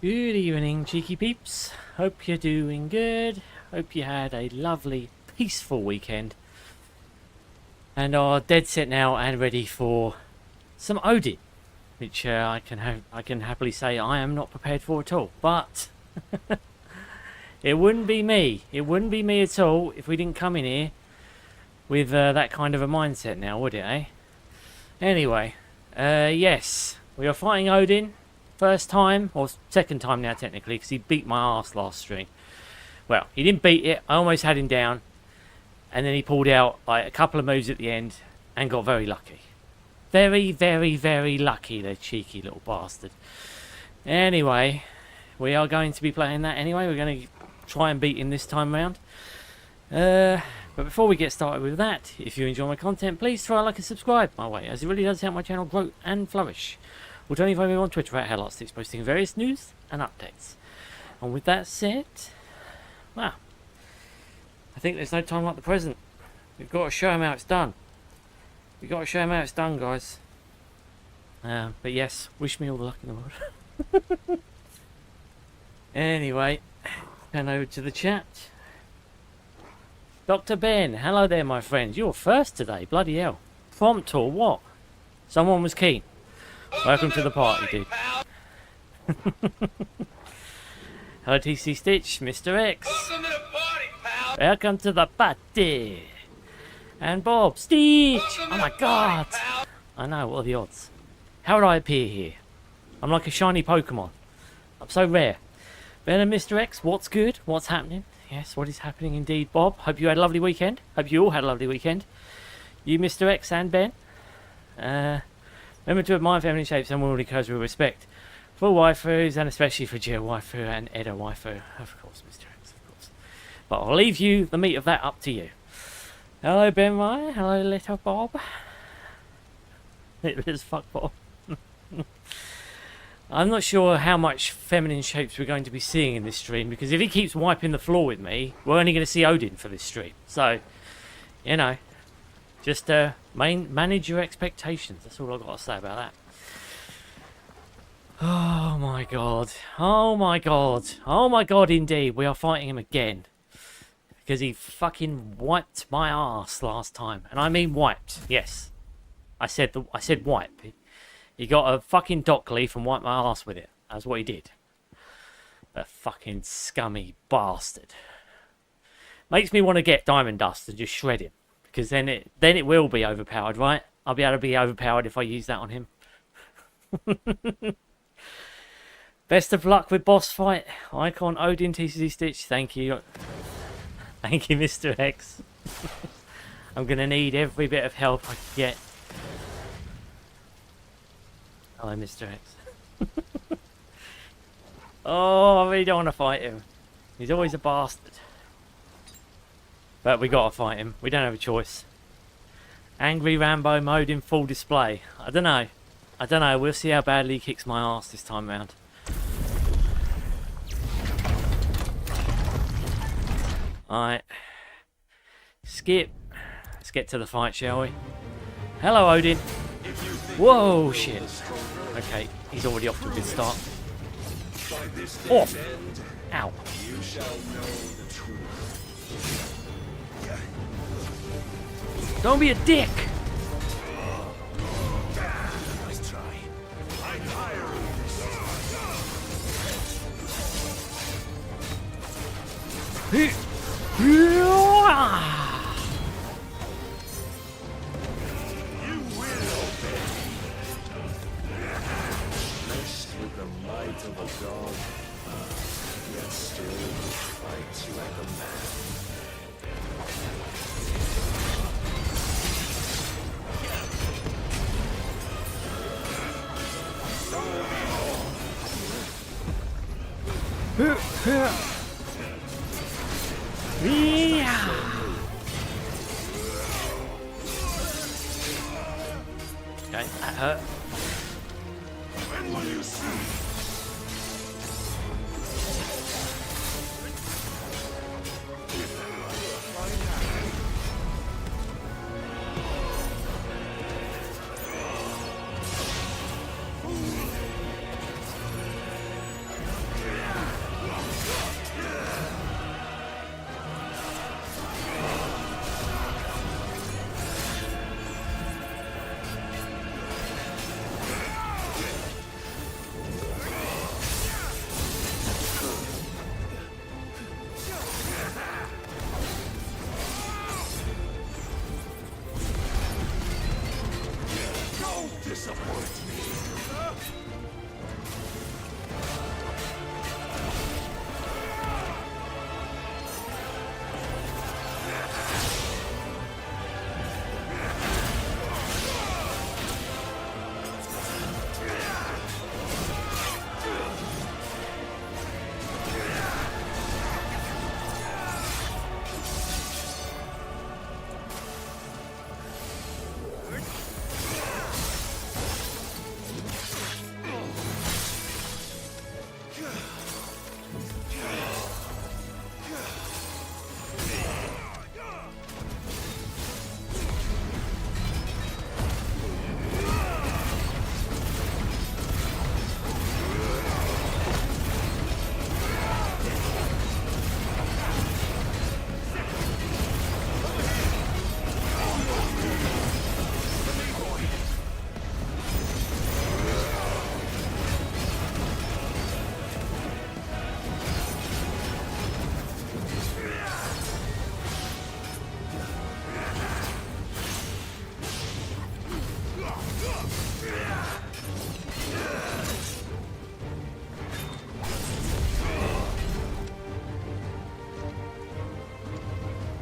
Good evening, cheeky peeps. Hope you're doing good. Hope you had a lovely, peaceful weekend. And are dead set now and ready for some Odin. Which I can happily say I am not prepared for at all. But it wouldn't be me. It wouldn't be me at all if we didn't come in here with that kind of a mindset now, would it, eh? Anyway, yes, we are fighting Odin. First time, or second time now technically, because he beat my arse last stream. Well, he didn't beat it. I almost had him down. And then he pulled out like a couple of moves at the end and got very lucky. Very, very, very lucky, the cheeky little bastard. Anyway, we are going to be playing that anyway. We're going to try and beat him this time round. But before we get started with that, if you enjoy my content, please try like and subscribe my way, as it really does help my channel grow and flourish. Alternatively, find me on Twitter at @HellArtSticks, posting various news and updates. And with that said, well, I think there's no time like the present. We've got to show him how it's done. We've got to show him how it's done, guys. But yes, wish me all the luck in the world. Anyway, turn over to the chat. Dr. Ben, hello there, my friend. You're first today, bloody hell. Prompt or what? Someone was keen. Welcome to the party, dude. Hello, tcgstitch, Mr. X. Welcome to the party, pal. Welcome to the party. And Bob, Stitch. Oh my god. I know, what are the odds? How would I appear here? I'm like a shiny Pokemon. I'm so rare. Ben and Mr. X, what's good? What's happening? Yes, what is happening indeed, Bob? Hope you had a lovely weekend. Hope you all had a lovely weekend. You, Mr. X and Ben. Remember to admire feminine shapes and worldly curves with respect. For waifus, and especially for Jill waifu and Edda waifu. Of course, Mr. X, of course. But I'll leave you the meat of that up to you. Hello, Ben Ryan. Hello, little Bob. It is fuck Bob. I'm not sure how much feminine shapes we're going to be seeing in this stream, because if he keeps wiping the floor with me, we're only going to see Odin for this stream. So, you know, just manage your expectations. That's all I've got to say about that. Oh my god. Oh my god. Oh my god, indeed. We are fighting him again. Because he fucking wiped my ass last time. And I mean wiped. Yes. I said wipe. He got a fucking dock leaf and wiped my ass with it. That's what he did. That fucking scummy bastard. Makes me want to get diamond dust and just shred him. Because then it will be overpowered, right? I'll be able to be overpowered if I use that on him. Best of luck with boss fight. Icon Odin tcgstitch. Thank you. Thank you, Mr. X. I'm going to need every bit of help I can get. Hello, Mr. X. Oh, I really don't want to fight him. He's always a bastard. But we got to fight him. We don't have a choice. Angry Rambo mode in full display. I don't know. I don't know. We'll see how badly he kicks my ass this time round. Alright. Skip. Let's get to the fight, shall we? Hello, Odin. Whoa, shit. Okay, he's already off to a good start. Off! Ow. Don't be a dick! Nice try. With the might of a god, yet still fights like a man. Okay, that hurt. When will you see?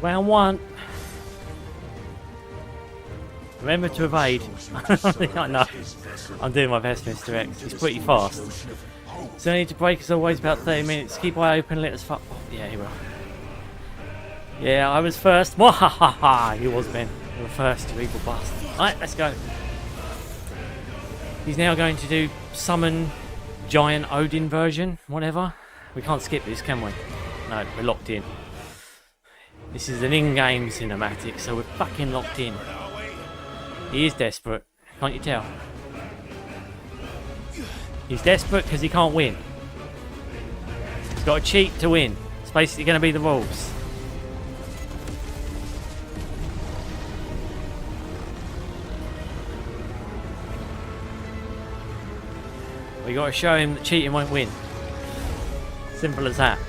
Round 1. Remember to evade. I know. I'm doing my best, Mr. X. It's pretty fast. So I need to break as always about 30 minutes. Keep eye open, let us fuck. Oh, yeah, he will. Yeah, I was first. Mwahaha! You was, Ben. You were first, you evil bastard. Alright, let's go. He's now going to do summon giant Odin version, whatever. We can't skip this, can we? No, we're locked in. This is an in-game cinematic, so we're fucking locked in. He is desperate, can't you tell? He's desperate because he can't win. He's got to cheat to win. It's basically going to be the rules. We got to show him that cheating won't win. Simple as that.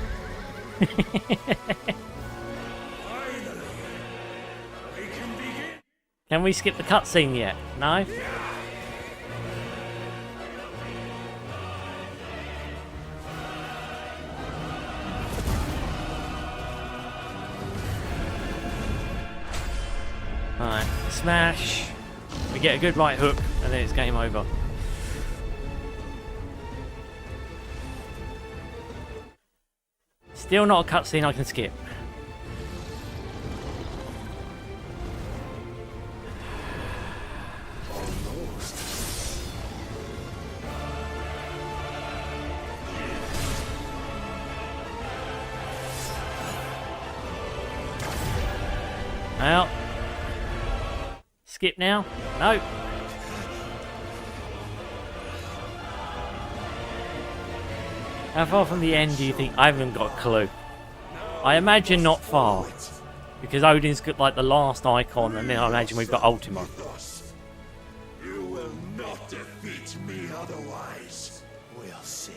Can we skip the cutscene yet? No? Alright, smash. We get a good right hook and then it's game over. Still not a cutscene I can skip. Out. Skip now? No. How far from the end do you think? I haven't got a clue. I imagine not far. Because Odin's got like the last icon and then I imagine we've got Ultima. You will not defeat me otherwise. We'll see.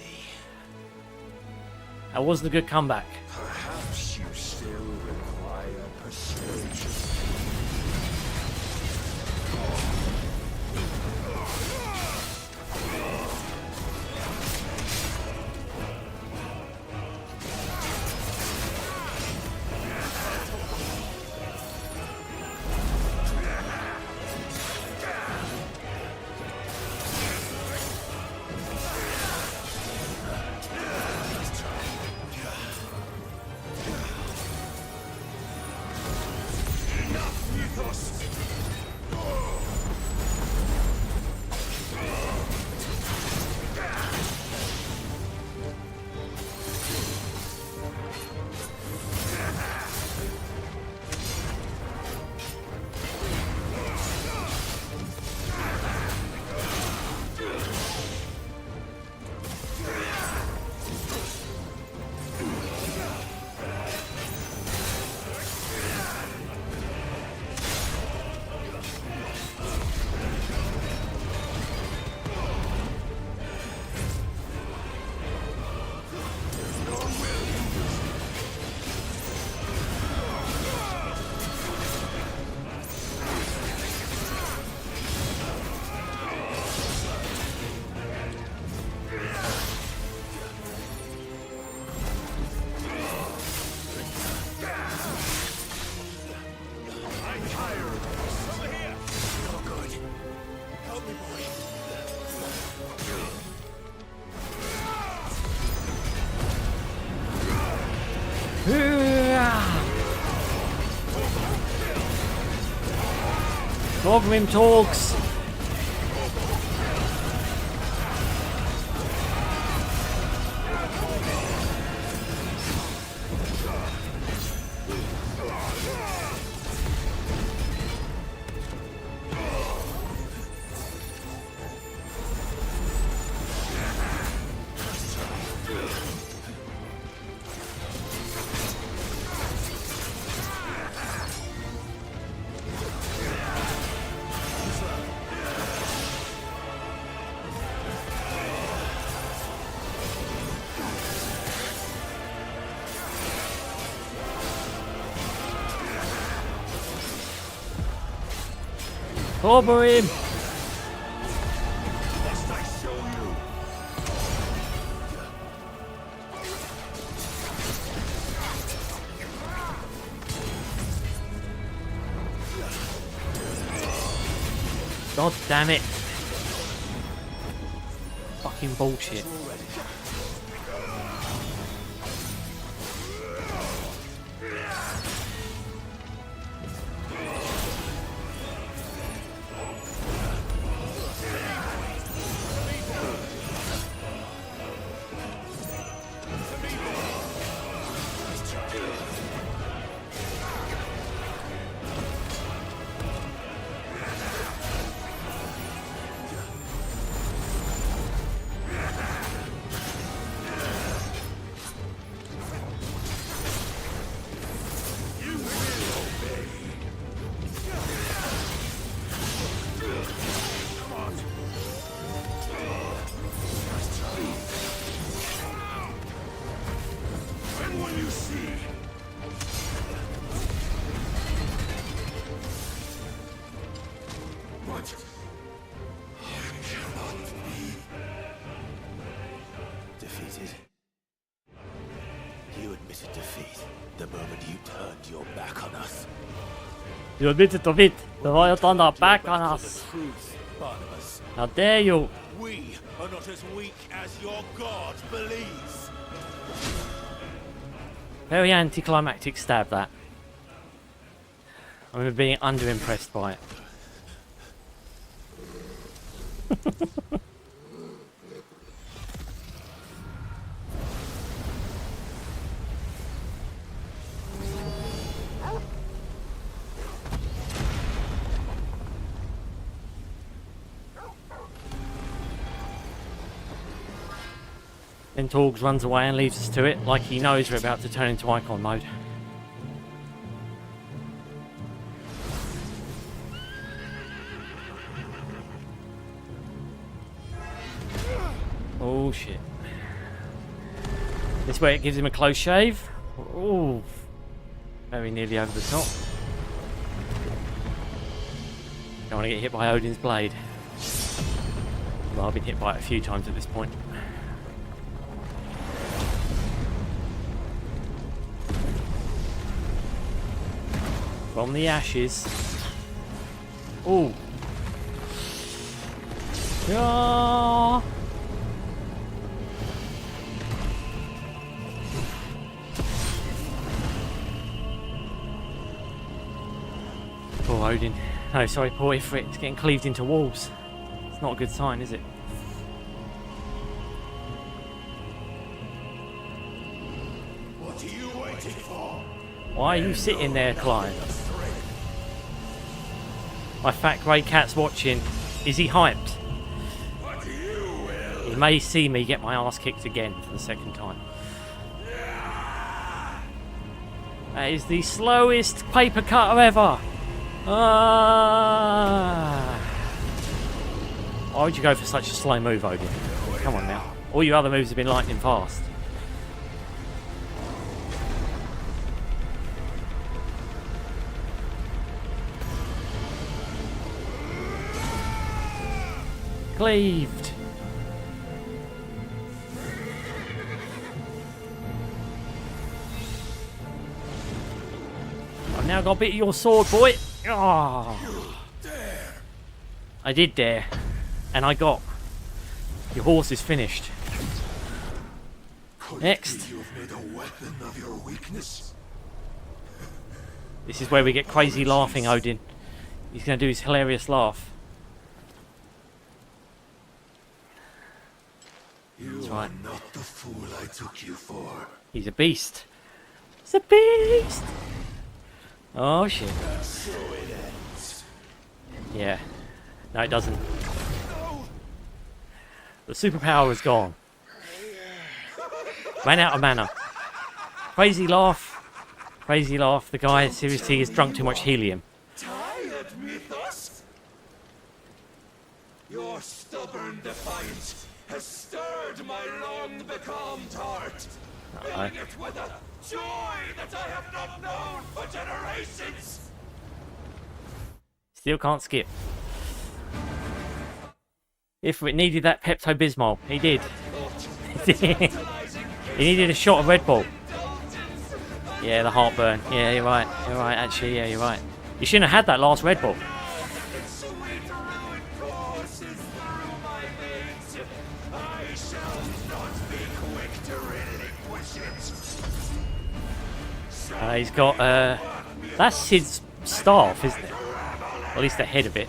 That wasn't a good comeback. Perhaps you still require persuasion. Over him, Torgs. Over him! Must I show you? God damn it. Fucking bullshit. Defeated. You admitted defeat the moment you turned your back on us. You admitted defeat the moment you turned your back on us. Truth, Barnabas. How dare you? We are not as weak as your god believes. Very anticlimactic stab, that. I remember being underimpressed by it. Then Torgs runs away and leaves us to it, like he knows we're about to turn into icon mode. Oh shit. This way it gives him a close shave. Oh, very nearly over the top. Don't want to get hit by Odin's blade. Well, I've been hit by it a few times at this point. From the ashes. Oh. Yeah. Poor Odin. No, sorry, poor Ifrit. It's getting cleaved into walls. It's not a good sign, is it? What are you waiting for? Why are you sitting there, Clive? My fat grey cat's watching. Is he hyped? What you will. He may see me get my ass kicked again for the second time. That is the slowest paper cutter ever. Why would you go for such a slow move, Odin? Come on now. All your other moves have been lightning fast. Cleaved. I've now got a bit of your sword, boy. Oh. I did dare. And I got. Your horse is finished. Next. You have made a weapon of your weakness. This is where we get crazy laughing, Odin. He's going to do his hilarious laugh. You right. are not the fool I took you for. He's a beast. He's a beast. Oh shit. So it ends. Yeah. No, it doesn't. The superpower is gone. Ran out of mana. Crazy laugh. Crazy laugh. The guy seriously has drunk too much helium. Tired, Mythos? Your stubborn defiance has stirred my long-becalmed heart, filling it with a joy that I have not known for generations. Still can't skip. If it needed that Pepto-Bismol, he did. He needed a shot of Red Bull. Yeah, the heartburn. Yeah, you're right. You're right, actually. Yeah, you're right. You shouldn't have had that last Red Bull. I shall not be quick to relinquish it. He's got, that's his staff, isn't it? Or at least the head of it.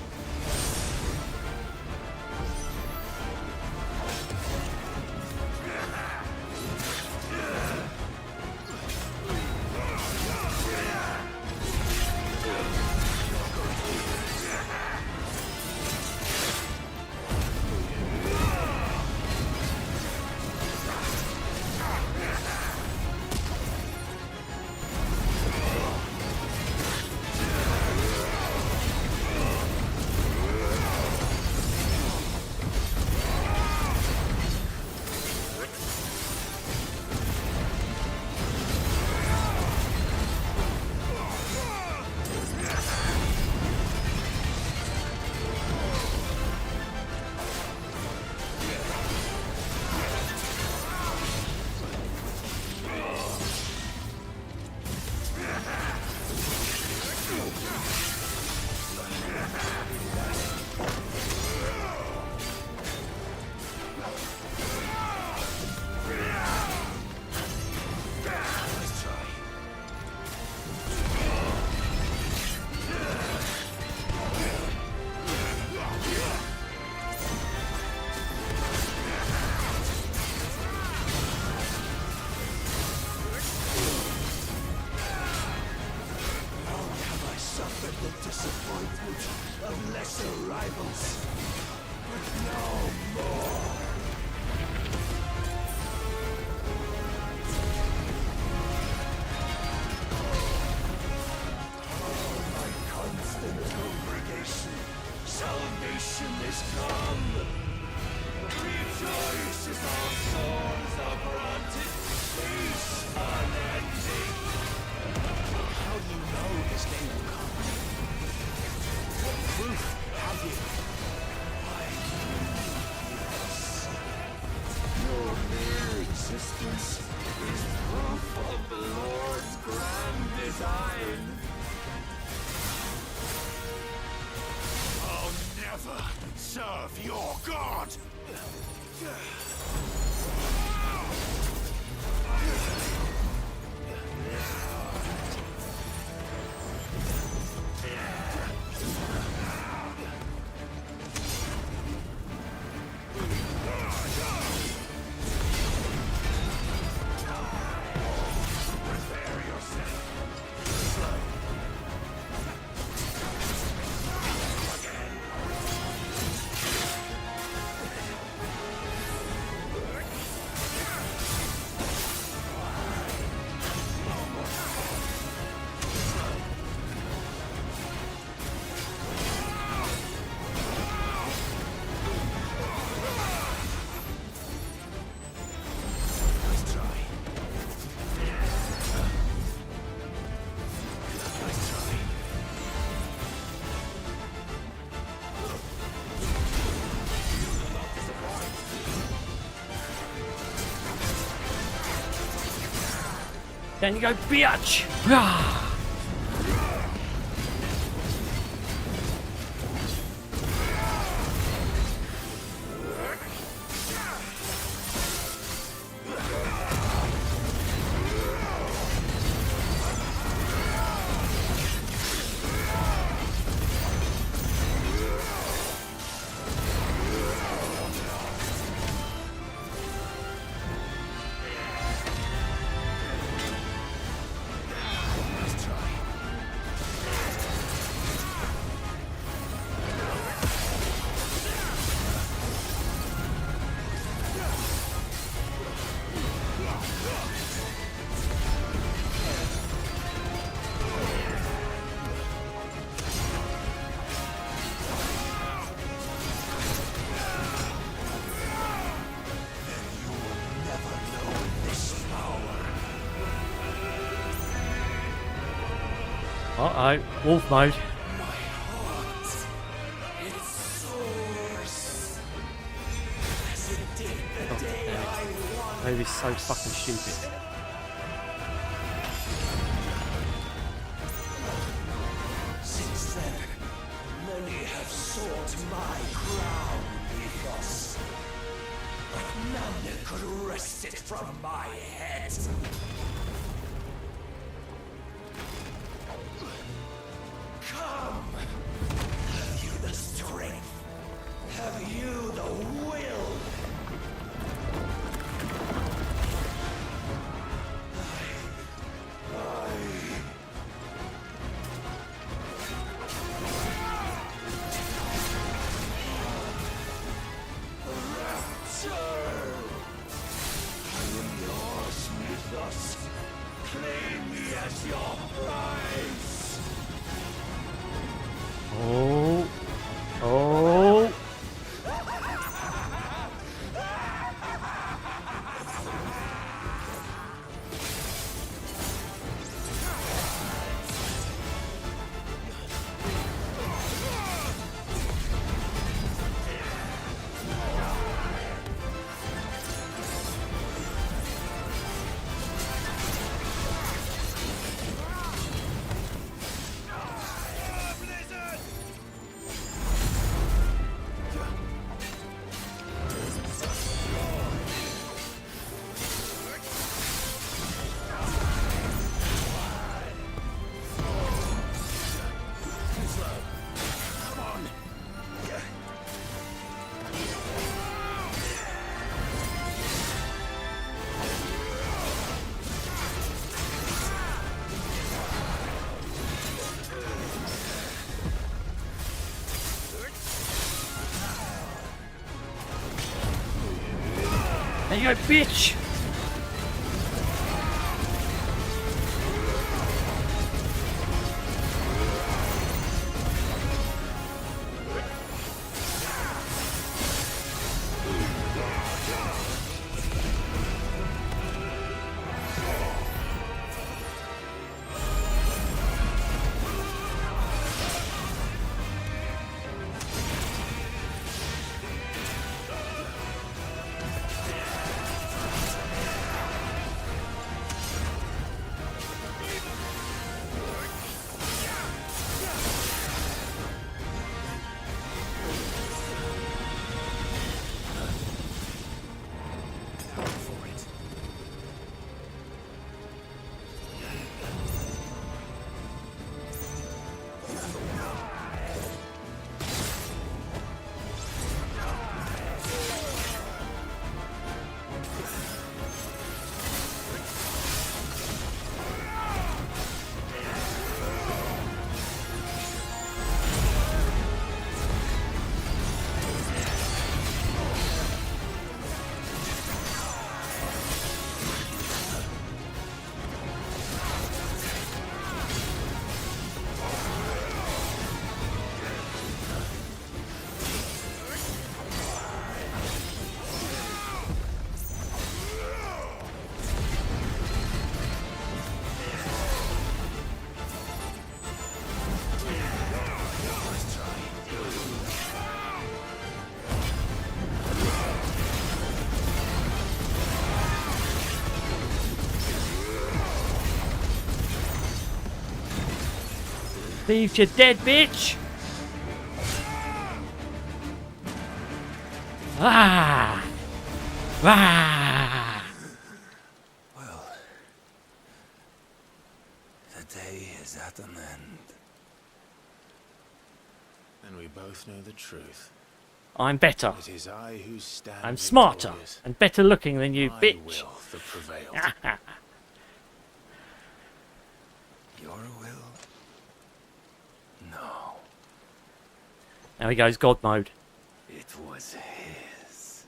Serve your god! Down you go, bitch! Rah! Uh-oh, wolf mode. Maybe it's so fucking stupid. Since then, many have sought my crown, Ethos. But could wrest it from my head. Come! Have you the strength? Have you the will? Claim me as your prize! Oh. Oh. There you go, bitch! Leave you dead, bitch! Ah! Ah! Well, the day is at an end. And we both know the truth. I'm better. It is I who stand I'm smarter victorious. and better looking than you, My bitch. will that prevailed. Your will? No. Now he goes God mode. It was his.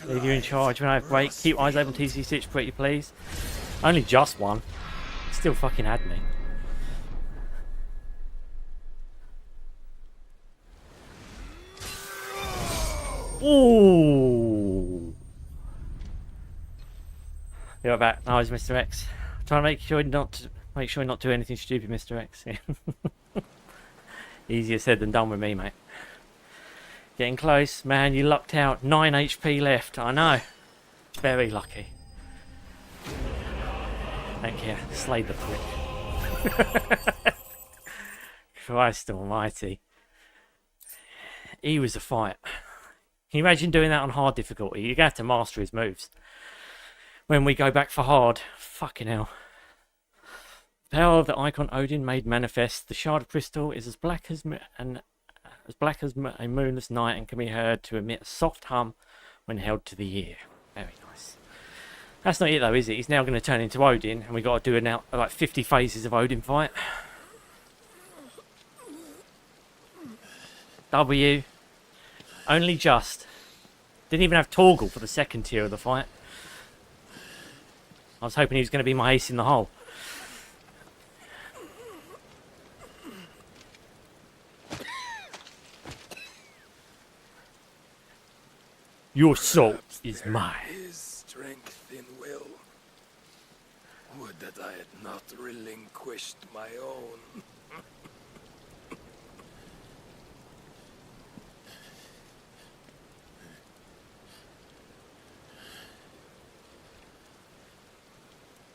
Leave you in charge when I have break. Keep eyes open tcgstitch, pretty please. Only just one. Still fucking had me. Ooh. Be right back. No, it's Mr. X. Trying to make sure not do anything stupid, Mr. X. Easier said than done with me, mate. Getting close, man. You lucked out. 9 HP left. I know. Very lucky. Thank you. Slayed the prick. Christ almighty. He was a fight. Can you imagine doing that on hard difficulty? You're going to have to master his moves. When we go back for hard, fucking hell. The power of the icon Odin made manifest. The shard of crystal is as black as a moonless night and can be heard to emit a soft hum when held to the ear. Very nice. That's not it though, is it? He's now going to turn into Odin, and we've got to do now like 50 phases of Odin fight. W. Only just. Didn't even have Torgal for the second tier of the fight. I was hoping he was going to be my ace in the hole. Your soul is mine. His strength in will. Would that I had not relinquished my own.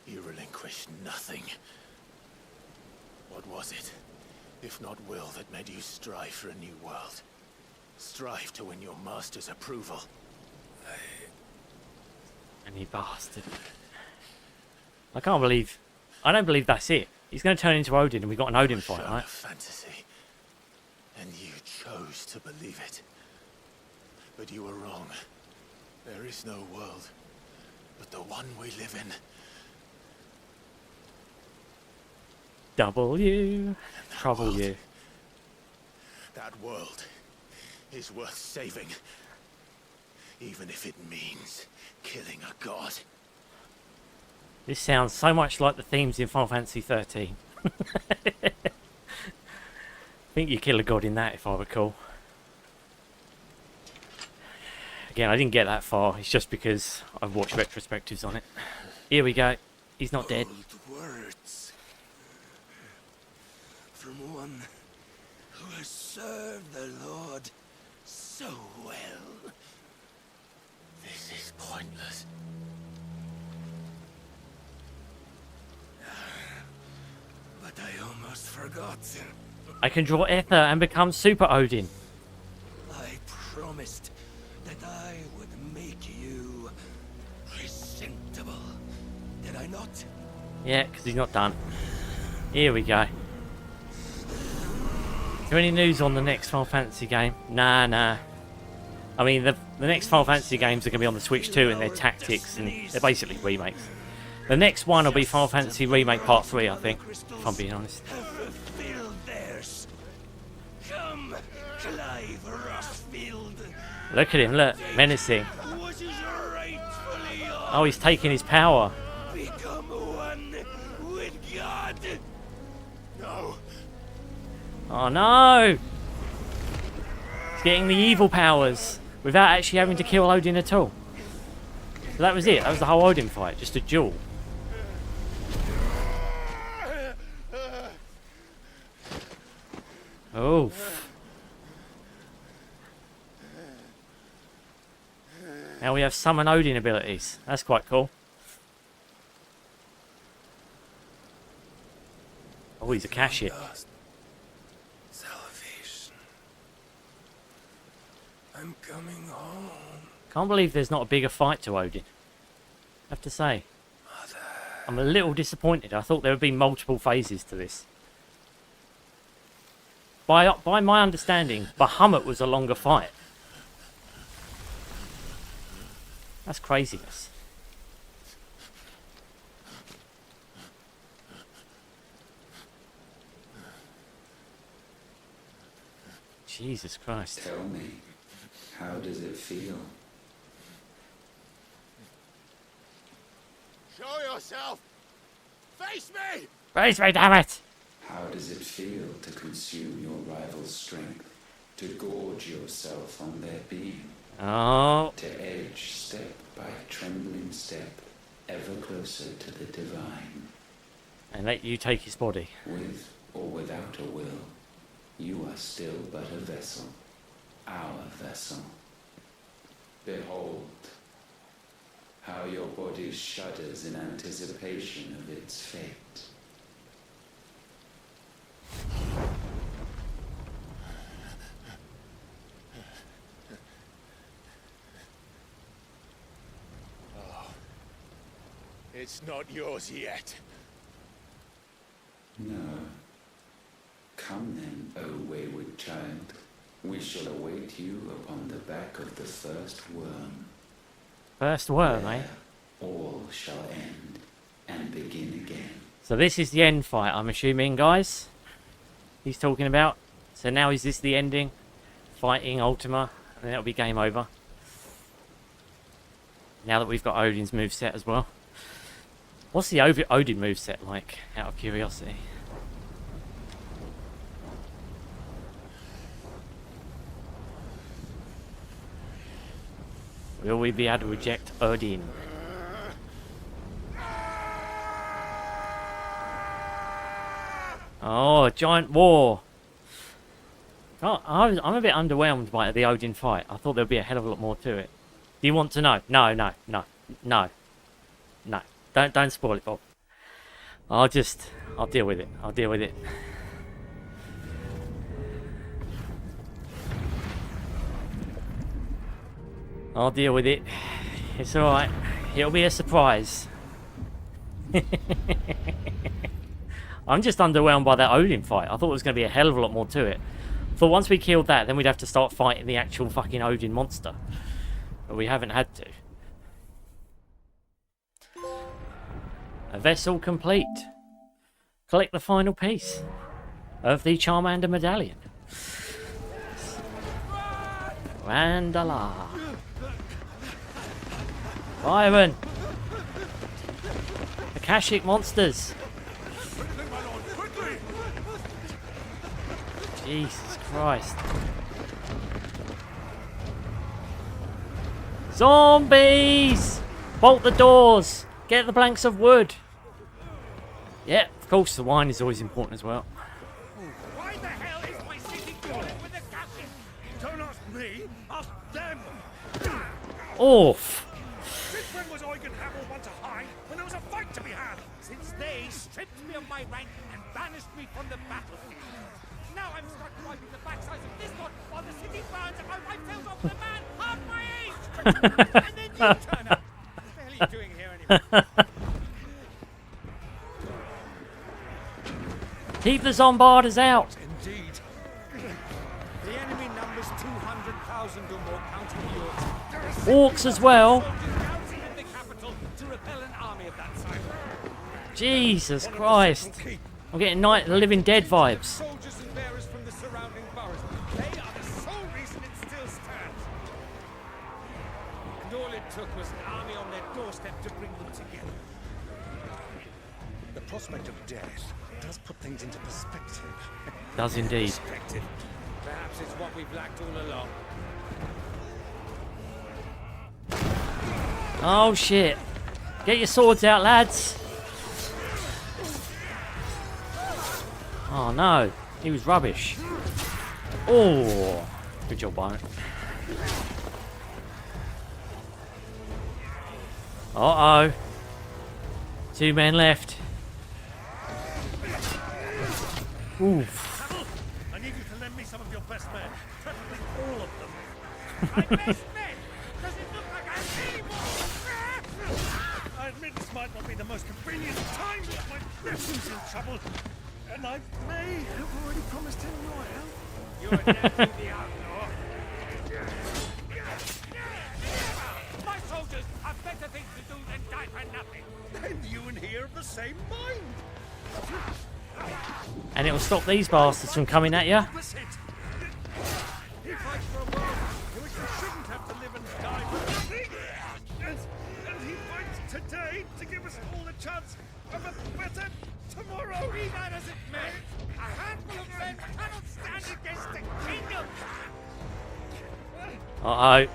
You relinquished nothing. What was it, if not will, that made you strive for a new world? Strive to win your master's approval. Any bastard. I can't believe... I don't believe that's it. He's going to turn into Odin and we've got an Odin fight, Shown right? a fantasy, and you chose to believe it. But you were wrong. There is no world, but the one we live in. W. Trouble world. you. That world is worth saving, even if it means killing a god. This sounds so much like the themes in Final Fantasy XIII. I think you kill a god in that, if I recall. Again, I didn't get that far. It's just because I've watched retrospectives on it. Here we go. He's not dead. Bold words from one who has served the Lord so well. This is pointless. But I almost forgot. I can draw Ether and become Super Odin. I promised that I would make you presentable. Did I not? Yeah, because he's not done. Here we go. Is there any news on the next Final Fantasy game? Nah. I mean, the next Final Fantasy games are going to be on the Switch too, and they're tactics, and they're basically remakes. The next one will be Final Fantasy Remake Part 3, I think, if I'm being honest. Have fulfilled theirs. Come, Clive Rosfield. Look at him, look, menacing. What is rightfully yours? Oh, he's taking his power. Become one with God. No. Oh no! He's getting the evil powers without actually having to kill Odin at all. So that was it, that was the whole Odin fight, just a duel. Oh. Now we have summon Odin abilities. That's quite cool. Oh, he's a cash it. Salvation. I'm coming home. Can't believe there's not a bigger fight to Odin. I have to say. Mother. I'm a little disappointed. I thought there would be multiple phases to this. By my understanding, Bahamut was a longer fight. That's craziness. Jesus Christ. Tell me, how does it feel? Show yourself! Face me! Praise me, damn it! How does it feel to consume your rival's strength, to gorge yourself on their being, Oh, to edge step by trembling step, ever closer to the divine? and let you take his body. With or without a will, you are still but a vessel, our vessel. Behold, how your body shudders in anticipation of its fate. It's not yours yet. No. Come then, O wayward child. We shall await you upon the back of the first worm. First worm, eh? There all shall end and begin again. So this is the end fight, I'm assuming, guys. He's talking about. So now is this the ending? Fighting Ultima, and then it'll be game over. Now that we've got Odin's moveset as well. What's the Odin moveset like, out of curiosity? Will we be able to reject Odin? Oh, a giant war. Oh, I'm a bit underwhelmed by the Odin fight. I thought there'd be a hell of a lot more to it. Do you want to know? No. Don't spoil it, Bob. I'll deal with it. I'll deal with it. I'll deal with it. It's alright. It'll be a surprise. I'm just underwhelmed by that Odin fight. I thought there was going to be a hell of a lot more to it. So once we killed that, then we'd have to start fighting the actual fucking Odin monster. But we haven't had to. A vessel complete. Collect the final piece of the Charmander medallion. Randala. Byron. Akashic monsters. Jesus Christ. Zombies! Bolt the doors! Get the planks of wood! Yeah, of course the wine is always important as well. Why the hell is my city going with the captain? Don't ask me, ask them! Oof! Since when was Eugen Hamel want to hide when there was a fight to be had? Since they stripped me of my rank and banished me from the battlefield. Now I'm stuck wiping the backsides of this lot while the city burns and my wife tells off the man half my age! And then you turn up! What the hell are you doing here anyway? Keep the Zombarders out! Indeed. The enemy numbers 200,000 or more, counting yours. Orcs as well! Garrison in the capital to repel an army of that size. Jesus Christ! I'm getting Night of the Living Dead vibes. Soldiers and bearers from the surrounding boroughs. They are the sole reason it still stands. And all it took was an army on their doorstep to bring them together. The prospect of death does put things into perspective. Does indeed. Perspective. Perhaps it's what we've lacked all along. Oh shit. Get your swords out, lads. Oh no. He was rubbish. Oh. Good job, Byron. Uh-oh. 2 men left. Oof. I need you to lend me some of your best men. Preferably all of them. My best men? Does it look like I have any more? I admit this might not be the most convenient time, but my nephew's in trouble. And I may have already promised him your help. You're nephew the outlaw. My soldiers have better things to do than die for nothing. And you and he are of the same mind. And it will stop these bastards from coming at you. Opposite. He fights for a world in which we shouldn't have to live and die for nothing. And he fights today to give us all a chance of a better tomorrow. Be that as it may, a handful of men cannot stand against the kingdom. Uh-oh.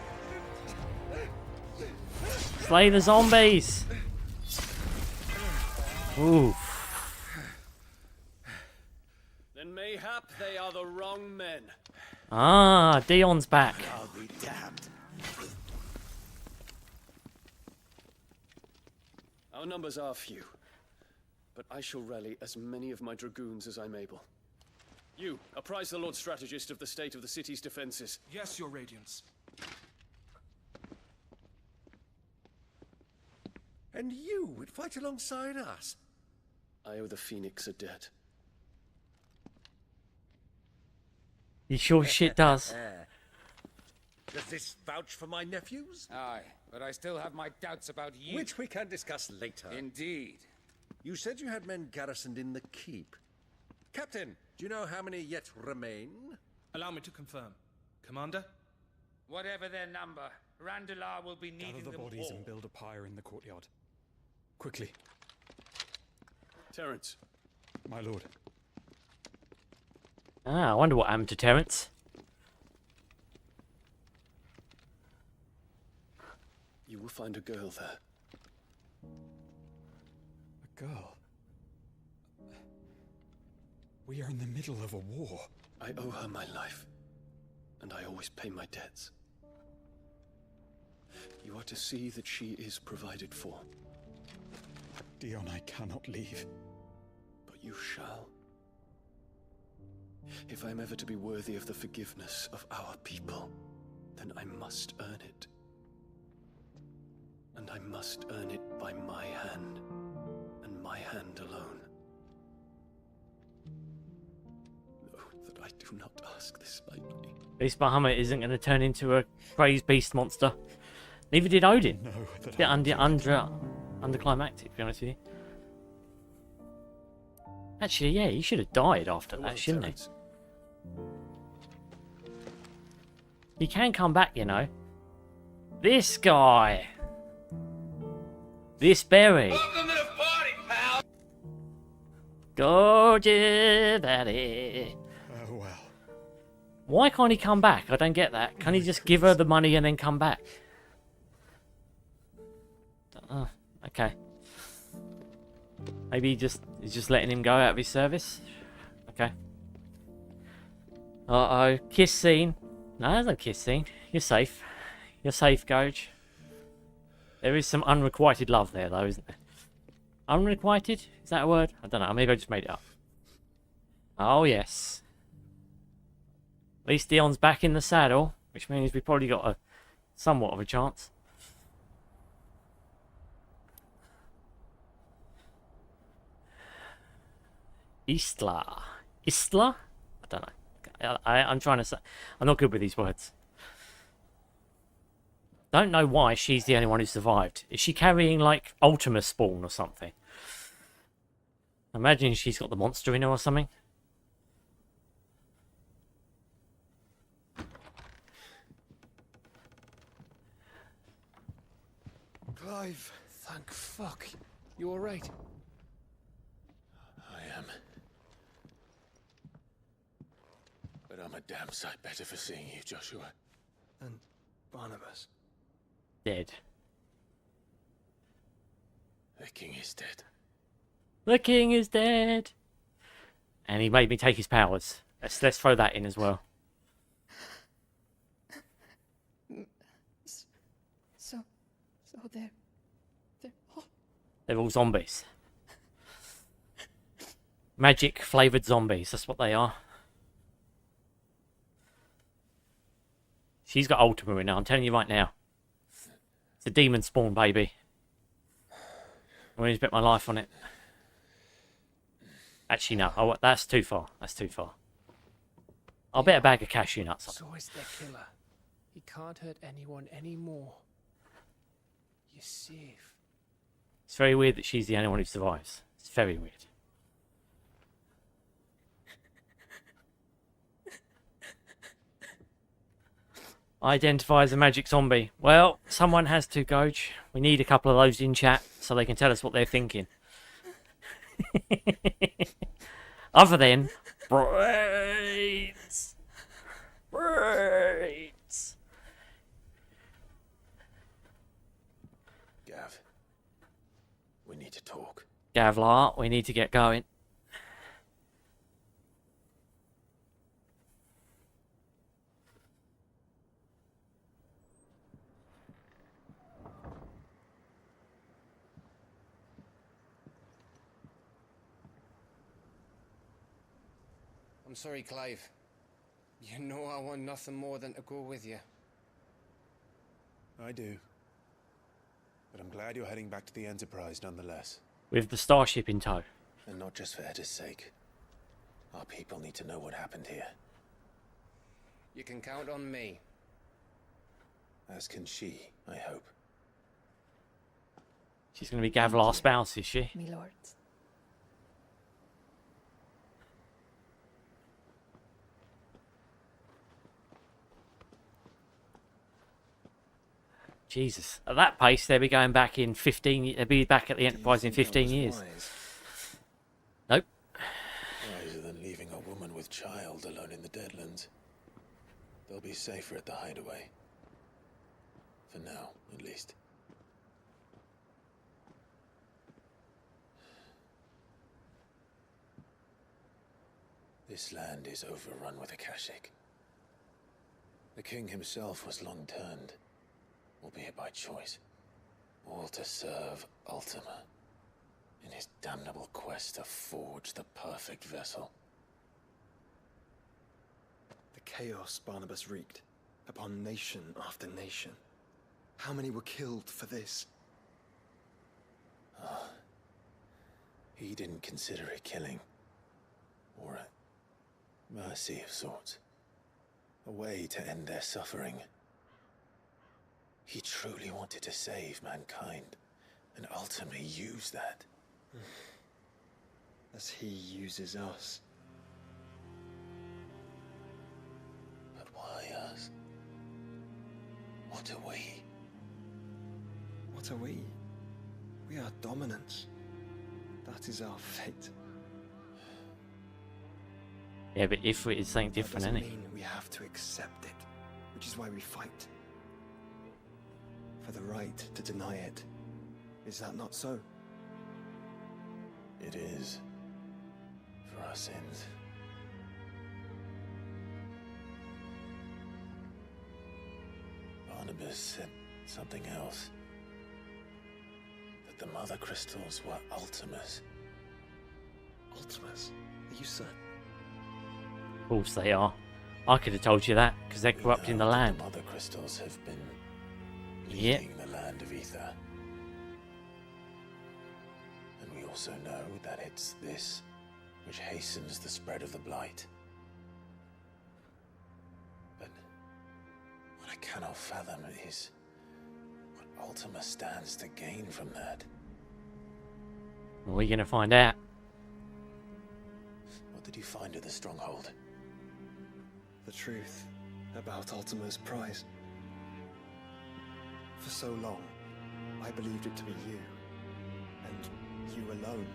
Slay the zombies. Oof. Then mayhap they are the wrong men. Ah, Dion's back. I'll be damned. Our numbers are few, but I shall rally as many of my dragoons as I'm able. You, apprise the Lord Strategist of the state of the city's defenses. Yes, Your Radiance. And you would fight alongside us? I owe the Phoenix a debt. You sure shit does. Does this vouch for my nephews? Aye, but I still have my doubts about you. Which we can discuss later. Indeed. You said you had men garrisoned in the keep. Captain, do you know how many yet remain? Allow me to confirm. Commander? Whatever their number, Randalar will be needing Gather the them bodies all. and build a pyre in the courtyard. Quickly, Terence, my lord. Ah, I wonder what happened to Terence. you will find a girl there. A girl. We are in the middle of a war. I owe her my life, and I always pay my debts. You are to see that she is provided for, Dion, I cannot leave. but you shall. If I am ever to be worthy of the forgiveness of our people, then I must earn it. And I must earn it by my hand, and my hand alone. Know that I do not ask this lightly. Beast Bahamut isn't going to turn into a crazed beast monster. Neither did Odin. No, that Bit I will do it. underclimactic, to be honest with you. Actually, yeah, he should have died after that, shouldn't he? He can come back, you know. This guy. This berry. Welcome to the party, pal. Gorgeous Betty. Oh well. Why can't he come back? I don't get that. Can he just give her the money and then come back? Okay. Maybe he's just letting him go out of his service. Okay. Uh-oh. Kiss scene. No, there's no kiss scene. You're safe. You're safe, Goj. There is some unrequited love there, though, isn't there? Unrequited? Is that a word? I don't know. Maybe I just made it up. Oh, yes. At least Dion's back in the saddle, which means we probably got a somewhat of a chance. Istla. Istla? I don't know. I'm trying to say... I'm not good with these words. Don't know why she's the only one who survived. Is she carrying, like, Ultima spawn or something? Imagine she's got the monster in her or something. Clive, thank fuck. You alright? I am. But I'm a damn sight better for seeing you, Joshua. And Barnabas. Dead. The king is dead. The king is dead. And he made me take his powers. Let's throw that in as well. So they're all... They're all zombies. Magic flavoured zombies, that's what they are. She's got Ultima in her, I'm telling you right now. It's a demon spawn, baby. I'm going to bet my life on it. Actually, no. Oh, that's too far. That's too far. I'll bet a bag of cashew nuts on it. So is their killer. He can't hurt anyone anymore. You're safe. It's very weird that she's the only one who survives. It's very weird. Identify as a magic zombie. Well, someone has to, Goj. We need a couple of those in chat so they can tell us what they're thinking. Other than brains. Brains. Gav, we need to talk. Gavlar, we need to get going. I'm sorry, Clive. You know I want nothing more than to go with you. I do. But I'm glad you're heading back to the Enterprise nonetheless. With the starship in tow. And not just for Edda's sake. Our people need to know what happened here. You can count on me. As can she, I hope. She's going to be Gavilar's spouse, is she? Me lords. Jesus. At that pace, they'll be going back in 15... They'll be back at the Enterprise in 15 years. Nope. Wiser than leaving a woman with child alone in the Deadlands. They'll be safer at the hideaway. For now, at least. This land is overrun with Akashic. The king himself was long turned, albeit by choice, all to serve Ultima in his damnable quest to forge the perfect vessel. The chaos Barnabas wreaked upon nation after nation. How many were killed for this? He didn't consider it killing, or a mercy of sorts. A way to end their suffering. He truly wanted to save mankind, and ultimately used that. As he uses us. But why us? What are we? What are we? We are dominance. That is our fate. Yeah, but if it's something different, that isn't doesn't it? mean we have to accept it, which is why we fight. For the right to deny it. Is that not so? It is. For our sins. Barnabas said something else. That the Mother Crystals were Ultimas. Ultimas? Are you certain? Of course they are. I could have told you that, because they're corrupting the land. The Mother Crystals have been Yep. leading the land of Ether. And we also know that it's this which hastens the spread of the blight. But what I cannot fathom is what Ultima stands to gain from that. We're going to find out. What did you find at the stronghold? The truth about Ultima's prize. For so long, I believed it to be you, and you alone.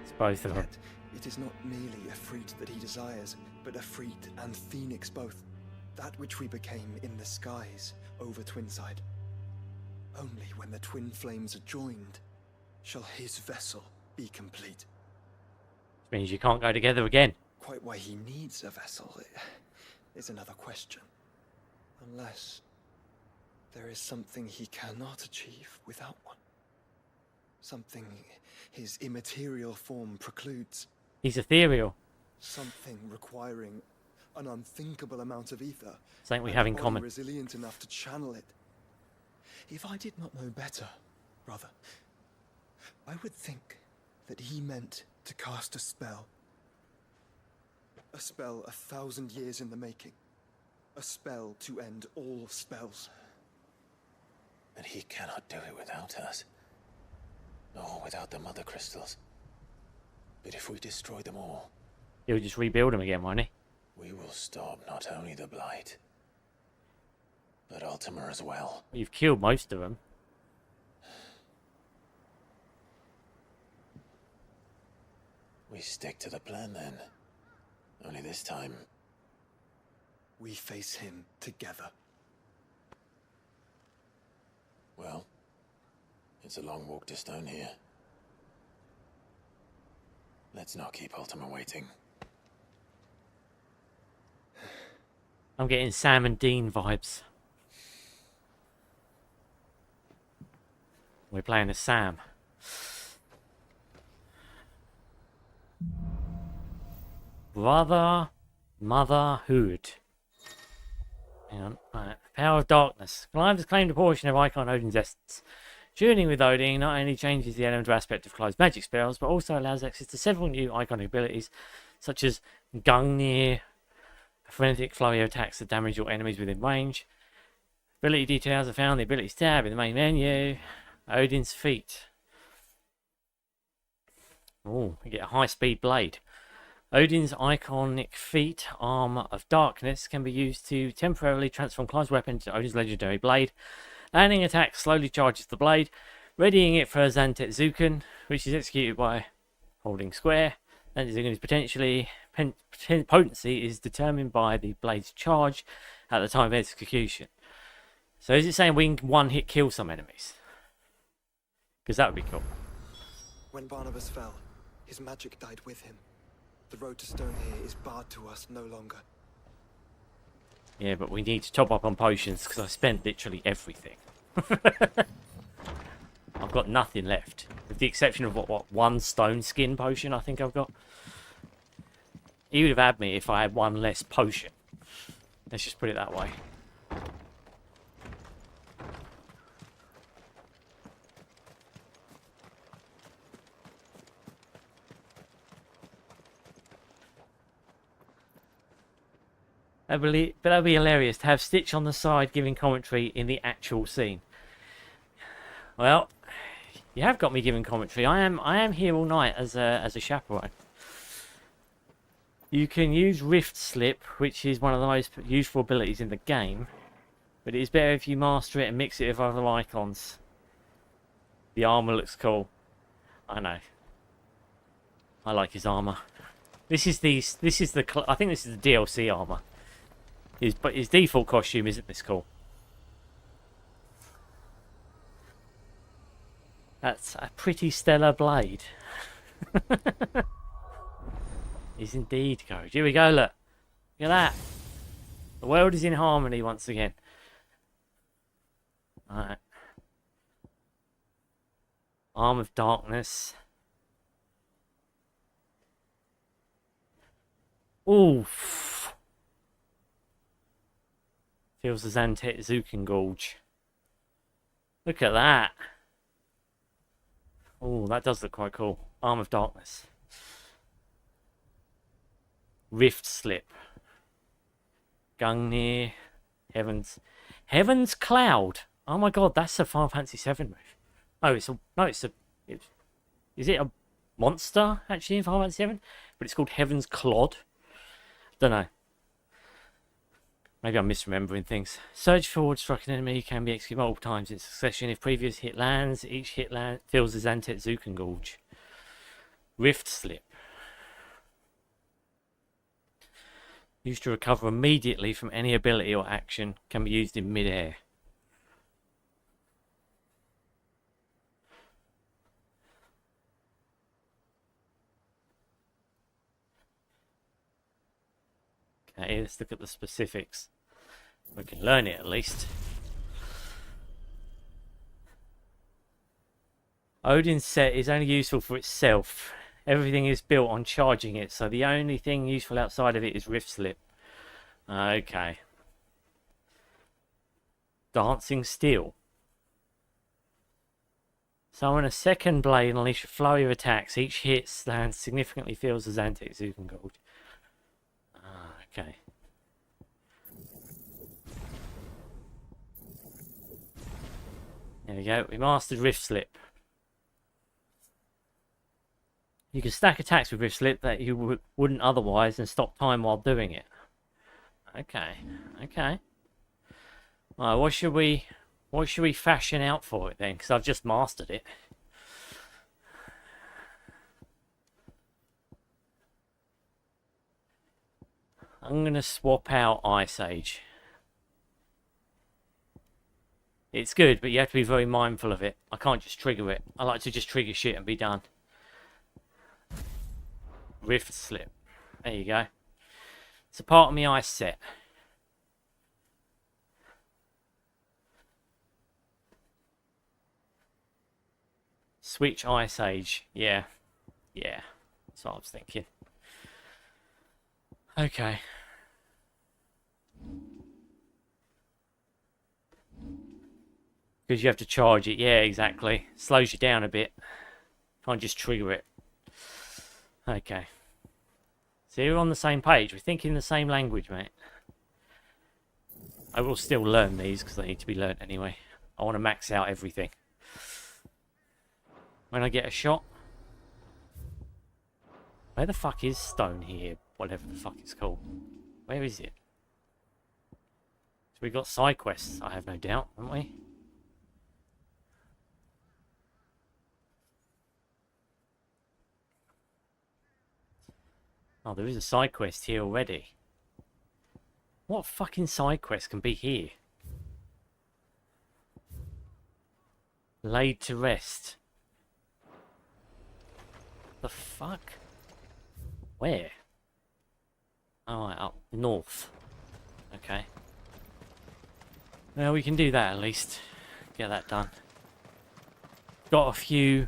It's both of them. Yet, it is not merely a freed that he desires, but a freed and phoenix both. That which we became in the skies over Twinside. Only when the twin flames are joined, shall his vessel be complete. Which means you can't go together again. Quite why he needs a vessel is another question. Unless there is something he cannot achieve without one. Something his immaterial form precludes. He's ethereal. Something requiring an unthinkable amount of ether. Something we and have a in body common. resilient enough to channel it. If I did not know better, brother, I would think that he meant to cast a spell. A spell 1,000 years in the making. A spell to end all spells. And he cannot do it without us. Nor without the Mother Crystals. But if we destroy them all, He'll just rebuild them again, won't he? we will stop not only the blight, but Ultima as well. You've killed most of them. We stick to the plan then. Only this time, We face him together. well, it's a long walk to Stone here. Let's not keep Ultima waiting. I'm getting Sam and Dean vibes. We're playing as Sam. Brother, motherhood. Hang on. Right. Power of darkness. Clive has claimed a portion of Icon Odin's essence. Journeying with Odin not only changes the elemental aspect of Clive's magic spells, but also allows access to several new iconic abilities, such as Gungnir, a frenetic flurry of attacks that damage your enemies within range. Ability details are found in the abilities tab in the main menu. Odin's feat. Oh, you get a high-speed blade. Odin's iconic feat, Arm of Darkness, can be used to temporarily transform Clive's weapon into Odin's legendary blade. Landing attack slowly charges the blade, readying it for a Zantet Zuken, which is executed by holding square. Zantet Zuken's potency is determined by the blade's charge at the time of execution. So is it saying we can one-hit kill some enemies? Because that would be cool. When Barnabas fell, his magic died with him. The road to stone here is barred to us no longer. Yeah, but we need to top up on potions because I spent literally everything. I've got nothing left, with the exception of what one stone skin potion I think I've got. He would have had me if I had one less potion. Let's just put it that way. That'd be hilarious to have Stitch on the side giving commentary in the actual scene. Well, you have got me giving commentary. I am here all night as a chaperone. You can use Rift Slip, which is one of the most useful abilities in the game, but it is better if you master it and mix it with other icons. The armor looks cool. I know. I like his armor. I think this is the DLC armor. But his default costume isn't this cool. That's a pretty stellar blade. Is indeed, Coach. Here we go, look. Look at that. The world is in harmony once again. Alright. Arm of Darkness. Oof. Feels the Zantet Zuken Gorge. Look at that. Oh, that does look quite cool. Arm of Darkness. Rift Slip. Gungnir. Heaven's Cloud. Oh my god, that's a Final Fantasy VII move. Is it a monster actually in Final Fantasy VII? But it's called Heaven's Clod. Don't know. Maybe I'm misremembering things. Surge forward, struck an enemy can be executed multiple times in succession. If previous hit lands, each hit fills the Zantet Zuken Gorge. Rift Slip. Used to recover immediately from any ability or action. Can be used in mid-air. Okay, let's look at the specifics. We can learn it at least. Odin's set is only useful for itself. Everything is built on charging it, so the only thing useful outside of it is Rift Slip. Okay. Dancing Steel. Summon a second blade and unleash a flurry of attacks. Each hit lands significantly fills the Zantet Zuken Gorge. Okay. There we go. We mastered Rift Slip. You can stack attacks with Rift Slip that you wouldn't otherwise and stop time while doing it. Okay. Okay. Alright, what should we fashion out for it then? Because I've just mastered it. I'm going to swap out Ice Age. It's good, but you have to be very mindful of it. I can't just trigger it. I like to just trigger shit and be done. Rift Slip. There you go. It's a part of my ice set. Switch Ice Age. Yeah. Yeah. That's what I was thinking. Okay. Because you have to charge it. Yeah, exactly. Slows you down a bit. Can't just trigger it. Okay. So we're on the same page. We're thinking the same language, mate. I will still learn these because they need to be learnt anyway. I want to max out everything. When I get a shot. Where the fuck is stone here? Whatever the fuck it's called. Where is it? So we got side quests, I have no doubt, haven't we? Oh, there is a side quest here already. What fucking side quest can be here? Laid to rest. The fuck? Where? Oh, right, up north. Okay. Well, we can do that at least. Get that done. Got a few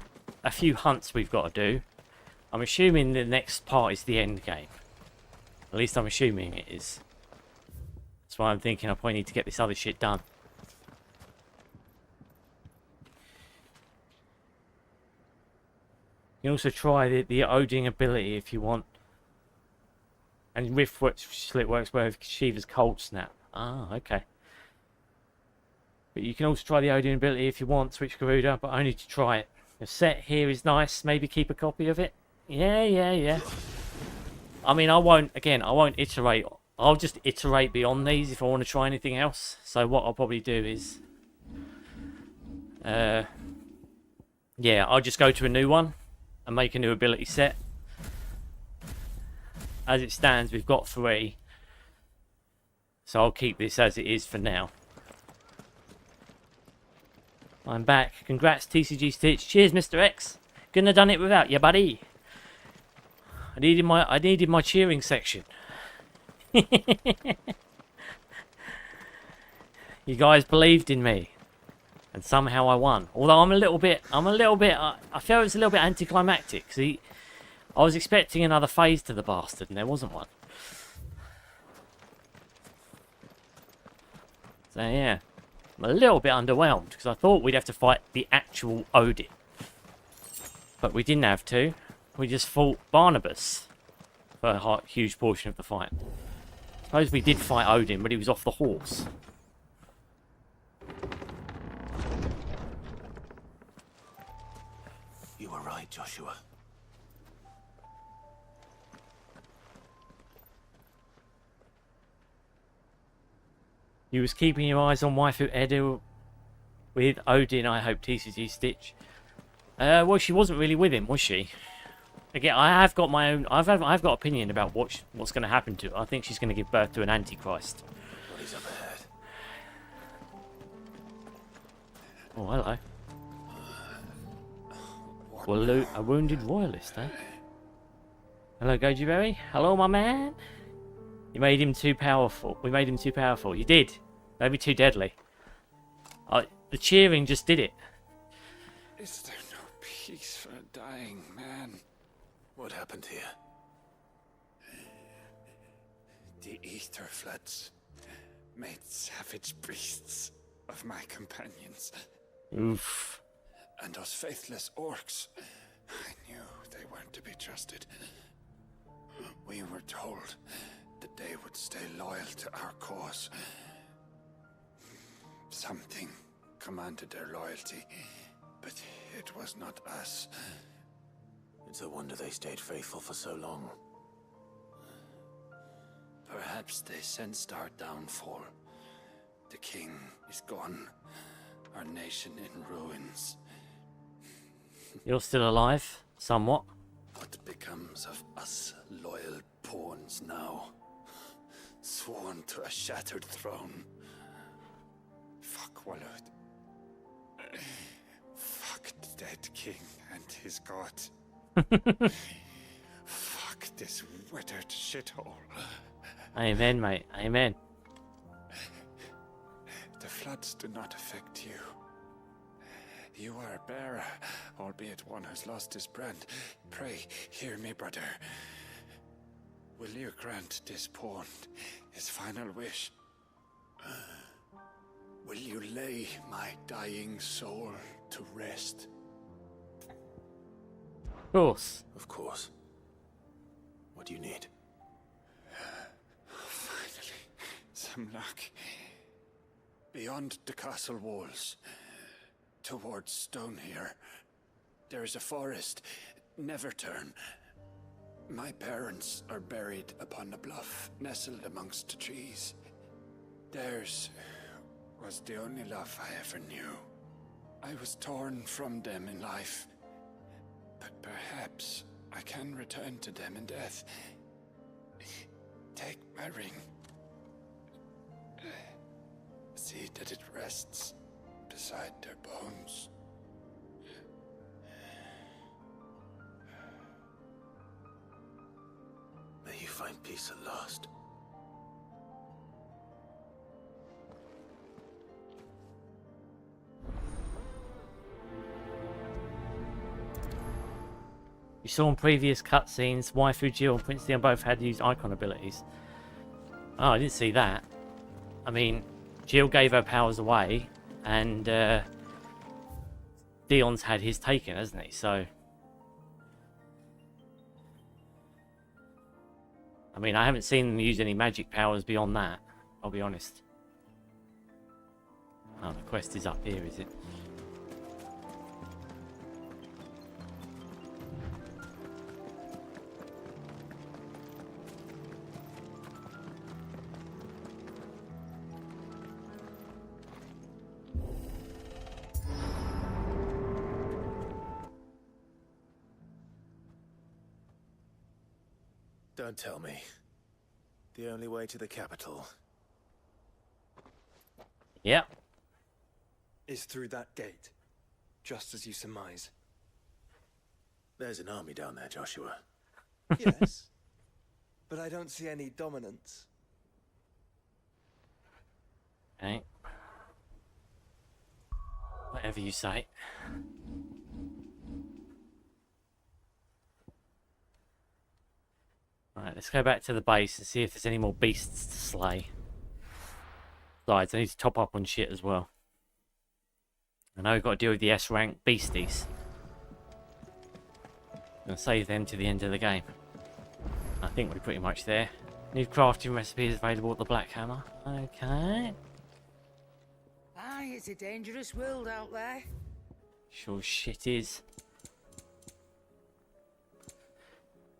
hunts we've got to do. I'm assuming the next part is the end game. At least I'm assuming it is. That's why I'm thinking I probably need to get this other shit done. You can also try the Odin ability if you want. And with it works well with Shiva's cold snap. Ah, okay. But you can also try the Odin ability if you want, switch Garuda, but only to try it. The set here is nice. Maybe keep a copy of it. Yeah. I mean, I won't iterate. I'll just iterate beyond these if I want to try anything else. So what I'll probably do is... yeah, I'll just go to a new one and make a new ability set. As it stands, we've got 3. So I'll keep this as it is for now. I'm back. Congrats, tcgstitch. Cheers, Mr. X. Couldn't have done it without you, buddy. I needed my cheering section. You guys believed in me, and somehow I won. Although I felt it was a little bit anticlimactic. See, I was expecting another phase to the bastard, and there wasn't one. So yeah, I'm a little bit underwhelmed because I thought we'd have to fight the actual Odin, but we didn't have to. We just fought Barnabas for a huge portion of the fight. I suppose we did fight Odin, but he was off the horse. You were right, Joshua. You was keeping your eyes on waifu Edu with Odin, I hope, tcgstitch. Well, she wasn't really with him, was she? Again, I have got my own... I've got opinion about what's going to happen to her. I think she's going to give birth to an antichrist. What is up ahead? Oh, hello. Well, a wounded royalist, eh? Hello, Goji Berry. Hello, my man. You made him too powerful. We made him too powerful. You did. Maybe too deadly. The cheering just did it. Is there no peace for a dying man? What happened here? The ether floods made savage beasts of my companions. Oof. And those faithless orcs, I knew they weren't to be trusted. We were told that they would stay loyal to our cause. Something commanded their loyalty, but it was not us. It's a wonder they stayed faithful for so long. Perhaps they sensed our downfall. The king is gone, our nation in ruins. You're still alive, somewhat. What becomes of us loyal pawns now? Sworn to a shattered throne. Fuck Walud. Fuck the dead king and his god. Fuck this withered shithole. Amen, mate. Amen. The floods do not affect you. You are a bearer, albeit one who's lost his brand. Pray, hear me, brother. Will you grant this pawn his final wish? Will you lay my dying soul to rest? Of course. Of course. What do you need? Finally, some luck. Beyond the castle walls, towards Stone here, there is a forest. Never turn. My parents are buried upon a bluff, nestled amongst the trees. Theirs was the only love I ever knew. I was torn from them in life, but perhaps I can return to them in death. Take my ring. See that it rests beside their bones. May you find peace at last. You saw in previous cutscenes, Waifu Jill and Prince Leon both had used icon abilities. Oh, I didn't see that. I mean, Jill gave her powers away, and Dion's had his taken, hasn't he? So, I mean, I haven't seen them use any magic powers beyond that, I'll be honest. Oh, the quest is up here, is it? Don't tell me. The only way to the capital. Yep. Is through that gate, just as you surmise. There's an army down there, Joshua. Yes, but I don't see any dominance. Okay. Whatever you say. Right, let's go back to the base and see if there's any more beasts to slay. Besides, I need to top up on shit as well. I know we've got to deal with the S-rank beasties. I'm going to save them to the end of the game. I think we're pretty much there. New crafting recipes available at the Black Hammer. Okay. Aye, it's a dangerous world out there. Sure shit is.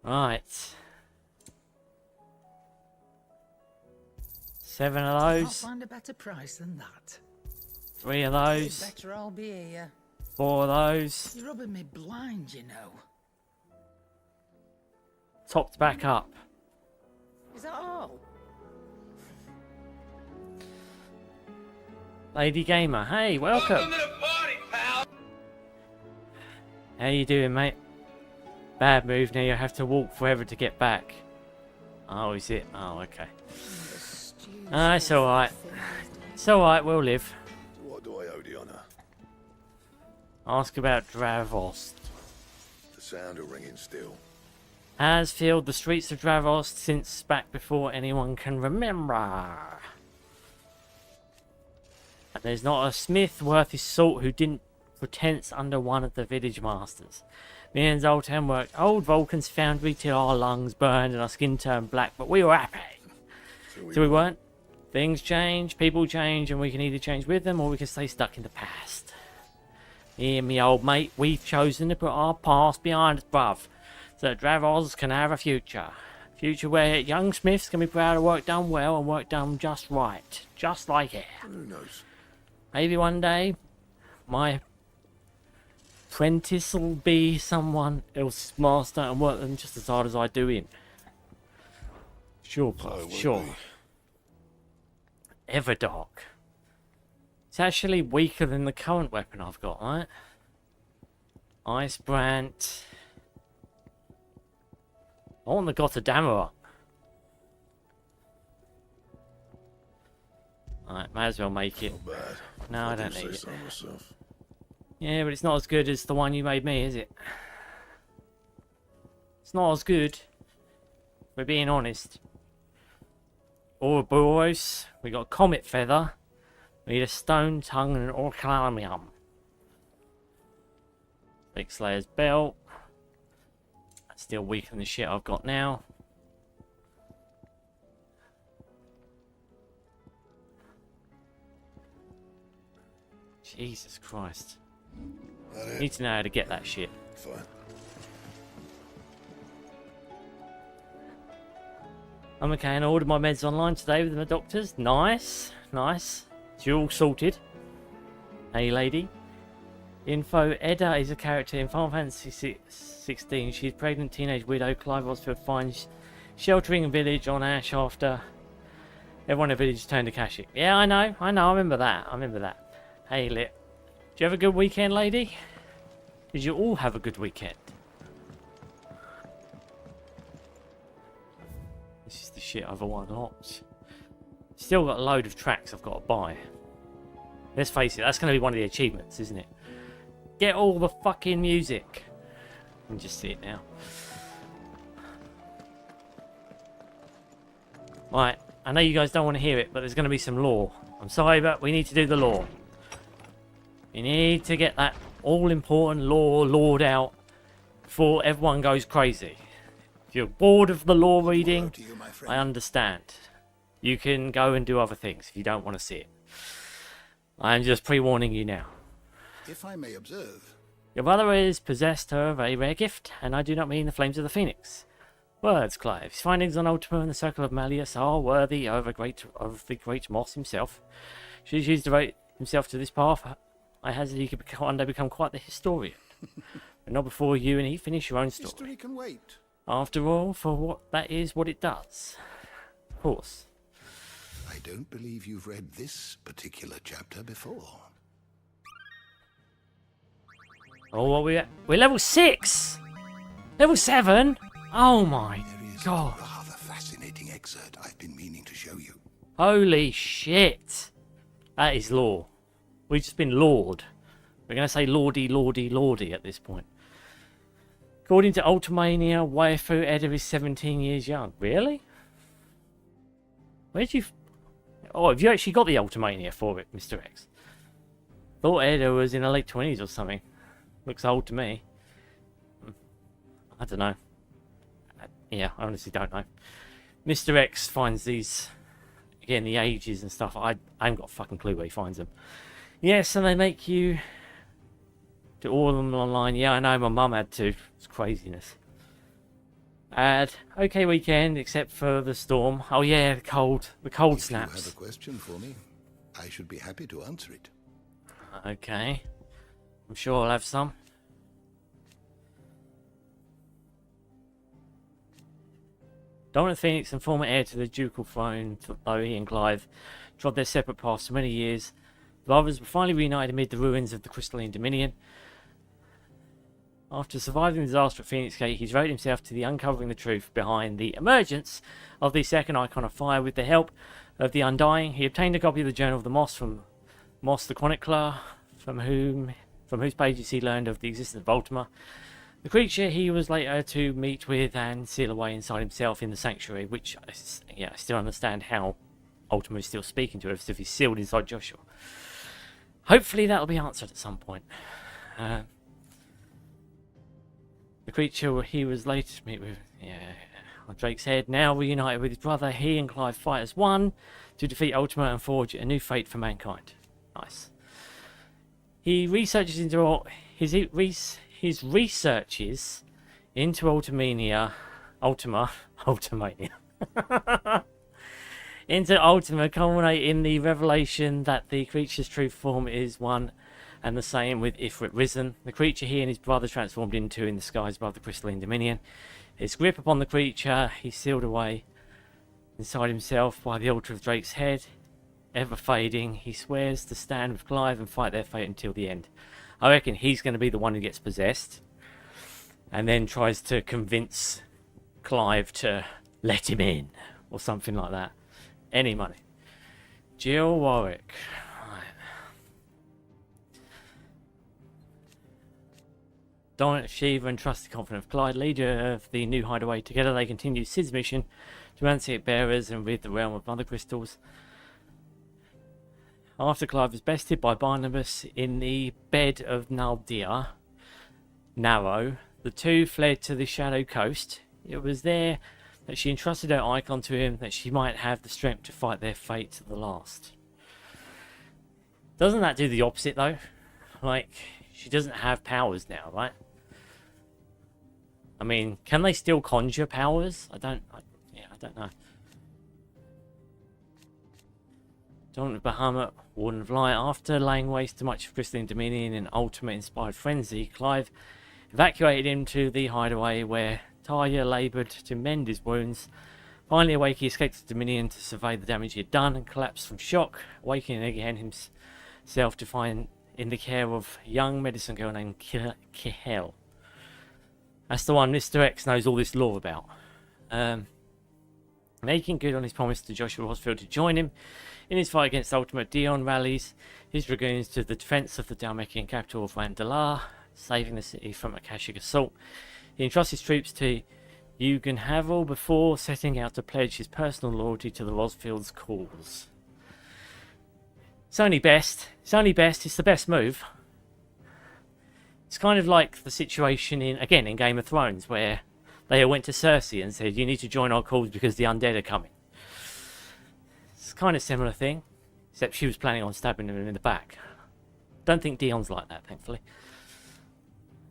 Right. 7 of I'll those. find a better price than that. 3 of those. Better I'll be here. 4 of those. You're rubbing me blind, you know. Topped back up. Is that all? Lady Gamer, hey, welcome. Welcome to the party, pal. How you doing, mate? Bad move, now you have to walk forever to get back. Oh, is it? Oh, okay. It's alright. It's alright, we'll live. What do I owe the honor? Ask about Dravost. The sound of ringing still. Has filled the streets of Dravost since back before anyone can remember. And there's not a smith worth his salt who didn't pretense under one of the village masters. Me and Zoltan worked old Vulcan's foundry till our lungs burned and our skin turned black, but we were happy. So we weren't. Things change, people change, and we can either change with them or we can stay stuck in the past. Me and me old mate, we've chosen to put our past behind us, bruv, so that Dravos can have a future. A future where young smiths can be proud of work done well and work done just right. Just like it. Who knows? Maybe one day, my apprentice will be someone else's master and work them just as hard as I do him. Sure, bruv, sure. Everdark. It's actually weaker than the current weapon I've got, right? Icebrand. I want the Gotterdammerer. Alright, may as well make it. Not bad. No, I don't need it. So myself. Yeah, but it's not as good as the one you made me, is it? It's not as good. We're being honest. Ouroboros. We got Comet Feather. We need a stone tongue and an orcalamium. Big Slayer's belt. That's still weaker than the shit I've got now. Jesus Christ. Need to know how to get that shit. Fine. I'm okay, and I ordered my meds online today with the doctors. Nice, nice. So you're all sorted. Hey, lady. Info: Edda is a character in Final Fantasy XVI. She's a pregnant teenage widow. Clive Rosfield finds sheltering a village on Ash after everyone in the village turned to Kashyyyk. Yeah, I know. I remember that. Hey, Lit. Did you have a good weekend, lady? Did you all have a good weekend? This is the shit I've unlocked. Still got a load of tracks I've got to buy. Let's face it, that's going to be one of the achievements, isn't it? Get all the fucking music. You can just see it now. Right, I know you guys don't want to hear it, but there's going to be some lore. I'm sorry, but we need to do the lore. You need to get that all-important lore lored out before everyone goes crazy. If you're bored of the lore reading, I understand. You can go and do other things if you don't want to see it. I'm just pre-warning you now. If I may observe. Your brother is possessed of a rare gift, and I do not mean the flames of the phoenix. Words, Clive. His findings on Ultima and the Circle of Malleus are worthy of the great Moss himself. Should he choose to devote himself to this path, I hazard he could one day become quite the historian. But not before you and he finish your own story. History can wait. After all, for what that is what it does. Of course. I don't believe you've read this particular chapter before. Oh, what we at? We're level 6! Level 7? Oh my god. A rather fascinating excerpt I've been meaning to show you. Holy shit. That is lore. We've just been lord. We're going to say lordy, lordy, lordy at this point. According to Ultimania, waifu Edda is 17 years young. Really? Where'd you... Oh, have you actually got the Ultimania for it, Mr. X? Thought Edda was in her late 20s or something. Looks old to me. I don't know. Yeah, I honestly don't know. Mr. X finds these... Again, the ages and stuff. I haven't got a fucking clue where he finds them. Yes, and they make you do all of them online. Yeah, I know, my mum had to. It's craziness. Okay weekend, except for the storm. Oh yeah, the cold snaps. If you have a question for me, I should be happy to answer it. Okay. I'm sure I'll have some. Dominic Phoenix and former heir to the ducal throne, though he and Clive trod their separate paths for many years, the brothers were finally reunited amid the ruins of the Crystalline Dominion. After surviving the disaster at Phoenix Gate, he's devoted himself to the uncovering the truth behind the emergence of the second icon of fire. With the help of the Undying, he obtained a copy of the Journal of the Moss from Moss the Chronicler, from whose pages he learned of the existence of Ultima, the creature he was later to meet with and seal away inside himself in the Sanctuary, which, I still understand how Ultima is still speaking to her, as if he's sealed inside Joshua. Hopefully that'll be answered at some point. The creature he was later to meet with, on Drake's Head, now reunited with his brother, he and Clive fight as one to defeat Ultima and forge a new fate for mankind. Nice. He researches into his researches into Ultimania into Ultima culminate in the revelation that the creature's true form is one and the same with Ifrit Risen, the creature he and his brother transformed into in the skies above the Crystalline Dominion. His grip upon the creature he sealed away inside himself by the altar of Drake's Head. Ever fading, he swears to stand with Clive and fight their fate until the end. I reckon he's going to be the one who gets possessed and then tries to convince Clive to let him in or something like that. Any money. Jill Warwick. Right. Dominic, Shiva and trusted confidant of Clyde, leader of the new hideaway. Together they continue Sid's mission to ransack bearers and rid the realm of mother crystals. After Clive was bested by Barnabas in the bed of Narrow, the two fled to the Shadow Coast. It was there that she entrusted her icon to him, that she might have the strength to fight their fate to the last. Doesn't that do the opposite, though? Like, she doesn't have powers now, right? I mean, can they still conjure powers? I don't know. Dawn of Bahamut, Warden of Light. After laying waste to much of Crystalline Dominion in ultimate-inspired frenzy, Clive evacuated him to the hideaway where Tarja laboured to mend his wounds. Finally awake, he escaped the Dominion to survey the damage he had done and collapsed from shock, awakening again himself to find in the care of a young medicine girl named Kihel. That's the one Mr. X knows all this lore about. Making good on his promise to Joshua Rosfield to join him in his fight against Ultimate, Dion rallies his dragoons to the defence of the Dalmekian capital of Vandalar, saving the city from Akashic assault. He entrusts his troops to Eugen Havel before setting out to pledge his personal loyalty to the Rosfield's cause. It's only best. It's the best move. It's kind of like the situation in Game of Thrones, where they went to Cersei and said, you need to join our cause because the undead are coming. It's kind of similar thing, except she was planning on stabbing him in the back. Don't think Dion's like that, thankfully.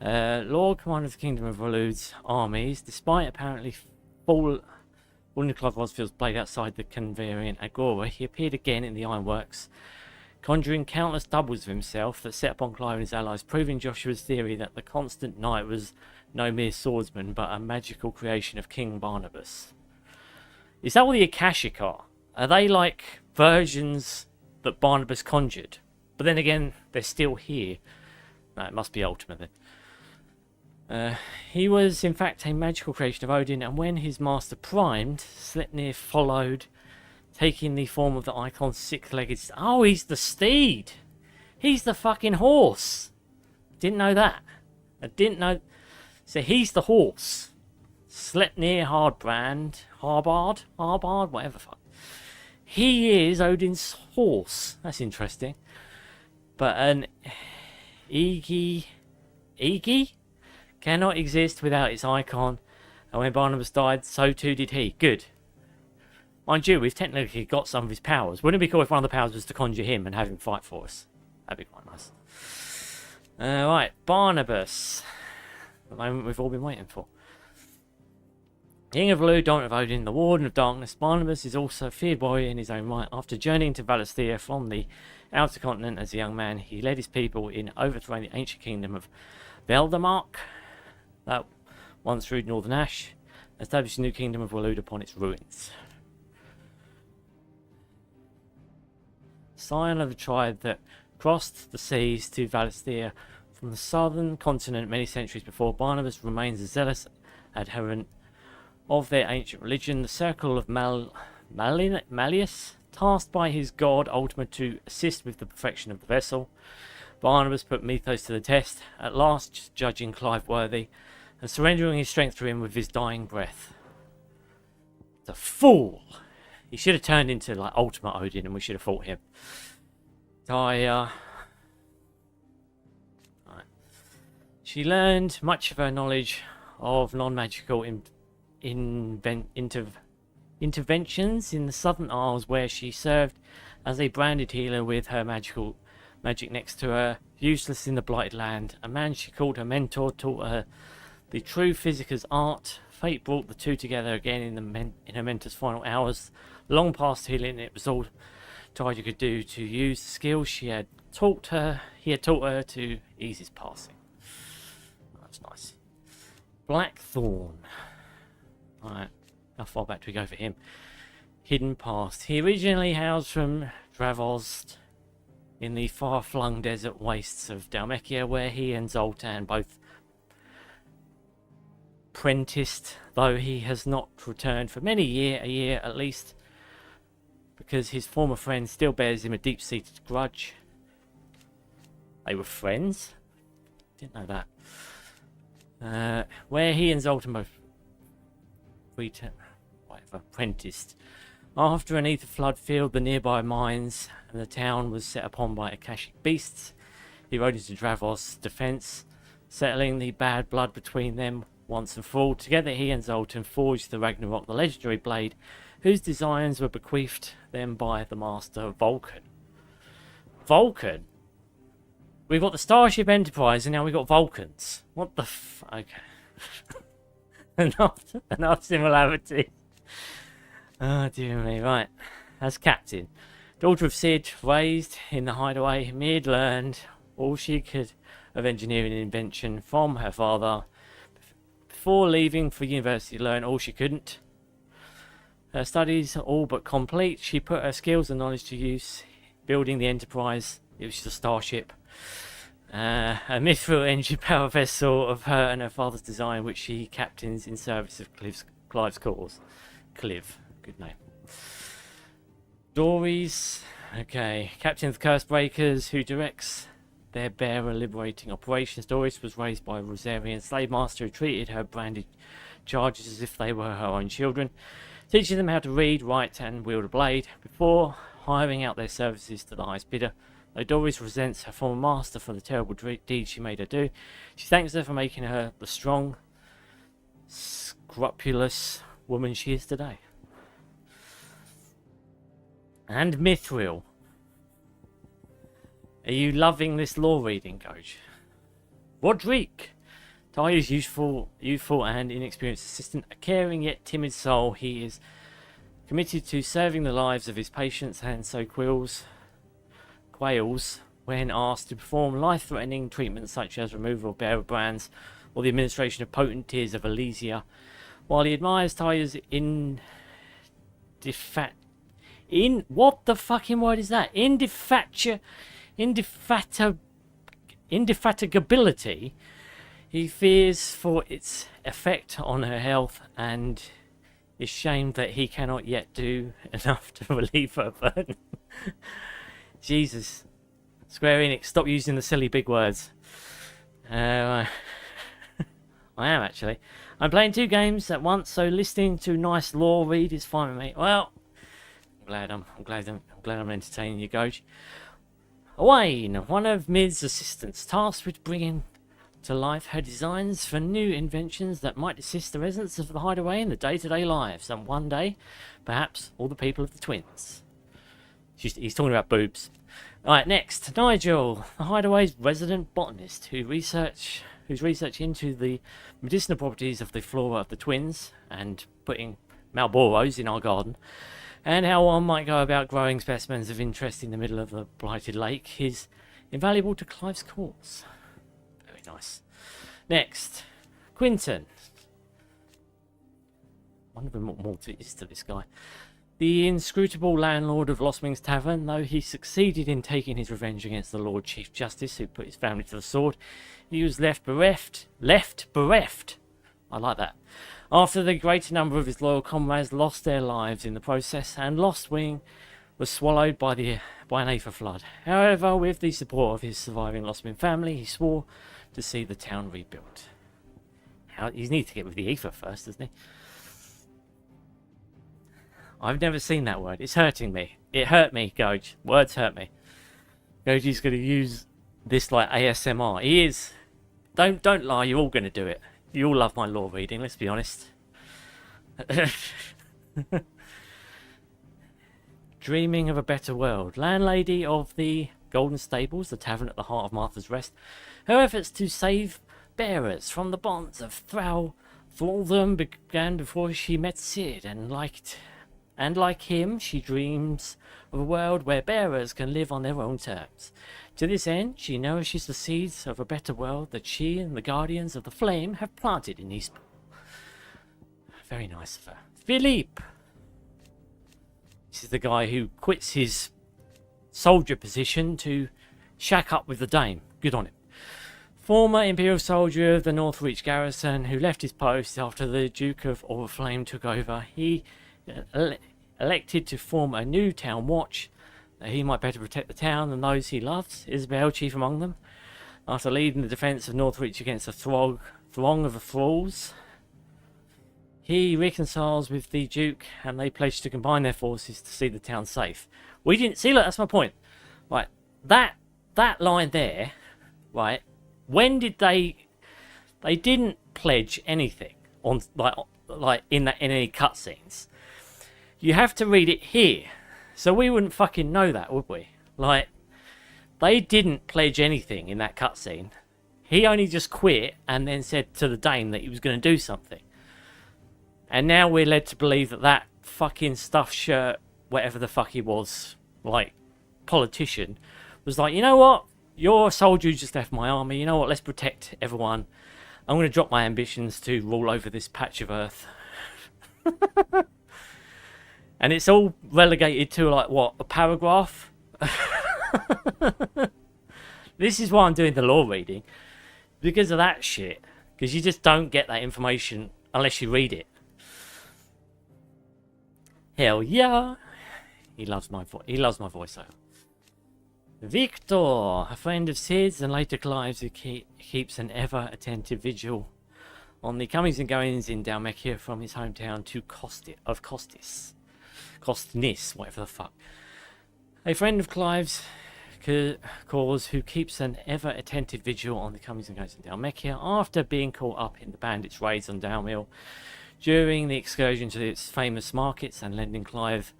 Lord Commander of the Kingdom of Volud's armies, despite apparently falling Clive Rosfield's blade outside the Converian Agora, he appeared again in the Ironworks, conjuring countless doubles of himself that set upon Clive and his allies, proving Joshua's theory that the constant knight was no mere swordsman, but a magical creation of King Barnabas. Is that what the Akashic are? Are they like versions that Barnabas conjured? But then again, they're still here. No, it must be Ultimate then. He was in fact a magical creation of Odin, and when his master primed, Sleipnir followed, taking the form of the icon's six-legged... Oh, he's the steed! He's the fucking horse! Didn't know that. I didn't know... So he's the horse. Sleipnir Harbard, whatever the fuck. He is Odin's horse. That's interesting. But an Igi cannot exist without its icon, and when Barnabas died, so too did he. Good. Mind you, we've technically got some of his powers. Wouldn't it be cool if one of the powers was to conjure him and have him fight for us? That'd be quite nice. Right, Barnabas. The moment we've all been waiting for. King of Lu, Dawn of Odin, the Warden of Darkness, Barnabas is also a feared warrior in his own right. After journeying to Valisthea from the outer continent as a young man, he led his people in overthrowing the ancient kingdom of Veldamark, that once ruled Northern Ash, and established a new kingdom of Walud upon its ruins. Scion of the tribe that crossed the seas to Valisthea from the southern continent many centuries before, Barnabas remains a zealous adherent of their ancient religion, the Circle of Malleus, tasked by his god Ultima to assist with the perfection of the vessel. Barnabas put Mythos to the test, at last judging Clive worthy, and surrendering his strength to him with his dying breath. The fool! He should have turned into like Ultimate Odin and we should have fought him. Right. She learned much of her knowledge of non-magical interventions in the Southern Isles, where she served as a branded healer with her magic next to her, useless in the blighted land. A man she called her mentor taught her the true physicker's art. Fate brought the two together again in her mentor's final hours. Long past healing, it was all Tarja could do to use the skills he had taught her to ease his passing. That's nice. Blackthorn. Alright, how far back do we go for him? Hidden Past. He originally hails from Dravost in the far-flung desert wastes of Dalmekia, where he and Zoltan both apprenticed, though he has not returned for a year at least, because his former friend still bears him a deep-seated grudge. They were friends? Didn't know that. Where he and Zoltan both apprenticed. After an ether flood filled the nearby mines and the town was set upon by Akashic beasts, he rode into Dravos' defense, settling the bad blood between them once and for all. Together he and Zoltan forged the Ragnarok, the legendary blade, whose designs were bequeathed them by the master Vulcan. Vulcan? We've got the Starship Enterprise and now we've got Vulcans. What the okay. enough similarity. Oh dear me, right. As captain, daughter of Sid, raised in the hideaway, Mid learned all she could of engineering and invention from her father. Before leaving for university, learned all she couldn't. Her studies all but complete, she put her skills and knowledge to use, building the Enterprise. It was the Starship. A mithril engine power vessel of her and her father's design, which she captains in service of Clive's cause. Clive, good name. Dories, okay. Captain of the Cursebreakers, who directs their bearer liberating operations. Doris was raised by a Rosarian slave master who treated her branded charges as if they were her own children, teaching them how to read, write, and wield a blade before hiring out their services to the highest bidder. Though Doris resents her former master for the terrible deed she made her do, she thanks her for making her the strong, scrupulous woman she is today. And Mithril. Are you loving this lore reading, Coach? Roderick. Talia's youthful and inexperienced assistant, a caring yet timid soul, he is committed to serving the lives of his patients, and so quails when asked to perform life-threatening treatments such as removal of bearer brands or the administration of potent tears of Elysia. While he admires Talia's what the fucking word is that? Indefatigability, he fears for its effect on her health and is shamed that he cannot yet do enough to relieve her burden. Jesus. Square Enix, stop using the silly big words. I am actually. I'm playing 2 games at once, so listening to nice lore read is fine with me. Well, I'm glad I'm entertaining you, Coach. Owain, one of Mid's assistants, tasked with bringing to life her designs for new inventions that might assist the residents of the hideaway in the day-to-day lives, and one day, perhaps, all the people of the twins. He's talking about boobs. Alright, next, Nigel, the hideaway's resident botanist, whose research into the medicinal properties of the flora of the twins, and putting Malboros in our garden, and how one might go about growing specimens of interest in the middle of the blighted lake, is invaluable to Clive's cause. Very nice. Next, Quinton. I wonder what more is to this guy. The inscrutable landlord of Lostwing's Tavern, though he succeeded in taking his revenge against the Lord Chief Justice, who put his family to the sword, he was left bereft. I like that. After the greater number of his loyal comrades lost their lives in the process, and Lostwing was swallowed by an aether flood. However, with the support of his surviving Lostwing family, he swore to see the town rebuilt. He needs to get with the aether first, doesn't he? I've never seen that word. It's hurting me. It hurt me, Goj. Words hurt me. Goji's going to use this like ASMR. He is. Don't lie. You're all going to do it. You all love my lore reading. Let's be honest. Dreaming of a better world. Landlady of the Golden Stables, the tavern at the heart of Martha's Rest. Her efforts to save bearers from the bonds of thraldom began before she met Sid, and like him, she dreams of a world where bearers can live on their own terms. To this end, she nourishes the seeds of a better world that she and the Guardians of the Flame have planted in Eastpool. Very nice of her. Philippe! This is the guy who quits his soldier position to shack up with the Dame. Good on him. Former Imperial soldier of the Northreach garrison who left his post after the Duke of Oriflame took over. He elected to form a new town watch that he might better protect the town than those he loves, Isabel chief among them. After leading the defence of Northreach against a throng of thralls, He reconciles with the Duke and they pledge to combine their forces to see the town safe. We didn't see, look, that's my point. Right, that line there, right, when did they didn't pledge anything on like in any cutscenes. You have to read it here. So we wouldn't fucking know that, would we? Like, they didn't pledge anything in that cutscene. He only just quit and then said to the Dame that he was going to do something. And now we're led to believe that that fucking stuffed shirt, whatever the fuck he was, like, politician, was like, you know what? You're a soldier who just left my army. You know what? Let's protect everyone. I'm going to drop my ambitions to rule over this patch of earth. And it's all relegated to, like, what? A paragraph? This is why I'm doing the lore reading. Because of that shit. Because you just don't get that information unless you read it. Hell yeah. He loves my voiceover. Victor, a friend of Sid's and later Clive's, who keeps an ever-attentive vigil on the comings and goings in Dalmechia from his hometown to Costis, whatever the fuck. A friend of Clive's cause who keeps an ever-attentive vigil on the comings and goings in Dalmechia after being caught up in the bandits' raids on Dalmill during the excursion to its famous markets and lending Clive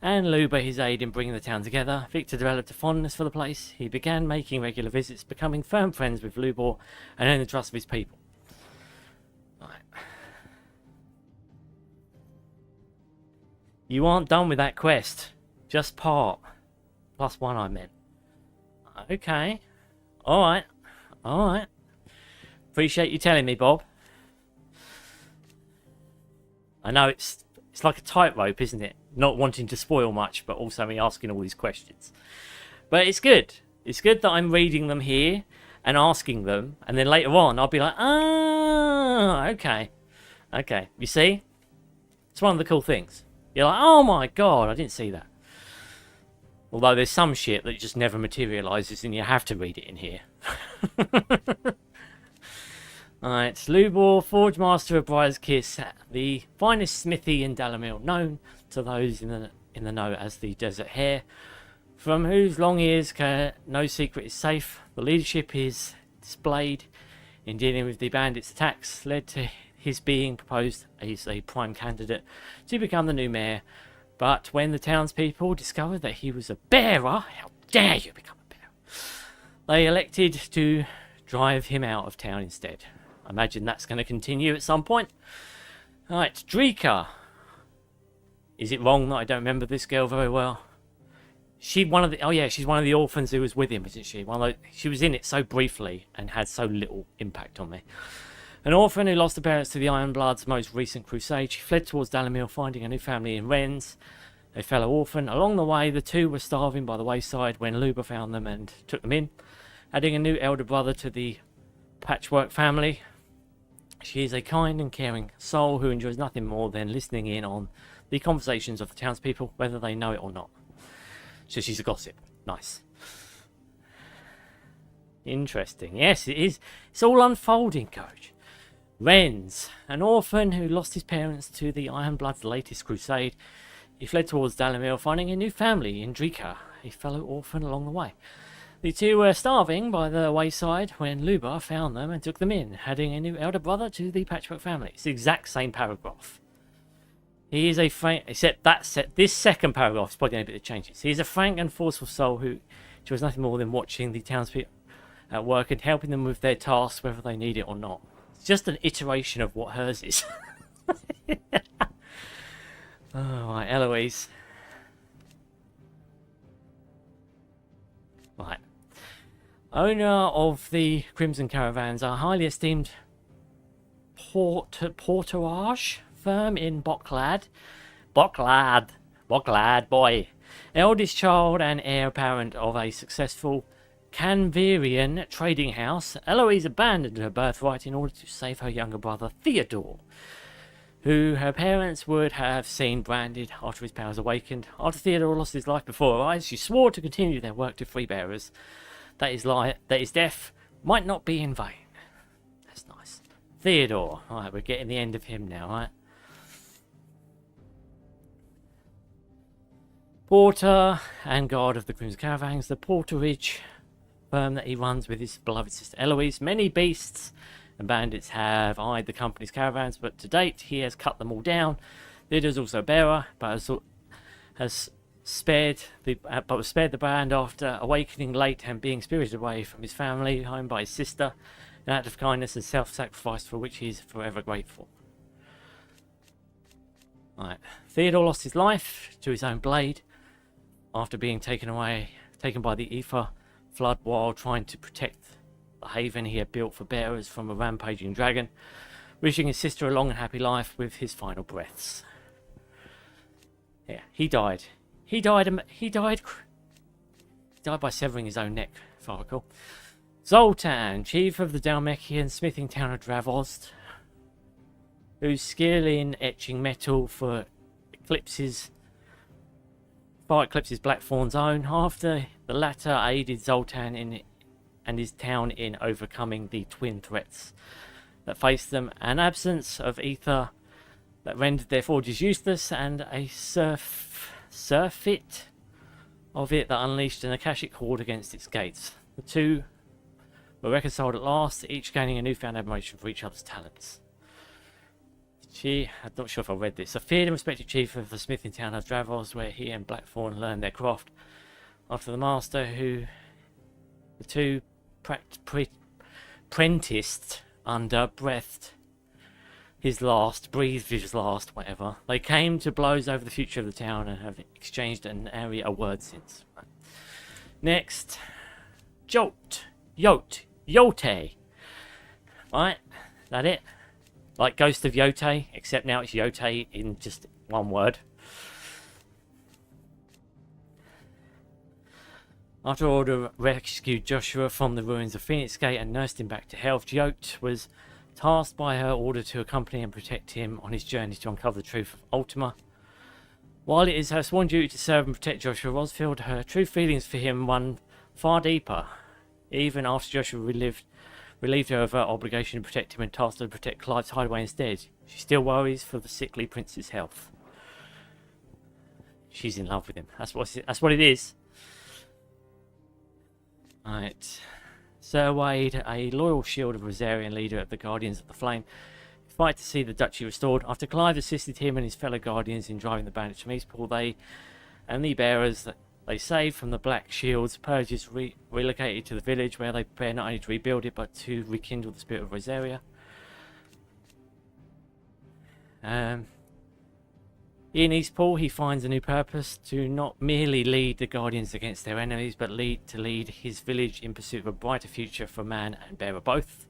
and Luba his aid in bringing the town together. Victor developed a fondness for the place. He began making regular visits, becoming firm friends with Lubor and earning the trust of his people. Right. You aren't done with that quest. Just part. +1 I meant. Okay. Alright. Alright. Appreciate you telling me, Bob. I know it's like a tightrope, isn't it? Not wanting to spoil much, but also me asking all these questions. But it's good. It's good that I'm reading them here and asking them, and then later on I'll be like, ah, okay. Okay, you see? It's one of the cool things. You're like, oh my god, I didn't see that. Although there's some shit that just never materialises and you have to read it in here. Alright, Lubor, Forge Master of Briar's Kiss, the finest smithy in Dalamil, known to those in the know as the Desert Hare, from whose long ears no secret is safe. The leadership is displayed in dealing with the bandits' attacks, led to his being proposed as a prime candidate to become the new mayor. But when the townspeople discovered that he was a bearer, how dare you become a bearer, they elected to drive him out of town instead. I imagine that's going to continue at some point. Alright, Drika. Is it wrong that I don't remember this girl very well? She's one of the orphans who was with him, isn't she? She was in it so briefly and had so little impact on me. An orphan who lost her parents to the Ironblood's most recent crusade. She fled towards Dalamil, finding a new family in Rennes, a fellow orphan. Along the way, the two were starving by the wayside when Luba found them and took them in, adding a new elder brother to the patchwork family. She is a kind and caring soul who enjoys nothing more than listening in on the conversations of the townspeople, whether they know it or not. So she's a gossip. Nice. Interesting. Yes, it is. It's all unfolding, Coach. Rennes, an orphan who lost his parents to the Ironblood's latest crusade. He fled towards Dalamil, finding a new family in Drika, a fellow orphan along the way. The two were starving by the wayside when Luba found them and took them in, adding a new elder brother to the patchwork family. It's the exact same paragraph. He is a frank, except this second paragraph is probably a bit of changes. He is a frank and forceful soul who enjoys nothing more than watching the townspeople at work and helping them with their tasks, whether they need it or not. It's just an iteration of what hers is. Oh, right, Eloise. Right. Owner of the Crimson Caravans, a highly esteemed porterage firm in Bocklad, boy. Eldest child and heir apparent of a successful Canverian trading house, Eloise abandoned her birthright in order to save her younger brother Theodore, who her parents would have seen branded after his powers awakened. After Theodore lost his life before her eyes, she swore to continue their work to freebearers, that his death might not be in vain. That's nice. Theodore. Alright, we're getting the end of him now, right? porter and guard of the Crimson Caravans, the porterage firm that he runs with his beloved sister Eloise. Many beasts and bandits have eyed the company's caravans, but to date he has cut them all down. Leader is also a bearer, but was spared the brand after awakening late and being spirited away from his family home by his sister, an act of kindness and self-sacrifice for which he is forever grateful. Right. Theodore lost his life to his own blade after being taken by the Ether flood while trying to protect the haven he had built for bearers from a rampaging dragon, wishing his sister a long and happy life with his final breaths. Yeah, he died. He died by severing his own neck, if I recall. Zoltan, chief of the Dalmekian smithing town of Dravost, whose skill in etching metal far eclipses Blackthorn's own, after the latter aided Zoltan and his town in overcoming the twin threats that faced them, an absence of ether that rendered their forges useless, and a surfeit of it that unleashed an Akashic horde against its gates. The two were reconciled at last, each gaining a newfound admiration for each other's talents. I'm not sure if I read this. A feared and respected chief of the smithing town of Dravos, where he and Blackthorn learned their craft. After the master, who the two apprenticed under, breathed his last, whatever. They came to blows over the future of the town and have exchanged an area of words since. Next, Yote. Right, that it? Like Ghost of Yote, except now it's Yote in just one word. After Order rescued Joshua from the ruins of Phoenix Gate and nursed him back to health, Yote was tasked by her order to accompany and protect him on his journey to uncover the truth of Ultima. While it is her sworn duty to serve and protect Joshua Rosfield, her true feelings for him run far deeper. Even after Joshua relieved her of her obligation to protect him and tasked her to protect Clive's hideaway instead, she still worries for the sickly prince's health. She's in love with him. That's what it is. Right. Sir Wade, a loyal shield of Rosarian leader of the Guardians of the Flame, fight to see the duchy restored. After Clive assisted him and his fellow Guardians in driving the bandits from Eastpool, they and the bearers that they saved from the Black Shield's purges relocated to the village, where they prepare not only to rebuild it but to rekindle the spirit of Rosaria. In Eastpool, he finds a new purpose to not merely lead the Guardians against their enemies, but to lead his village in pursuit of a brighter future for man and bearer both.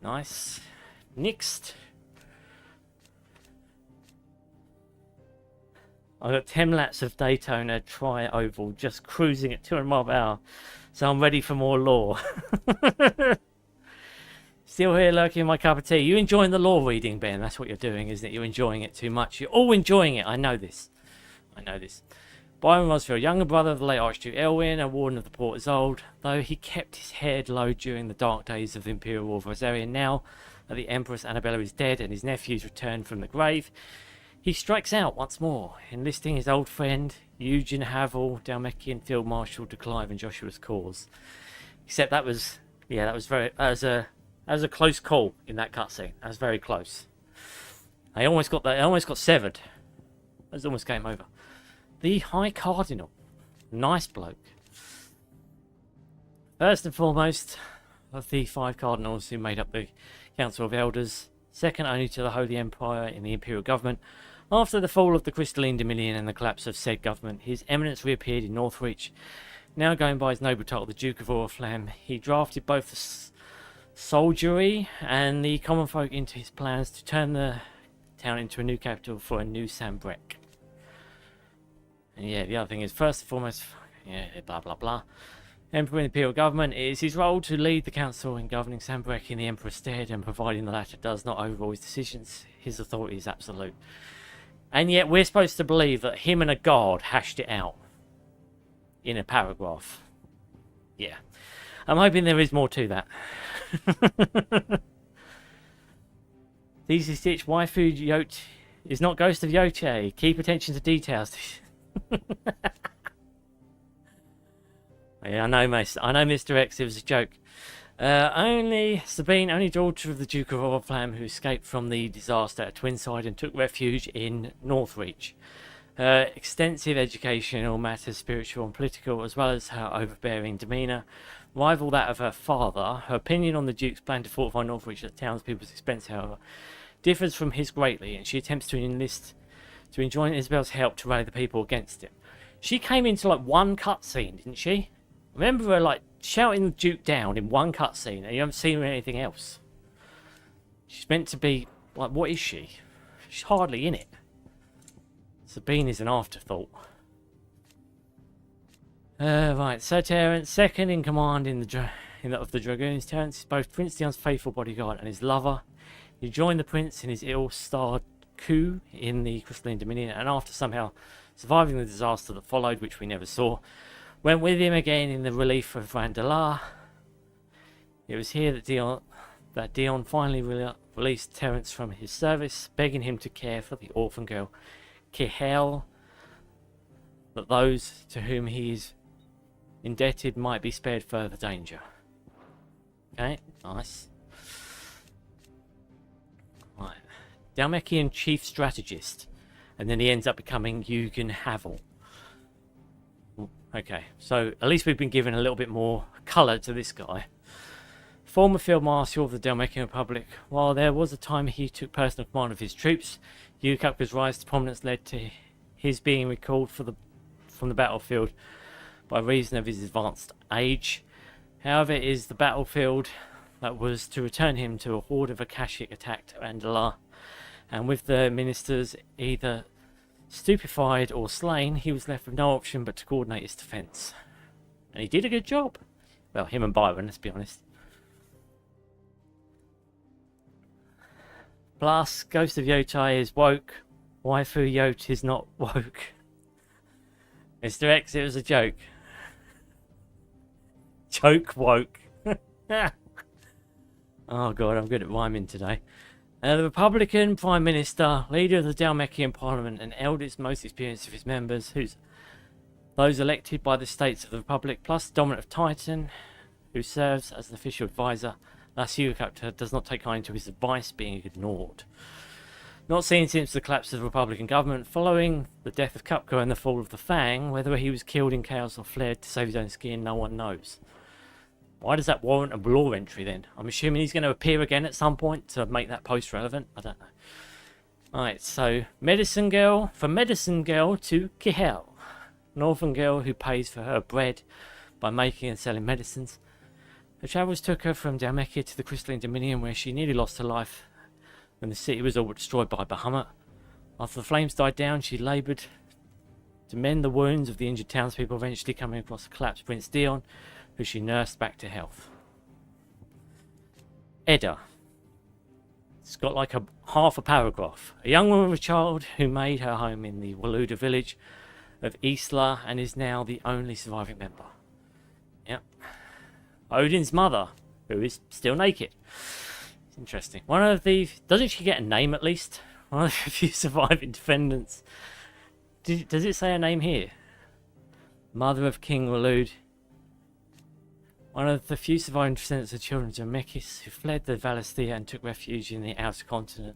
Nice. Next, I've got 10 laps of Daytona Tri-Oval, just cruising at 200 miles per hour, so I'm ready for more lore. Still here lurking in my cup of tea. You enjoying the lore reading, Ben? That's what you're doing, isn't it? You're enjoying it too much. You're all enjoying it. I know this. Byron Rosfield, younger brother of the late Archduke Elwyn, a warden of the Port Isolde, though he kept his head low during the dark days of the Imperial War of Rosaria. Now that the Empress Annabella is dead and his nephews returned from the grave, he strikes out once more, enlisting his old friend Eugen Havel, Dalmekian Field Marshal, to Clive and Joshua's cause. Except that was a close call in that cutscene. That was very close. I almost got severed. That was almost game over. The High Cardinal, nice bloke. First and foremost of the 5 cardinals who made up the Council of Elders, second only to the Holy Empire in the Imperial government. After the fall of the Crystalline Dominion and the collapse of said government, His Eminence reappeared in Northreach. Now going by his noble title, the Duke of Oriflamme, he drafted both the soldiery and the common folk into his plans to turn the town into a new capital for a new Sambrek. And yeah, the other thing is, first and foremost, blah blah blah. Emperor in the Imperial government, it is his role to lead the council in governing Sambrek in the Emperor's stead, and providing the latter does not overrule his decisions, his authority is absolute. And yet we're supposed to believe that him and a god hashed it out in a paragraph. Yeah. I'm hoping there is more to that. tcgstitch, waifu Yote is not Ghost of Yote. Keep attention to details. Yeah, I know, Mr. X, it was a joke. Only Sabine, only daughter of the Duke of Orflam, who escaped from the disaster at Twinside and took refuge in Northreach. Her extensive education in all matters spiritual and political, as well as her overbearing demeanour, rival that of her father. Her opinion on the Duke's plan to fortify Northreach at the townspeople's expense, however, differs from his greatly, and she attempts to enjoin Isabel's help to rally the people against him. She came into like one cutscene, didn't she? Remember her like shouting the Duke down in one cutscene, and you haven't seen her in anything else. She's meant to be like, what is she? She's hardly in it. Sabine is an afterthought. Right, so Terence, second in command of the Dragoons. Terence is both Prince Dion's faithful bodyguard and his lover. He joined the prince in his ill-starred coup in the Crystalline Dominion, and after somehow surviving the disaster that followed, which we never saw, went with him again in the relief of Vandalar. It was here that Dion finally released Terence from his service, begging him to care for the orphan girl Kihel, that those to whom he is indebted might be spared further danger. Okay, nice. Right. Dhalmekian chief strategist, and then he ends up becoming Eugen Havel. Okay, so at least we've been given a little bit more colour to this guy. Former Field Marshal of the Dhalmekian Republic, while there was a time he took personal command of his troops, Yukapka's rise to prominence led to his being recalled from the battlefield by reason of his advanced age. However, it is the battlefield that was to return him to a horde of Akashic attacked Vandalar, and with the ministers either stupefied or slain, he was left with no option but to coordinate his defence. And he did a good job. Well, him and Byron, let's be honest. Plus, Ghost of Yotai is woke. Waifu Yot is not woke. Mr. X, it was a joke. Joke woke. Oh god, I'm good at rhyming today. The Republican Prime Minister, leader of the Dhalmekian Parliament, and eldest most experienced of his members, those elected by the states of the Republic, plus Dominant of Titan, who serves as an official advisor. Thus, Yukapka does not take kindly to his advice being ignored. Not seen since the collapse of the Republican government, following the death of Kupka and the fall of the Fang, whether he was killed in chaos or fled to save his own skin, no one knows. Why does that warrant a lore entry then? I'm assuming he's going to appear again at some point to make that post relevant. I don't know. Alright, so Medicine Girl, from Medicine Girl to Kihel, an orphan girl who pays for her bread by making and selling medicines. Her travels took her from Dhalmekia to the Crystalline Dominion, where she nearly lost her life when the city was all but destroyed by Bahamut. After the flames died down, she laboured to mend the wounds of the injured townspeople, eventually coming across the collapsed Prince Dion, who she nursed back to health. Edda. It's got like half a paragraph. A young woman with a child who made her home in the Waluda village of Isla and is now the only surviving member. Yep. Odin's mother, who is still naked. It's interesting. Doesn't she get a name at least? One of the few surviving defendants. Does it say her name here? Mother of King Walud. One of the few surviving descendants of children of Mekis who fled the Valisthea and took refuge in the outer continent.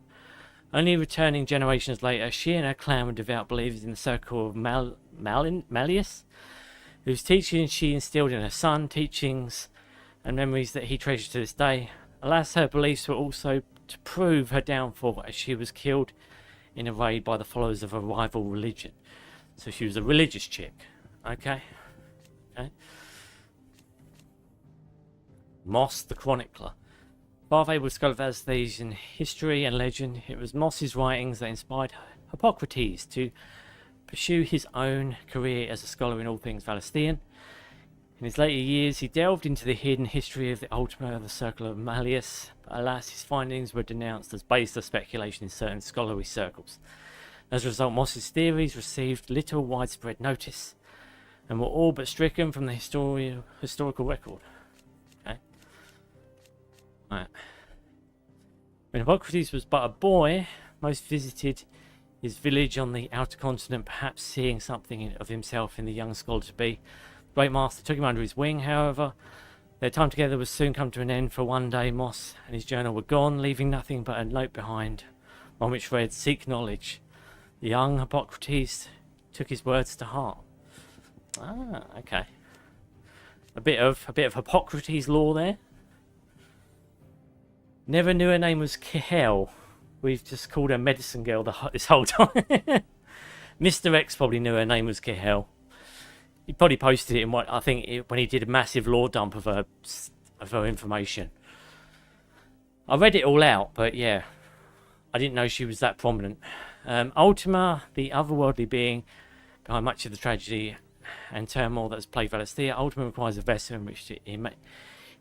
Only returning generations later, she and her clan were devout believers in the circle of Malleus, whose teachings she instilled in her son, teachings and memories that he treasures to this day. Alas, her beliefs were also to prove her downfall, as she was killed in a raid by the followers of a rival religion. So she was a religious chick. Okay. Moss the Chronicler. Far fabled scholar of Valisthean history and legend, it was Moss's writings that inspired Hippocrates to pursue his own career as a scholar in all things Valisthean. In his later years, he delved into the hidden history of the Ultima of the Circle of Malleus, but alas, his findings were denounced as baseless speculation in certain scholarly circles. As a result, Moss's theories received little widespread notice and were all but stricken from the historical record. Okay. Right. When Hippocrates was but a boy, most visited his village on the outer continent, perhaps seeing something of himself in the young scholar-to-be. The Great Master took him under his wing, however. Their time together was soon come to an end, for one day Moss and his journal were gone, leaving nothing but a note behind, on which read, "Seek knowledge." The young Hippocrates took his words to heart. Ah, okay. A bit of Hippocrates lore there. Never knew her name was Kihel. We've just called her Medicine Girl this whole time. Mr. X probably knew her name was Kihel. He probably posted it in what I think when he did a massive lore dump of her information. I read it all out, but yeah, I didn't know she was that prominent. Ultima, the otherworldly being behind much of the tragedy and turmoil that has plagued Valisthea, Ultima requires a vessel in which to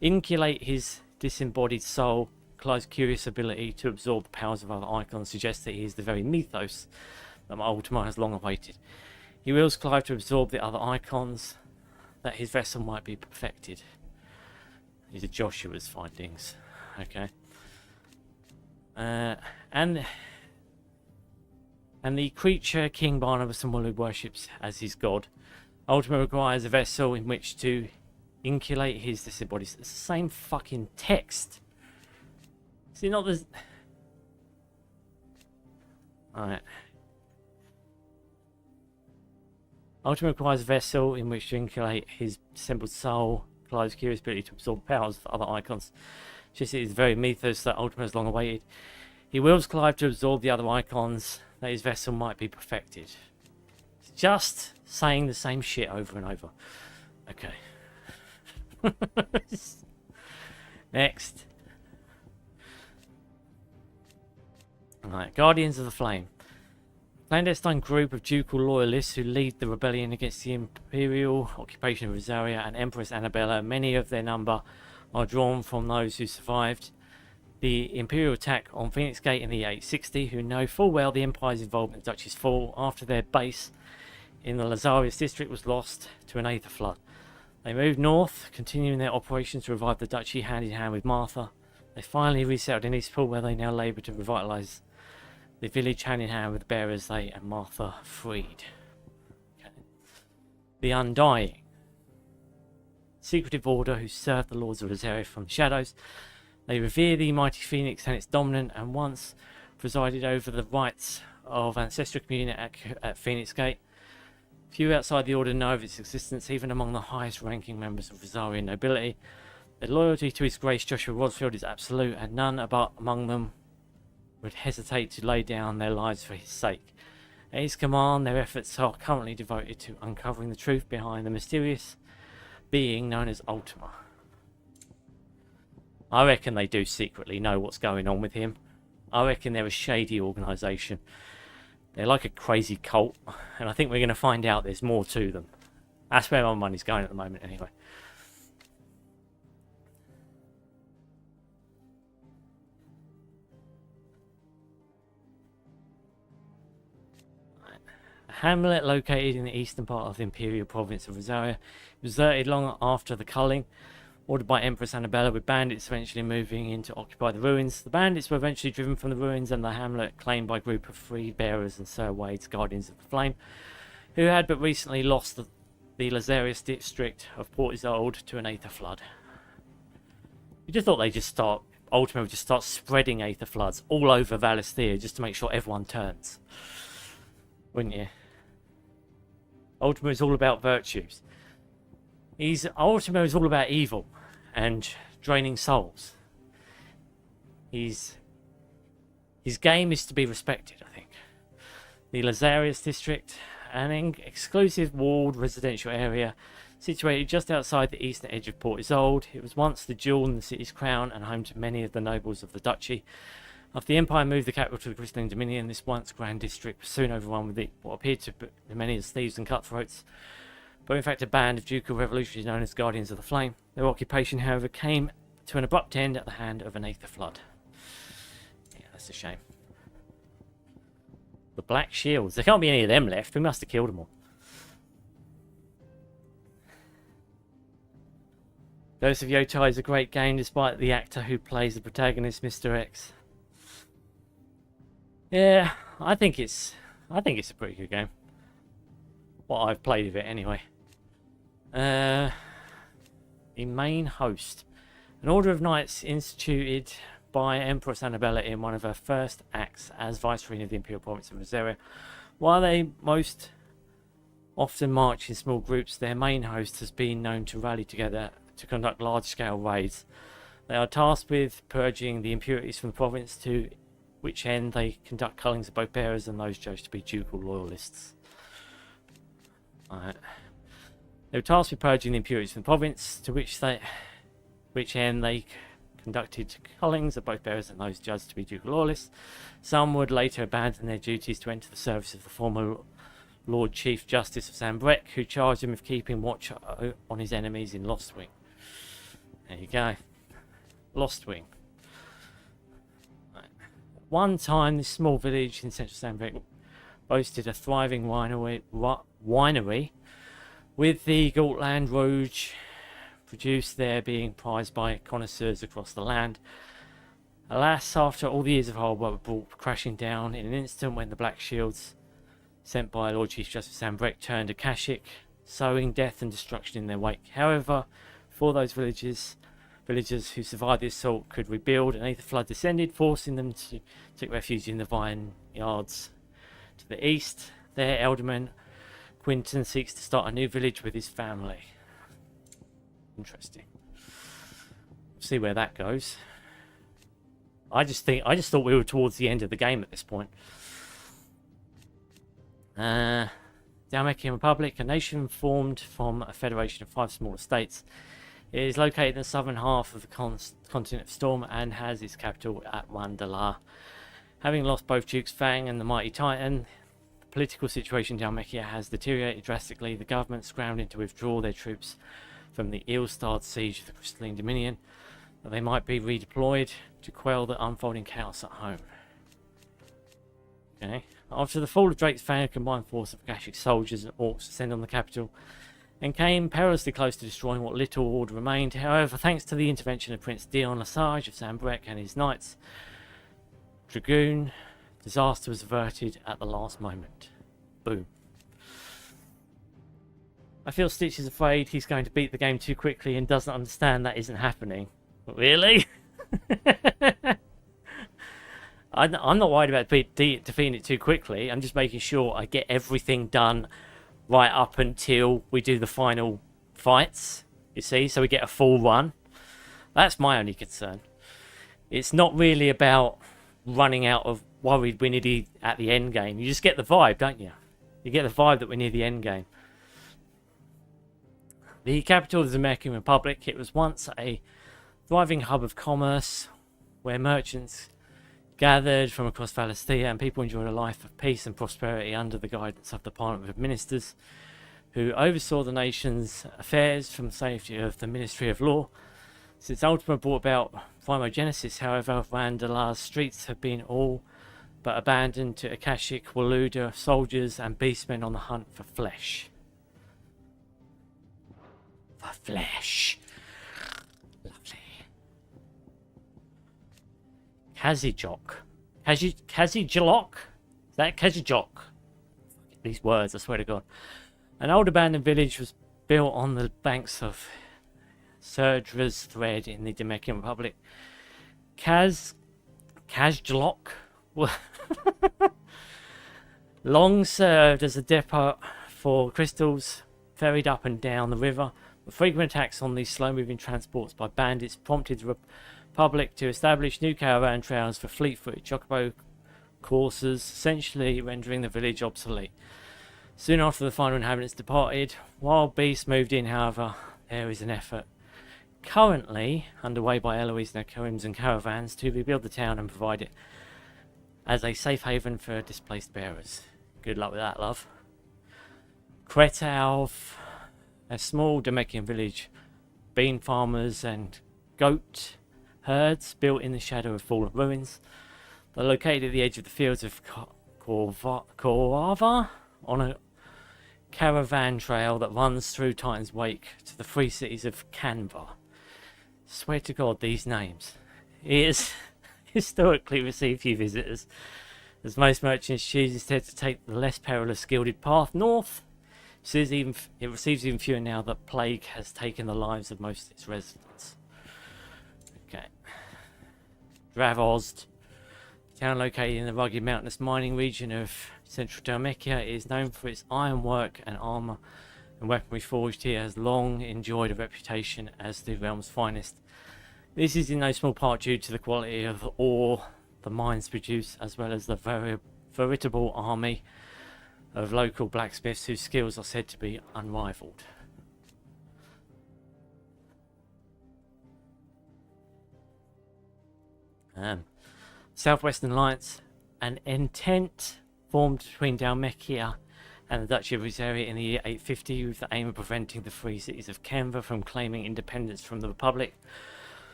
inculate his disembodied soul. Clive's curious ability to absorb the powers of other icons suggests that he is the very mythos that Ultima has long awaited. He wills Clive to absorb the other icons, that his vessel might be perfected. These are Joshua's findings. Okay. And the creature King Barnabas and Wulu worships as his god. Ultima requires a vessel in which to inculate his disembodied. It's the same fucking text. See, not the. Alright. Ultima requires a vessel in which to inculate his dissembled soul. Clive's curious ability to absorb powers of other icons. Just is the very mythos that Ultima has long awaited. He wills Clive to absorb the other icons, that his vessel might be perfected. It's just saying the same shit over and over. Okay. Next. Alright, Guardians of the Flame. Clandestine group of ducal loyalists who lead the rebellion against the imperial occupation of Rosaria and Empress Annabella. Many of their number are drawn from those who survived the imperial attack on Phoenix Gate in the 860, who know full well the Empire's involvement in the Duchy's fall after their base in the Lazarius district was lost to an Aether flood. They moved north, continuing their operations to revive the Duchy hand in hand with Martha. They finally resettled in Eastpool, where they now labour to revitalise the village hand in hand with the bearers they and Martha freed. Okay. The Undying. Secretive order who serve the Lords of Rosaria from the shadows. They revere the mighty Phoenix and its dominant, and once presided over the rites of ancestral communion at Phoenix Gate. Few outside the order know of its existence, even among the highest ranking members of Rosarian nobility. Their loyalty to His Grace Joshua Rosfield is absolute, and none among them would hesitate to lay down their lives for his sake. At his command, their efforts are currently devoted to uncovering the truth behind the mysterious being known as Ultima. I reckon they do secretly know what's going on with him. I reckon they're a shady organisation. They're like a crazy cult, and I think we're going to find out there's more to them. That's where my money's going at the moment, anyway. A hamlet located in the eastern part of the imperial province of Rosaria, deserted long after the culling, ordered by Empress Annabella, with bandits eventually moving in to occupy the ruins. The bandits were eventually driven from the ruins, and the hamlet claimed by a group of freed bearers and Sir Wade's Guardians of the Flame, who had but recently lost the Lazarius district of Port Isolde to an Aether flood. You just thought they'd just start, Ultima would just start spreading Aether floods all over Valisthea just to make sure everyone turns. Wouldn't you? Ultima is all about virtues. Ultima is all about evil and draining souls. His game is to be respected, I think. The Lazarius district, an exclusive walled residential area situated just outside the eastern edge of Port Isolde. It was once the jewel in the city's crown and home to many of the nobles of the duchy. After the Empire moved the capital to the Crystalline Dominion, this once grand district was soon overrun with what appeared to be many as thieves and cutthroats, but in fact a band of ducal revolutionaries known as Guardians of the Flame. Their occupation, however, came to an abrupt end at the hand of an Aether flood. Yeah, that's a shame. The Black Shields. There can't be any of them left. We must have killed them all. Ghost of Yotai is a great game, despite the actor who plays the protagonist, Mr. X. Yeah, I think it's I think it's a pretty good game. What I've played of it anyway. The main host. An order of knights instituted by Empress Annabella in one of her first acts as viceroy of the Imperial Province of Valisthea. While they most often march in small groups, their main host has been known to rally together to conduct large-scale raids. They are tasked with purging the impurities from the province, to which end they conduct cullings of both bearers and those judged to be ducal loyalists. Alright. They were tasked with purging the impurities from the province, to which end they conducted cullings of both bearers and those judged to be ducal loyalists. Some would later abandon their duties to enter the service of the former Lord Chief Justice of Zambrek, who charged him with keeping watch on his enemies in Lostwing. There you go. Lostwing. Right. One time, this small village in central Zambrek boasted a thriving winery with the Galtland Rouge produced there being prized by connoisseurs across the land. Alas, after all the years of hard work were brought crashing down in an instant when the Black Shields sent by Lord Chief Justice Zambrek turned Akashic, sowing death and destruction in their wake. However, before those villagers who survived the assault could rebuild, an aether flood descended, forcing them to take refuge in the vineyards. To the east, their alderman Quinton seeks to start a new village with his family. Interesting. See where that goes. I just thought we were towards the end of the game at this point. Dalmatian Republic, a nation formed from a federation of 5 smaller states. It is located in the southern half of the continent of Storm and has its capital at Wandalar. Having lost both Duke's Fang and the Mighty Titan, the political situation in Dalmekia has deteriorated drastically. The government scrambling to withdraw their troops from the ill-starred siege of the Crystalline Dominion, that they might be redeployed to quell the unfolding chaos at home. Okay. After the fall of Drake's Fang, a combined force of Akashic soldiers and orcs descended on the capital and came perilously close to destroying what little order remained. However, thanks to the intervention of Prince Dion Lesage of Zambrek and his knights Dragoon, disaster was averted at the last moment. Boom. I feel Stitch is afraid he's going to beat the game too quickly and doesn't understand that isn't happening. Really? I'm not worried about defeating it too quickly. I'm just making sure I get everything done right up until we do the final fights, you see, so we get a full run. That's my only concern. It's not really about running out of worried we're nearly at the end game. You just get the vibe, don't you? You get the vibe that we're near the end game. The capital of the American Republic, it was once a thriving hub of commerce where merchants gathered from across Valisthea and people enjoyed a life of peace and prosperity under the guidance of the Parliament of Ministers, who oversaw the nation's affairs from the safety of the Ministry of Law. Since Ultima brought about Primogenesis, however, Randalar's streets have been all but abandoned to Akashic Waluda soldiers and beastmen on the hunt for flesh. For flesh. Lovely. Kazijok. Kazijok? Is that Kazijok? These words, I swear to God. An old abandoned village was built on the banks of Surdra's thread in the Dominican Republic. Kazjlok long served as a depot for crystals ferried up and down the river. But frequent attacks on these slow-moving transports by bandits prompted the Republic to establish new caravan trails for fleet-footed chocobo coursers, essentially rendering the village obsolete. Soon after the final inhabitants departed, wild beasts moved in. However, there is an effort currently underway by Eloise and her crimson caravans to rebuild the town and provide it as a safe haven for displaced bearers. Good luck with that, love. Kretalv, a small Dominican village, bean farmers and goat herds built in the shadow of fallen ruins. They're located at the edge of the fields of Korava on a caravan trail that runs through Titan's Wake to the free cities of Canva. Swear to God, these names. It has historically received few visitors. As most merchants choose instead to take the less perilous gilded path north, it receives even fewer now that plague has taken the lives of most of its residents. Okay. Dravozd, town located in the rugged mountainous mining region of central Dalmekia, is known for its ironwork and armour and weaponry forged here, has long enjoyed a reputation as the realm's finest. This is in no small part due to the quality of the ore the mines produce, as well as the veritable army of local blacksmiths whose skills are said to be unrivaled. Southwestern Alliance, an entente formed between Dalmekia and the Duchy of Rosaria in the year 850 with the aim of preventing the free cities of Kenva from claiming independence from the Republic.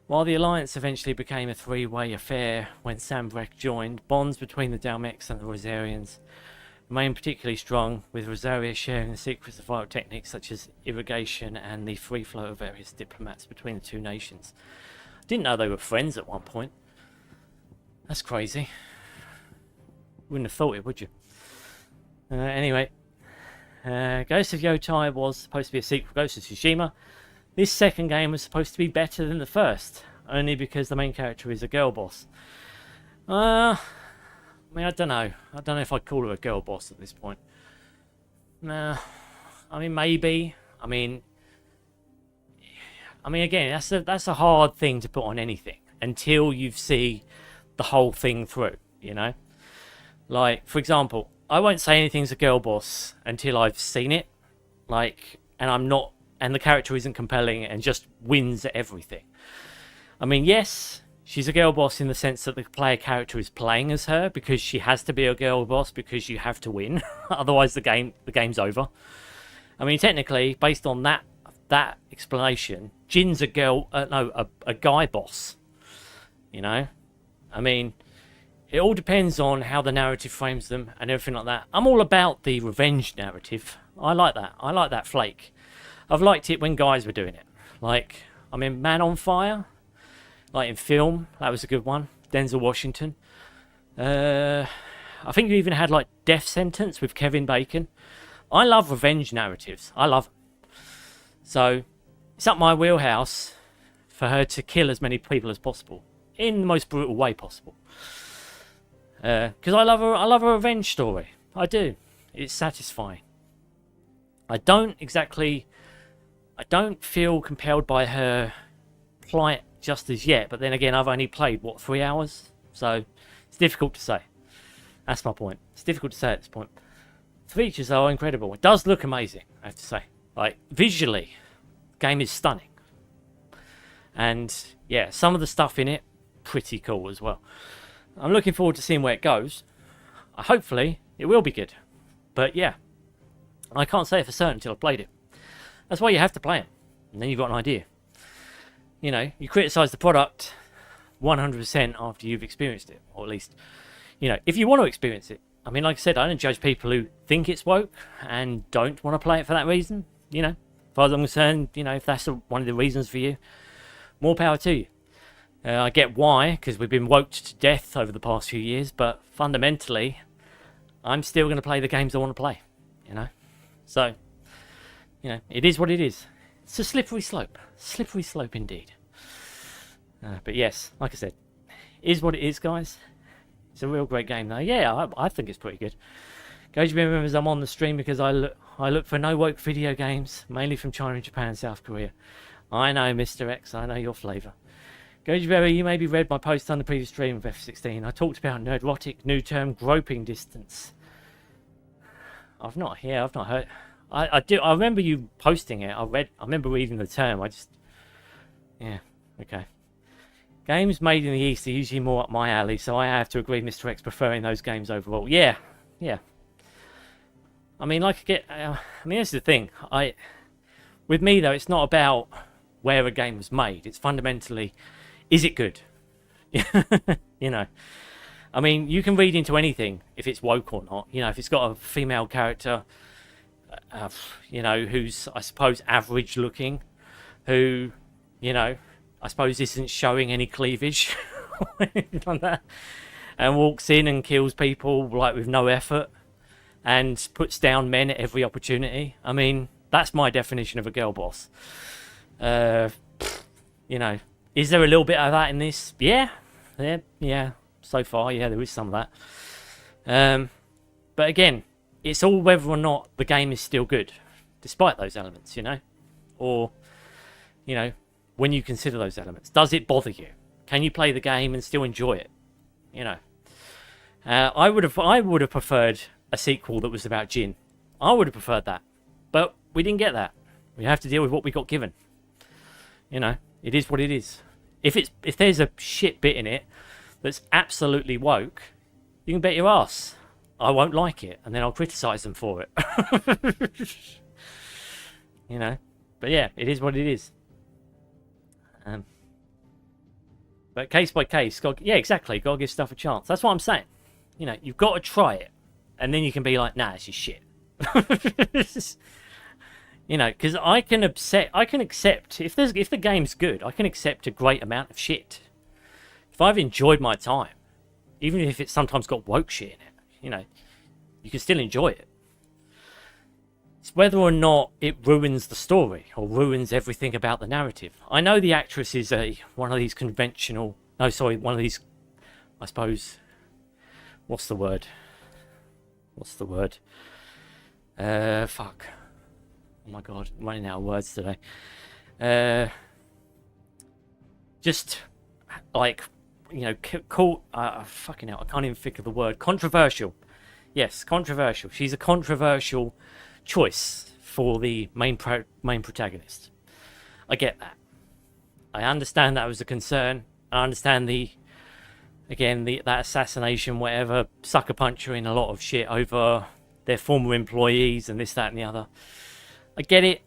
While the alliance eventually became a three-way affair when Sambrek joined, bonds between the Dalmecs and the Rosarians remained particularly strong, with Rosaria sharing the secrets of vital techniques such as irrigation and the free flow of various diplomats between the two nations. I didn't know they were friends at one point. That's crazy. Wouldn't have thought it, would you? Anyway, Ghost of Yotai was supposed to be a sequel to Ghost of Tsushima. This second game was supposed to be better than the first, only because the main character is a girl boss. I mean, I don't know. I don't know if I'd call her a girl boss at this point. Nah, I mean, maybe. I mean, again, that's a hard thing to put on anything until you see the whole thing through, you know? Like, for example, I won't say anything's a girl boss until I've seen it, like, and the character isn't compelling and just wins at everything. I mean, yes, she's a girl boss in the sense that the player character is playing as her because she has to be a girl boss because you have to win. Otherwise, the game's over. I mean, technically, based on that explanation, Jin's a guy boss. You know, I mean, it all depends on how the narrative frames them and everything like that. I'm all about the revenge narrative. I like that. I like that flake. I've liked it when guys were doing it. Like, I mean, Man on Fire, like in film, that was a good one. Denzel Washington. I think you even had like Death Sentence with Kevin Bacon. I love revenge narratives. I love them. So, it's up my wheelhouse for her to kill as many people as possible in the most brutal way possible. Because I love a revenge story. I do. It's satisfying. I don't feel compelled by her plight just as yet, but then again, I've only played, 3 hours? So, it's difficult to say. That's my point. It's difficult to say at this point. The features are incredible. It does look amazing, I have to say. Like, visually, the game is stunning. And, yeah, some of the stuff in it, pretty cool as well. I'm looking forward to seeing where it goes. Hopefully, it will be good. But, yeah, I can't say it for certain until I've played it. That's why you have to play it, and then you've got an idea. You know, you criticise the product 100% after you've experienced it, or at least, you know, if you want to experience it. I mean, like I said, I don't judge people who think it's woke and don't want to play it for that reason. You know, as far as I'm concerned, you know, if that's one of the reasons for you, more power to you. I get why, because we've been woked to death over the past few years, but fundamentally, I'm still going to play the games I want to play, you know. So, you know, it is what it is. It's a slippery slope. Slippery slope indeed. But yes, like I said, it is what it is, guys. It's a real great game, though. Yeah, I think it's pretty good. Goji remembers I'm on the stream because I look for no woke video games, mainly from China, Japan, and South Korea. I know, Mr. X. I know your flavour. Goji, you maybe read my post on the previous stream of F16. I talked about nerdrotic new term groping distance. I've not heard. I remember you posting it. I remember reading the term. Yeah, okay. Games made in the East are usually more up my alley, so I have to agree, Mr. X, preferring those games overall. Yeah. I mean, this is the thing. With me though, it's not about where a game was made. It's fundamentally, is it good? You know. I mean, you can read into anything if it's woke or not. You know, if it's got a female character, you know, who's, I suppose, average looking, who, you know, I suppose isn't showing any cleavage on that. and walks in and kills people like with no effort and puts down men at every opportunity. I mean, that's my definition of a girl boss. You know, is there a little bit of that in this? Yeah. So far, yeah, there is some of that. But again, it's all whether or not the game is still good, despite those elements, you know, or, you know, when you consider those elements, does it bother you? Can you play the game and still enjoy it? You know, I would have preferred a sequel that was about Jin. I would have preferred that, but we didn't get that. We have to deal with what we got given. You know, it is what it is. If there's a shit bit in it that's absolutely woke, you can bet your ass I won't like it, and then I'll criticize them for it. You know, but yeah, it is what it is. But case by case, yeah, exactly. Gotta give stuff a chance. That's what I'm saying. You know, you've got to try it, and then you can be like, nah, this is shit. You know, because I can accept if the game's good, I can accept a great amount of shit. If I've enjoyed my time, even if it's sometimes got woke shit in it, you know, you can still enjoy it. It's whether or not it ruins the story or ruins everything about the narrative. I know the actress is one of these, I suppose, what's the word? Fuck. Oh my god, I'm running out of words today. Just like, you know, cool. Fucking hell, I can't even think of the word. Controversial. Yes, controversial. She's a controversial choice for the main protagonist. I get that. I understand that was a concern. I understand that assassination, whatever, sucker puncher in a lot of shit over their former employees and this, that, and the other. I get it.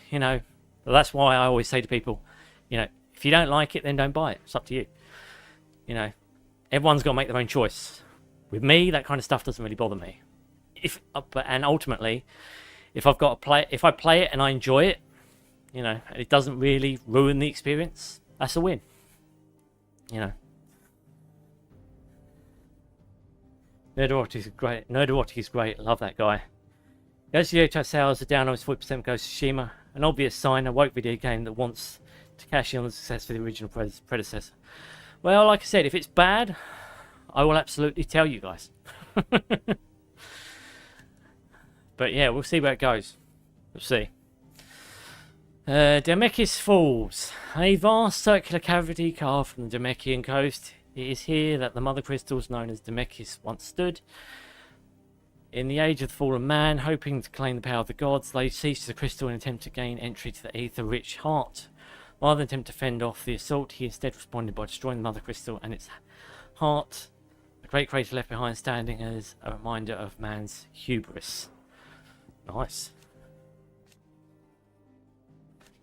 You know, but that's why I always say to people, you know, if you don't like it, then don't buy it. It's up to you. You know, everyone's got to make their own choice. With me, that kind of stuff doesn't really bother me. And ultimately, if I play it and I enjoy it, you know, and it doesn't really ruin the experience, that's a win. You know. Nerderotic is great. Love that guy. Yoshio sales are down almost 40% Ghost of Tsushima. An obvious sign, a woke video game that wants to cash in on the success of the original predecessor. Well, like I said, if it's bad, I will absolutely tell you guys. But yeah, we'll see where it goes. We'll see. Demekis Falls. A vast circular cavity carved from the Demekian coast. It is here that the mother crystals known as Demekis once stood. In the age of the fallen man, hoping to claim the power of the gods, they seized the crystal and attempt to gain entry to the ether-rich heart. Rather than attempt to fend off the assault, he instead responded by destroying the mother crystal and its heart. A great crater left behind standing as a reminder of man's hubris. Nice.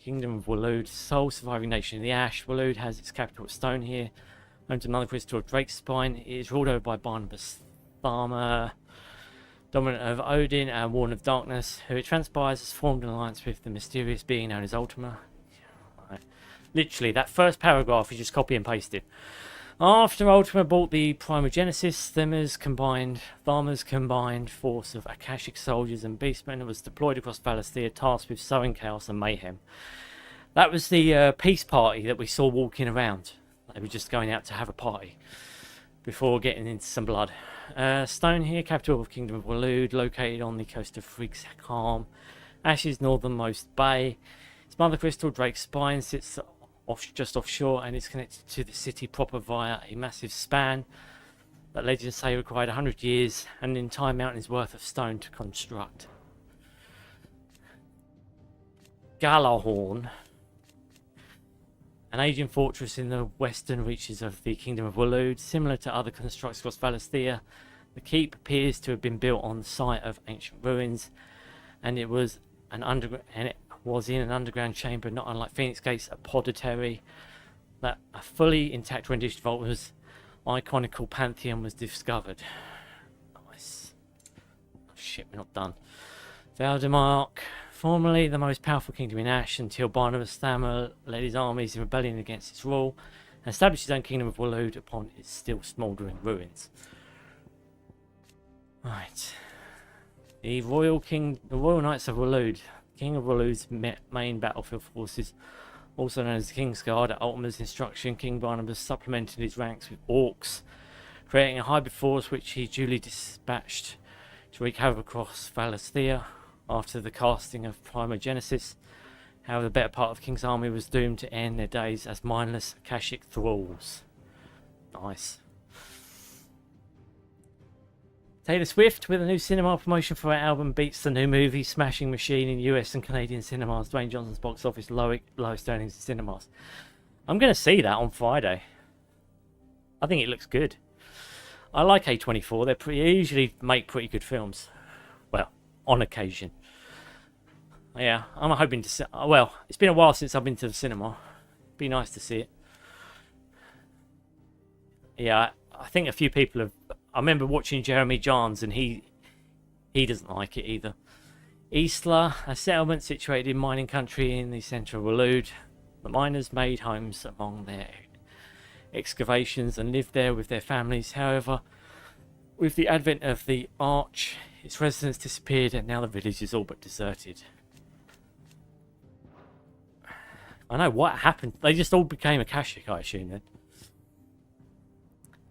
Kingdom of Waloed, sole surviving nation in the Ash. Waloed has its capital at Stone here. Home to another crystal of Drake's Spine. It is ruled over by Barnabas Tharma, dominant of Odin and Warden of Darkness, who it transpires has formed an alliance with the mysterious being known as Ultima. Right. Literally, that first paragraph is just copy and pasted. After Ultima bought the Primogenesis, Tharma's combined force of Akashic soldiers and beastmen was deployed across Valisthea, tasked with sowing chaos and mayhem. That was the peace party that we saw walking around. They were just going out to have a party before getting into some blood. Stone here, capital of Kingdom of Waloed, located on the coast of Friggsharm, Ash's northernmost bay. Its mother crystal, Drake's Spine, sits just offshore and is connected to the city proper via a massive span that legends say required 100 years and an entire mountain's worth of stone to construct. Galahorn, an ancient fortress in the western reaches of the Kingdom of Waloed, similar to other constructs across Valisthea. The keep appears to have been built on the site of ancient ruins, and it was in an underground chamber, not unlike Phoenix Gate's Apothecary, that a fully intact rendition of Ultima's iconical pantheon was discovered. Nice. Oh, shit, we're not done. Valdemark, formerly the most powerful kingdom in Ash until Barnabas Thammer led his armies in rebellion against its rule, and established his own kingdom of Waloed upon its still smouldering ruins. Right. The Royal Knights of Waloed, King of Waloed's main battlefield forces, also known as the King's Guard. At Ultima's instruction, King Barnabas supplemented his ranks with orcs, creating a hybrid force which he duly dispatched to wreak havoc across Valisthea after the casting of Primogenesis. However, the better part of the King's army was doomed to end their days as mindless Akashic thralls. Nice. Taylor Swift, with a new cinema promotion for her album, beats the new movie Smashing Machine in US and Canadian cinemas. Dwayne Johnson's box office lowest earnings in cinemas. I'm going to see that on Friday. I think it looks good. I like A24. They usually make pretty good films. Well, on occasion. Yeah, I'm hoping to see... Well, it's been a while since I've been to the cinema. It'd be nice to see it. Yeah, I think a few people have... I remember watching Jeremy Johns, and he doesn't like it either. Eastla, a settlement situated in mining country in the centre of Waloed. The miners made homes among their excavations and lived there with their families. However, with the advent of the Arch, its residents disappeared, and now the village is all but deserted. I know what happened. They just all became Akashic, I assume, then.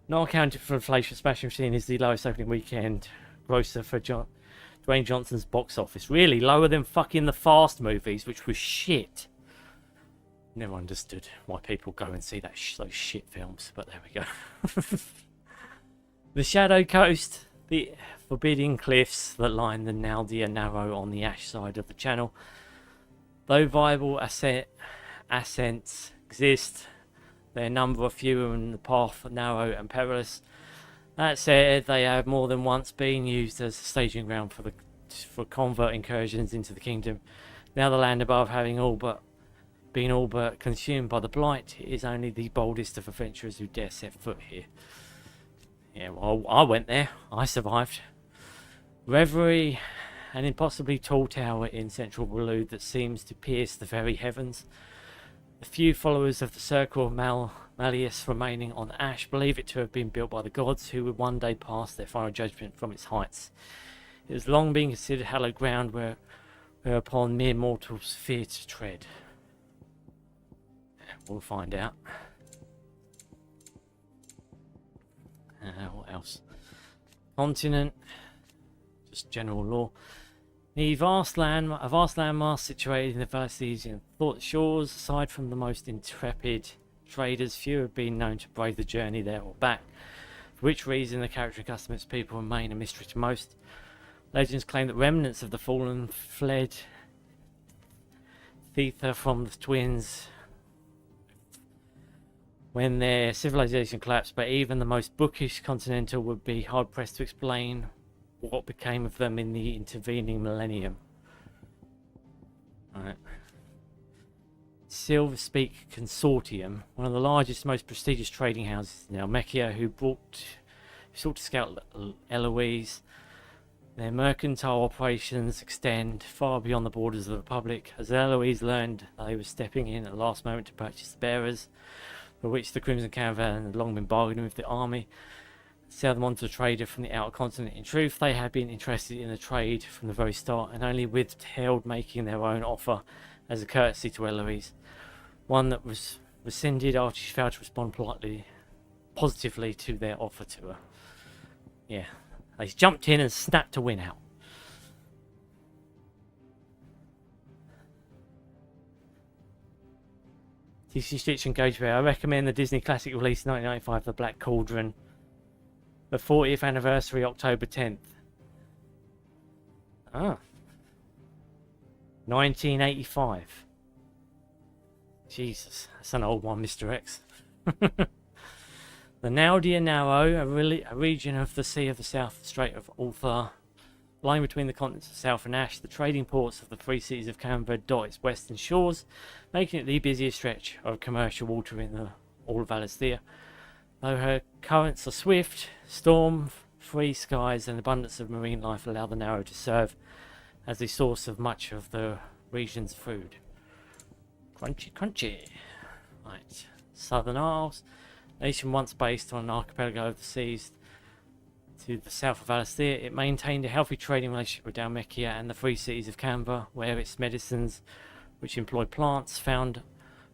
Not accounted for inflation, Smashing Machine is the lowest opening weekend grosser for Dwayne Johnson's box office. Really, lower than fucking the Fast movies, which was shit. Never understood why people go and see those shit films, but there we go. The Shadow Coast, the forbidding cliffs that line the Naldia Narrow on the ash side of the channel. Though viable ascents exist, their number are few and the path narrow and perilous. That said, they have more than once been used as a staging ground for convert incursions into the kingdom. Now the land above having been all but consumed by the blight, it is only the boldest of adventurers who dare set foot here. Yeah, well, I went there. I survived. Reverie, an impossibly tall tower in central Waloed that seems to pierce the very heavens. The few followers of the Circle of Malleus remaining on Ash believe it to have been built by the gods, who would one day pass their final judgment from its heights. It has long been considered hallowed ground whereupon mere mortals fear to tread. We'll find out. What else? Continent. Just general lore. A vast landmass situated in the Valisthean shores. Aside from the most intrepid traders, few have been known to brave the journey there or back, for which reason the character and customs people remain a mystery to most. Legends claim that remnants of the fallen fled thither from the twins when their civilization collapsed, but even the most bookish continental would be hard-pressed to explain what became of them in the intervening millennium. Alright. Silverspeak Consortium, one of the largest, most prestigious trading houses in Almechia, who sought to scout Eloise. Their mercantile operations extend far beyond the borders of the Republic. As Eloise learned they were stepping in at the last moment to purchase the bearers, for which the Crimson Caravan had long been bargaining with the army, sell them on to the trader from the outer continent. In truth, they had been interested in the trade from the very start, and only withheld making their own offer as a courtesy to Eloise, one that was rescinded after she failed to respond positively to their offer to her. Yeah, they jumped in and snapped a win out. tcgstitch and Ghostware. I recommend the Disney classic release 1995, The Black Cauldron. The 40th anniversary, October 10th. Ah. 1985. Jesus, that's an old one, Mr. X. The Naldia Narrow, a region of the Sea of the South, Strait of Ulthar, lying between the continents of South and Ash. The trading ports of the three seas of Canberra dot its western shores, making it the busiest stretch of commercial water in all of Valisthea. Though her currents are swift, storm-free skies and abundance of marine life allow the Narrow to serve as the source of much of the region's food. Crunchy, crunchy. Right, Southern Isles, nation once based on an archipelago of the seas to the south of Valisthea. It maintained a healthy trading relationship with Dhalmekia and the free cities of Canberra, where its medicines, which employed plants found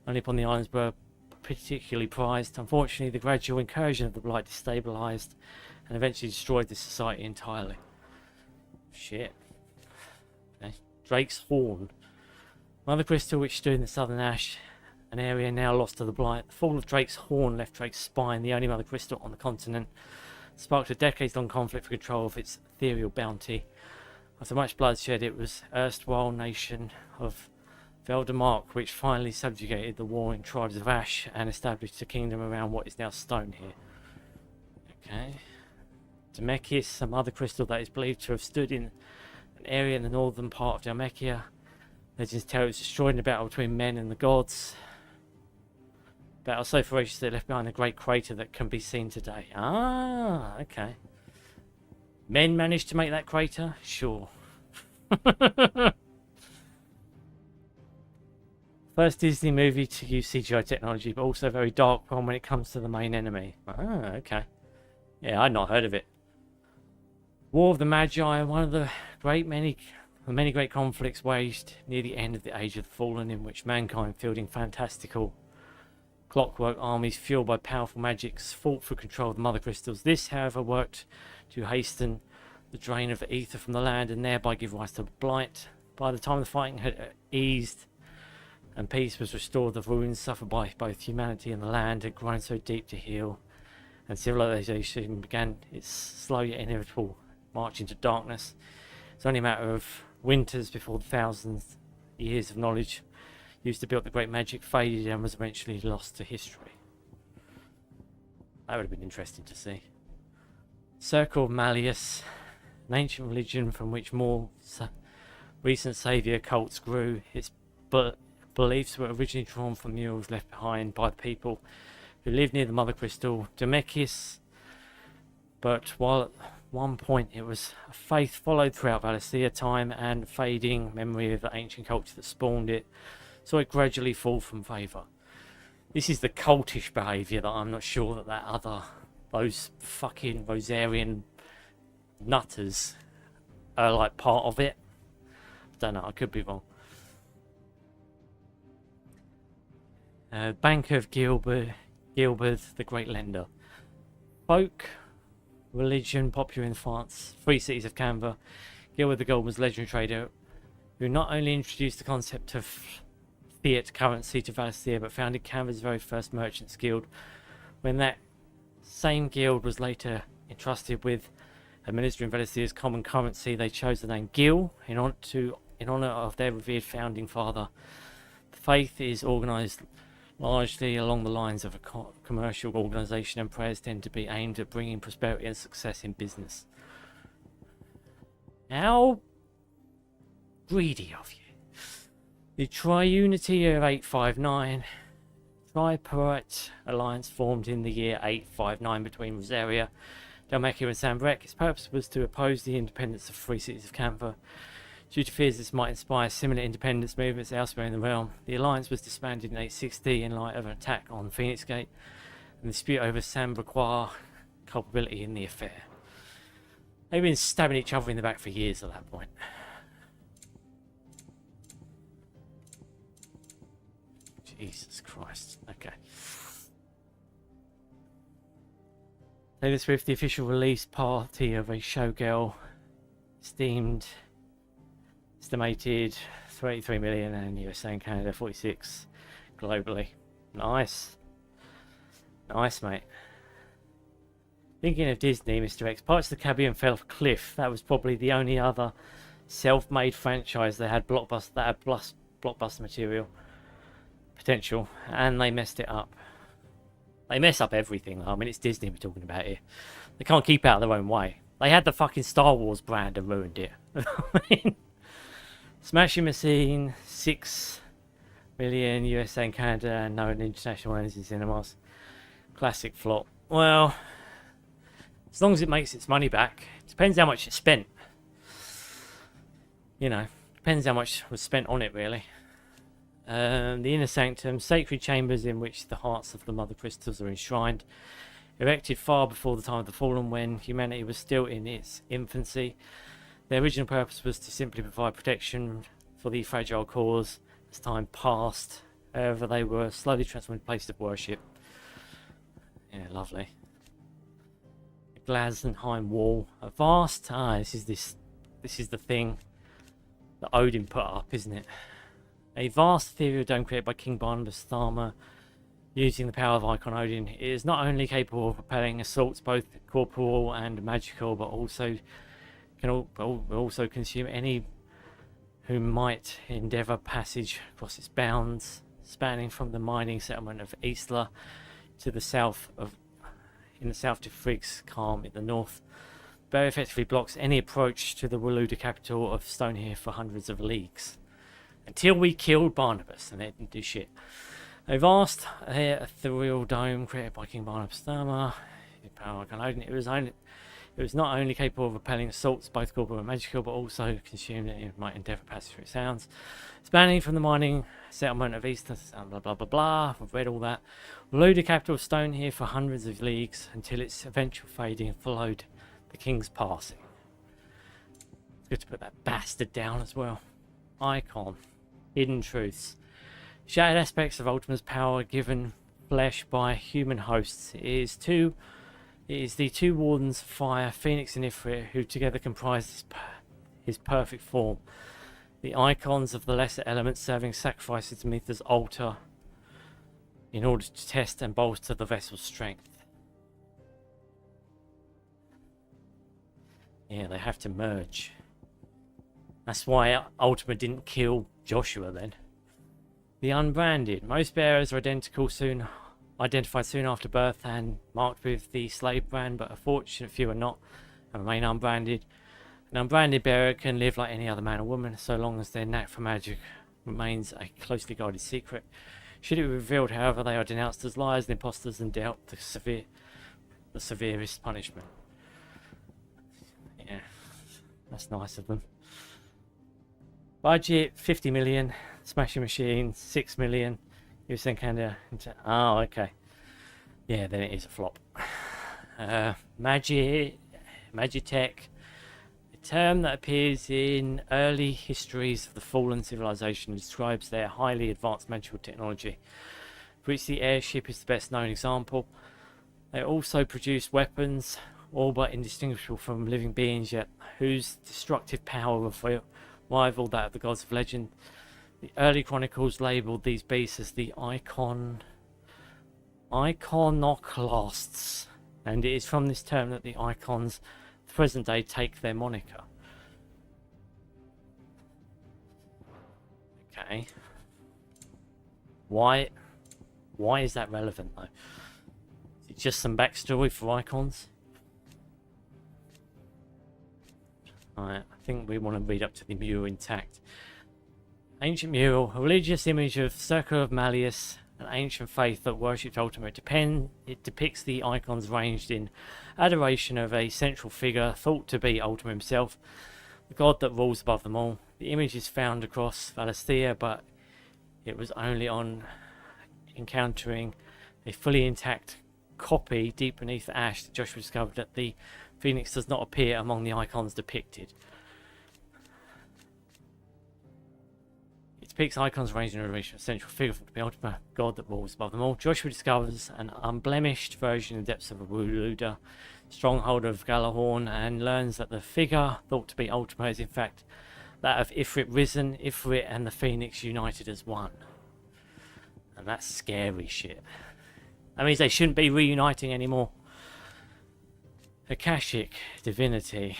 only upon the islands, were particularly prized. Unfortunately, the gradual incursion of the blight destabilised and eventually destroyed this society entirely. Shit. Okay. Drake's Horn. Mother crystal which stood in the southern ash, an area now lost to the blight. The fall of Drake's Horn left Drake's spine, the only mother crystal on the continent, sparked a decades-long conflict for control of its ethereal bounty. After much bloodshed, it was erstwhile nation of Veldemark which finally subjugated the warring tribes of Ash and established a kingdom around what is now Stone here. Okay. Dhalmekia, a mother crystal that is believed to have stood in an area in the northern part of Dhalmekia. Legends tell it was destroyed in a battle between men and the gods. Battle so ferocious that it left behind a great crater that can be seen today. Ah, okay. Men managed to make that crater? Sure. First Disney movie to use CGI technology, but also a very dark one when it comes to the main enemy. Ah, okay. Yeah, I'd not heard of it. War of the Magi, one of the many great conflicts waged near the end of the Age of the Fallen, in which mankind, fielding fantastical clockwork armies fueled by powerful magics, fought for control of the mother crystals. This, however, worked to hasten the drain of the ether from the land and thereby give rise to blight. By the time the fighting had eased and peace was restored, the wounds suffered by both humanity and the land had grown so deep to heal, and civilization began its slow yet inevitable march into darkness. It's only a matter of winters before the thousands years of knowledge used to build the great magic faded and was eventually lost to history. That would have been interesting to see. Circle of Malleus, an ancient religion from which more recent saviour cults grew. Its beliefs were originally drawn from murals left behind by the people who lived near the mother crystal Dhalmekia, but while at one point it was a faith followed throughout Valisthea time and fading memory of the ancient culture that spawned it, saw it gradually fall from favour. This is the cultish behaviour that I'm not sure that those fucking Rosarian nutters are like part of it. Don't know, I could be wrong. Bank of Gilbert, the Great Lender. Folk religion popular in France, free cities of Canberra. Gilbert the Gold was a legendary trader who not only introduced the concept of fiat currency to Valisthea, but founded Canberra's very first merchants guild. When that same guild was later entrusted with administering Valisthea's common currency, they chose the name Gil in honor of their revered founding father. The faith is organised largely along the lines of a commercial organisation, and prayers tend to be aimed at bringing prosperity and success in business. How greedy of you. The Triunity of 859, Tripartite alliance formed in the year 859 between Rosaria, Dhalmekia and Sambrek. Its purpose was to oppose the independence of free cities of Canberra. Due to fears this might inspire similar independence movements elsewhere in the realm, the alliance was disbanded in 860 in light of an attack on Phoenix Gate and the dispute over Sambrequois culpability in the affair. They've been stabbing each other in the back for years at that point. Jesus Christ. Okay. Taylor Swift, the official release party of a showgirl estimated 33 million, and USA and Canada 46 globally. Nice. Nice, mate. Thinking of Disney, Mr. X, Pirates of the Caribbean fell off a cliff. That was probably the only other self-made franchise that had blockbuster material potential, and they messed it up. They mess up everything. I mean, it's Disney we're talking about here. They can't keep out of their own way. They had the fucking Star Wars brand and ruined it. I mean, Smashing Machine, 6 million USA and Canada, and no international owners in cinemas. Classic flop. Well, as long as it makes its money back. Depends how much it spent. You know, depends how much was spent on it, really. The inner sanctum, sacred chambers in which the hearts of the mother crystals are enshrined, erected far before the time of the Fallen, when humanity was still in its infancy. Their original purpose was to simply provide protection for the fragile cause. As time passed, however, they were slowly transformed into places of worship. Yeah, lovely. The Glasenheim Wall, a vast. This is the thing that Odin put up, isn't it? A vast ethereal dome created by King Barnabas Tharma, using the power of Icon Odin. It is not only capable of repelling assaults, both corporal and magical, but also can also consume any who might endeavour passage across its bounds, spanning from the mining settlement of Isla to the south to Frigg's Calm in the north. Barrier effectively blocks any approach to the Waluda capital of Stonehere for hundreds of leagues. Until we killed Barnabas, and they didn't do shit. A vast ethereal dome created by King Barnabas Tharma. It was not only capable of repelling assaults, both corporal and magical, but also consumed it might endeavour passage through its sounds. Spanning from the mining settlement of East, blah blah blah blah. I've read all that. Waluda capital of Stonehere for hundreds of leagues until its eventual fading followed the king's passing. It's good to put that bastard down as well. Icon. Hidden truths. Shattered aspects of Ultima's power given flesh by human hosts. It is the two wardens of fire, Phoenix and Ifrit, who together comprise his perfect form. The icons of the lesser elements serving sacrifices to Mytha's altar in order to test and bolster the vessel's strength. Yeah, they have to merge. That's why Ultima didn't kill Joshua then. The unbranded. Most bearers are identified soon after birth and marked with the slave brand, but a fortunate few are not and remain unbranded. An unbranded bearer can live like any other man or woman so long as their knack for magic remains a closely guarded secret. Should it be revealed, however, they are denounced as liars and impostors and dealt the severest punishment. Yeah, that's nice of them. Budget 50 million, Smashing Machine 6 million. You send Canada into. Oh, okay. Yeah, then it is a flop. Magitech, a term that appears in early histories of the fallen civilization, describes their highly advanced magical technology, for which the airship is the best known example. They also produce weapons, all but indistinguishable from living beings, yet whose destructive power will rival that of the gods of legend. The early chronicles labelled these beasts as the iconoclasts, and it is from this term that the icons of the present day take their moniker. Okay. Why is that relevant though? Is it just some backstory for icons? Alright, I think we want to read up to the mural intact. Ancient mural, a religious image of Circle of Malleus, an ancient faith that worships Ultima. It depicts the icons ranged in adoration of a central figure thought to be Ultima himself, the god that rules above them all. The image is found across Valisthea, but it was only on encountering a fully intact copy deep beneath the ash that Joshua discovered that the Phoenix does not appear among the icons depicted. It depicts icons ranging in relation to a central figure from the Ultima god that rules above them all. Joshua discovers an unblemished version in the depths of a Waluda stronghold of Galahorn and learns that the figure thought to be Ultima is in fact that of Ifrit risen, Ifrit and the Phoenix united as one. And that's scary shit. That means they shouldn't be reuniting anymore. Akashic divinity.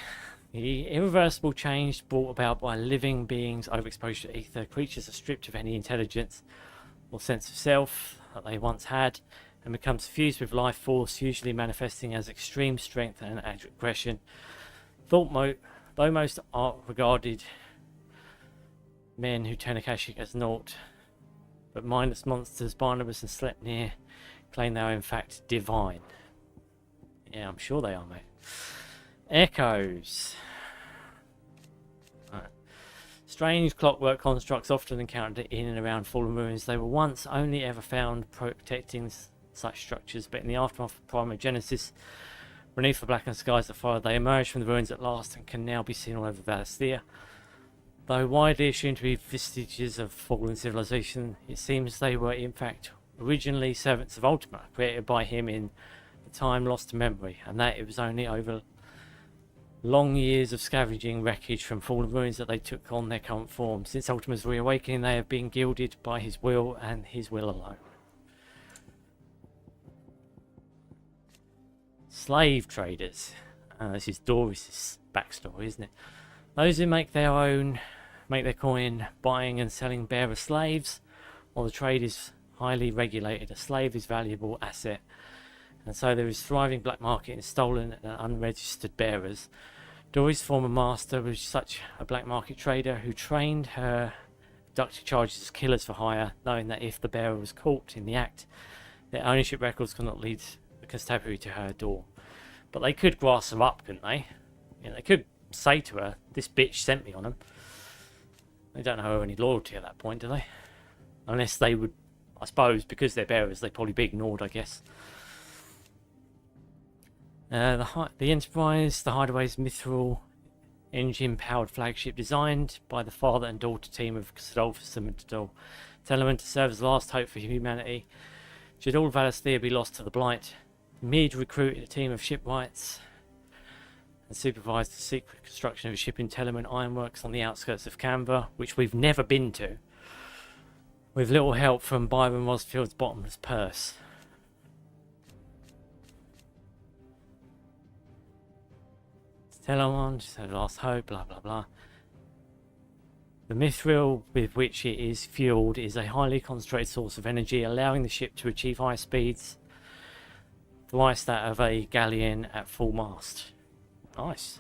The irreversible change brought about by living beings overexposure to ether. Creatures are stripped of any intelligence or sense of self that they once had and become suffused with life force, usually manifesting as extreme strength and aggression. Though most are regarded men who turn Akashic as naught, but mindless monsters Barnabas and Sleipnir claim they are in fact divine. Yeah, I'm sure they are, mate. Echoes. Right. Strange clockwork constructs often encountered in and around fallen ruins. They were once only ever found protecting such structures, but in the aftermath of Primogenesis, beneath the blackened skies that followed, they emerged from the ruins at last and can now be seen all over Valisthea. Though widely assumed to be vestiges of fallen civilization, it seems they were in fact originally servants of Ultima, created by him in the time lost to memory, and that it was only over long years of scavenging wreckage from fallen ruins that they took on their current form. Since Ultima's reawakening, they have been gilded by his will and his will alone. Slave traders. This is Doris's backstory, isn't it? Those who make their coin buying and selling bearer slaves, while the trade is highly regulated. A slave is a valuable asset, and so there is thriving black market in stolen and unregistered bearers. Dory's former master was such a black market trader who trained her abducted charges as killers for hire, knowing that if the bearer was caught in the act, their ownership records could not lead the constabulary to her door. But they could grass her up, couldn't they? You know, they could say to her, "This bitch sent me on them." They don't know any loyalty at that point, do they? Unless they would, I suppose, because they're bearers, they'd probably be ignored, I guess. The Enterprise, the Hideaway's mithril engine-powered flagship, designed by the father and daughter team of Cidolphus and Telemon to serve as the last hope for humanity. Should all Valisthea be lost to the blight, Mid recruited a team of shipwrights and supervised the secret construction of a ship in Telemon Ironworks on the outskirts of Canberra, which we've never been to, with little help from Byron Rosfield's bottomless purse. Telemon, so last hope, blah blah blah. The mithril with which it is fueled is a highly concentrated source of energy, allowing the ship to achieve high speeds, twice that of a galleon at full mast. Nice.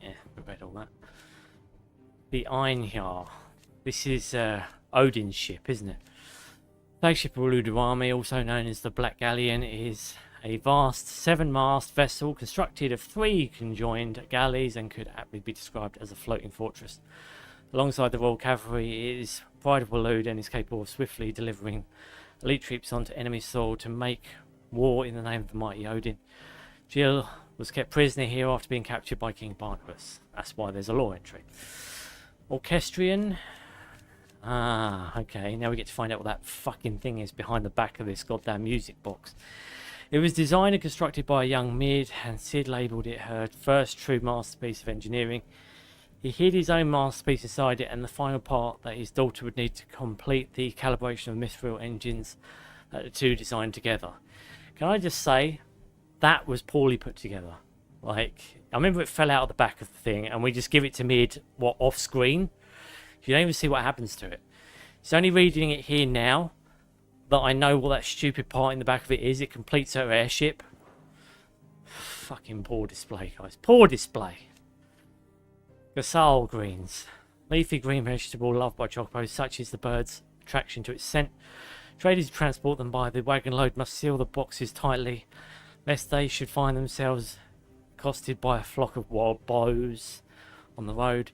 Yeah, we read all that. The Einhjar. This is Odin's ship, isn't it? Flagship of Uludu Army, also known as the Black Galleon, is a vast 7-mast vessel constructed of 3 conjoined galleys and could aptly be described as a floating fortress. Alongside the Royal Cavalry, it is pride of Waloed and is capable of swiftly delivering elite troops onto enemy soil to make war in the name of the mighty Odin. Jill was kept prisoner here after being captured by King Barnabas. That's why there's a law entry. Orchestrion. Ah, okay. Now we get to find out what that fucking thing is behind the back of this goddamn music box. It was designed and constructed by a young Mid, and Sid labelled it her first true masterpiece of engineering. He hid his own masterpiece inside it, and the final part that his daughter would need to complete the calibration of mithril engines that the two designed together. Can I just say, that was poorly put together. Like, I remember it fell out of the back of the thing, and we just give it to Mid, off screen. You don't even see what happens to it. It's only reading it here now that I know what that stupid part in the back of it is. It completes her airship. Fucking poor display, guys. Poor display. Gasal greens. Leafy green vegetable loved by chocobos, such is the bird's attraction to its scent. Traders who transport them by the wagon load must seal the boxes tightly, lest they should find themselves accosted by a flock of wild bows on the road.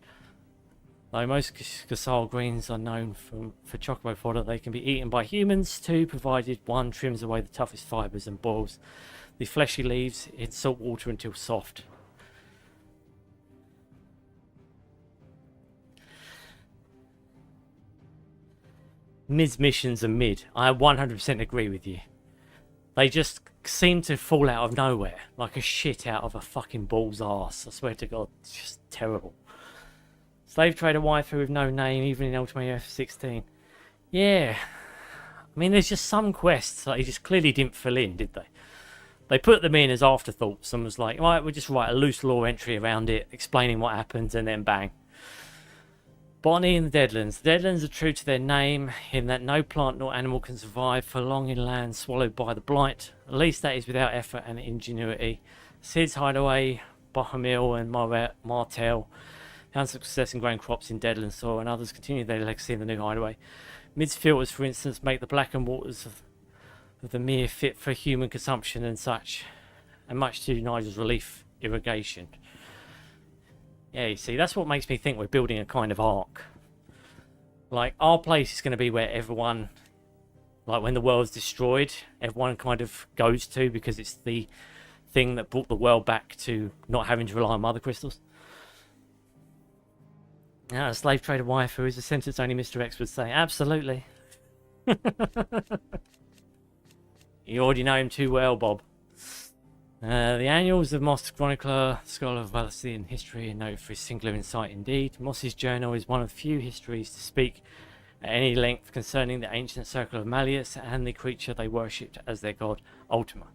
Though most Gasal greens are known for chocobo fodder, they can be eaten by humans too, provided one trims away the toughest fibres and boils the fleshy leaves in salt water until soft. Mid's missions are mid. I 100% agree with you. They just seem to fall out of nowhere, like a shit out of a fucking bull's arse. I swear to God, it's just terrible. Slave trader waifu with no name, even in Ultima 16. Yeah. I mean, there's just some quests that they just clearly didn't fill in, did they? They put them in as afterthoughts and was like, right, we'll just write a loose lore entry around it, explaining what happens, and then bang. Botany and the Deadlands. The Deadlands are true to their name in that no plant nor animal can survive for long in land swallowed by the blight. At least that is without effort and ingenuity. Sid's hideaway, Bohemil and Martel found success in growing crops in Deadland soil, and others continue their legacy in the new hideaway. Mid's filters, for instance, make the blackened waters of the mere fit for human consumption and such, and much to Nigel's relief, irrigation. Yeah, you see, that's what makes me think we're building a kind of arc. Like, our place is going to be where everyone, like when the world's destroyed, everyone kind of goes to, because it's the thing that brought the world back to not having to rely on mother crystals. Now, a slave trader wife who is a sentence only Mr. X would say, absolutely. You already know him too well, Bob. The Annals of Moss Chronicler, scholar of Valisthean history, and noted for his singular insight indeed. Moss's journal is one of the few histories to speak at any length concerning the ancient circle of Malleus and the creature they worshipped as their god, Ultima.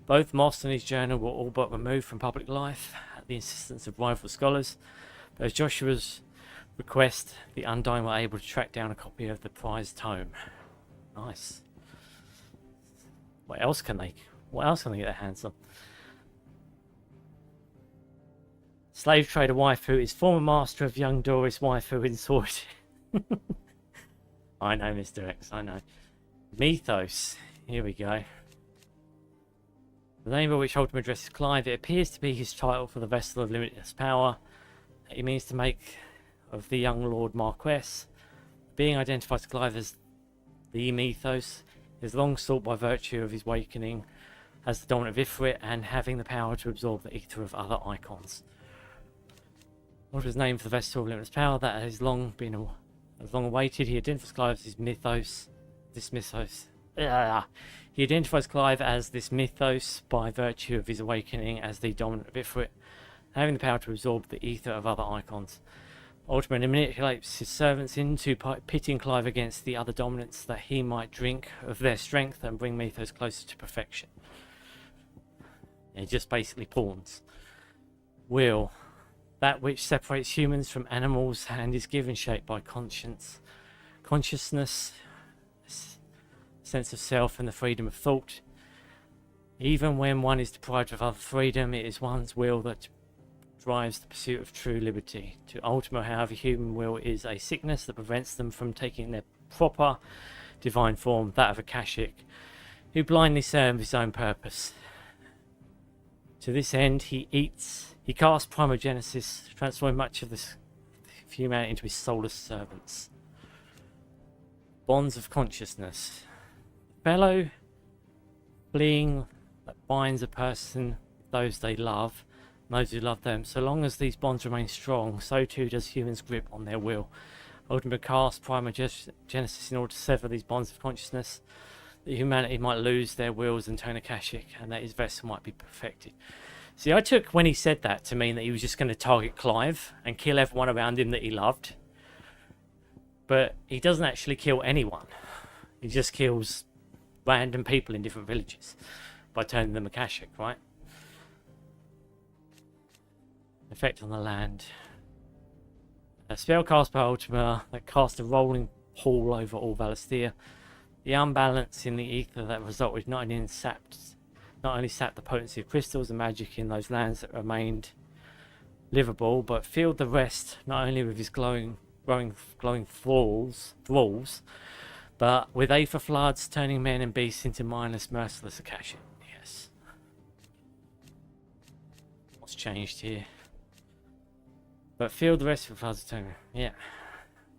Both Moss and his journal were all but removed from public life at the insistence of rival scholars, but at Joshua's request, the Undying were able to track down a copy of the prized tome. Nice. What else can they get their hands on? Slave trader waifu is former master of young Doris waifu in sword. I know, Mr. X, I know. Mythos. Here we go. The name by which Ultima addresses Clive, it appears to be his title for the vessel of limitless power. He means to make of the young Lord Marquess. Being identified to Clive as the Mythos is long sought by virtue of his awakening as the dominant Ifrit and having the power to absorb the ether of other icons. What was named for the vessel of limitless power that has long awaited. He identifies Clive as his mythos. He identifies Clive as this mythos by virtue of his awakening as the dominant Ifrit, having the power to absorb the ether of other icons. Ultimately manipulates his servants into pitting Clive against the other dominants that he might drink of their strength and bring mythos closer to perfection. He just basically pawns. Will. That which separates humans from animals and is given shape by consciousness, sense of self and the freedom of thought. Even when one is deprived of other freedom, it is one's will that drives the pursuit of true liberty. To Ultima, however, human will is a sickness that prevents them from taking their proper divine form, that of a Kashik, who blindly serves his own purpose. To this end, he casts primogenesis, transforming much of this humanity into his soulless servants. Bonds of consciousness. Fellow fleeing that binds a person, those they love, and those who love them. So long as these bonds remain strong, so too does humans' grip on their will. Ultima casts primogenesis in order to sever these bonds of consciousness, that humanity might lose their wills and turn Akashic, and that his vessel might be perfected. See, I took when he said that to mean that he was just going to target Clive and kill everyone around him that he loved. But he doesn't actually kill anyone. He just kills random people in different villages by turning them Akashic, right? Effect on the land. A spell cast by Ultima that cast a rolling pall over all Valisthea. The unbalance in the ether that resulted not only sapped the potency of crystals and magic in those lands that remained livable, but filled the rest not only with his glowing thralls, but with aether floods turning men and beasts into mindless, merciless Akashic. Yes. What's changed here? But filled the rest with floods turning. Yeah.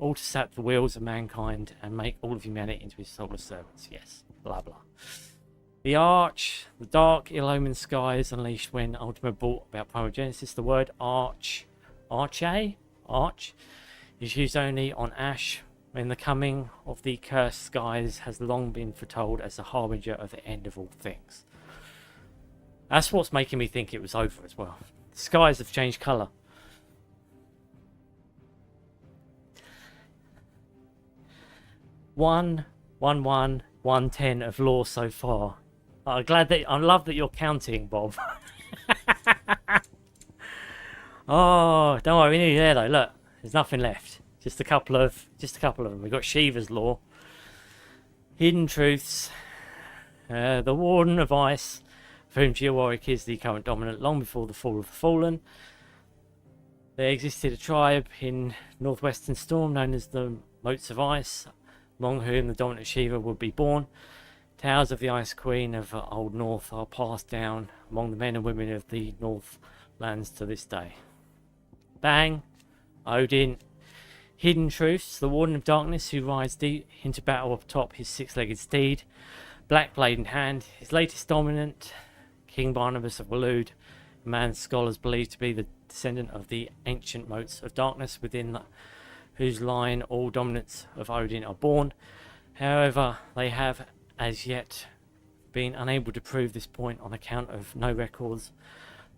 All to sap the wheels of mankind and make all of humanity into his soulless servants. Yes. Blah blah. The Arch, the dark, ill-omened skies unleashed when Ultima brought about primogenesis. The word arch, is used only on Ash, when the coming of the cursed skies has long been foretold as the harbinger of the end of all things. That's what's making me think it was over as well. The skies have changed colour. One, 110 of lore so far. I love that you're counting, Bob. Oh, don't worry, we're nearly there though. Look, there's nothing left. Just a couple of them. We've got Shiva's lore, Hidden Truths, the Warden of Ice, for whom Geowarrick is the current dominant long before the fall of the Fallen. There existed a tribe in northwestern Storm known as the Moats of Ice, among whom the dominant Shiva would be born. Tales of the Ice Queen of Old North are passed down among the men and women of the Northlands to this day. Bang. Odin. Hidden Truths. The Warden of Darkness who rides deep into battle atop his six-legged steed. Black blade in hand. His latest dominant, King Barnabas of Waloed, a man scholars believe to be the descendant of the ancient motes of darkness within whose line all dominants of Odin are born. However, they have as yet been unable to prove this point on account of no records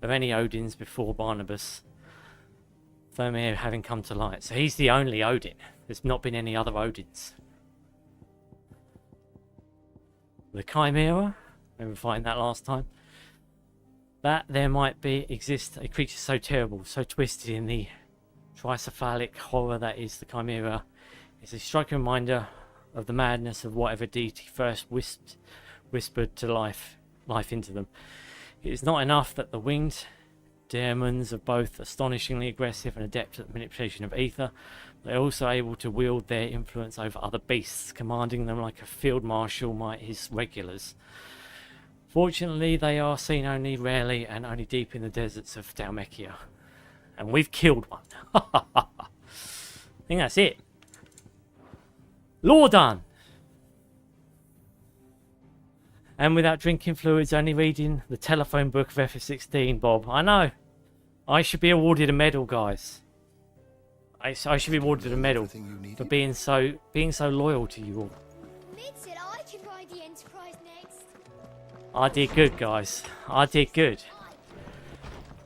of any Odins before Barnabas Vermeer having come to light. So he's the only Odin. There's not been any other Odins. The Chimera, remember fighting that last time? That there might exist a creature so terrible, so twisted in the tricephalic horror that is the Chimera, is a striking reminder of the madness of whatever deity first whispered to life into them. It is not enough that the winged demons are both astonishingly aggressive and adept at the manipulation of ether, they are also able to wield their influence over other beasts, commanding them like a field marshal might his regulars. Fortunately, they are seen only rarely and only deep in the deserts of Dalmekia. And we've killed one. I think that's it. Law done! And without drinking fluids, only reading the telephone book of FF16, Bob. I know. I should be awarded a medal, guys. I should be awarded a medal for being so loyal to you all. Mid said I can ride the Enterprise next. I did good, guys. I did good.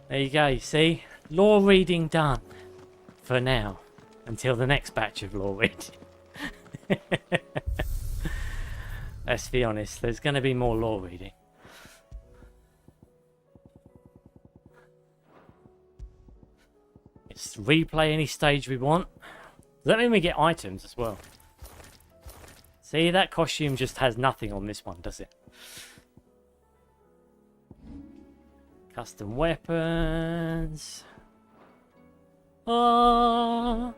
There you go. You see, law reading done for now until the next batch of law reading. Let's be honest, there's going to be more law reading. Let's replay any stage we want. Does that mean we get items as well? See, that costume just has nothing on this one, does it? Custom weapons. Oh,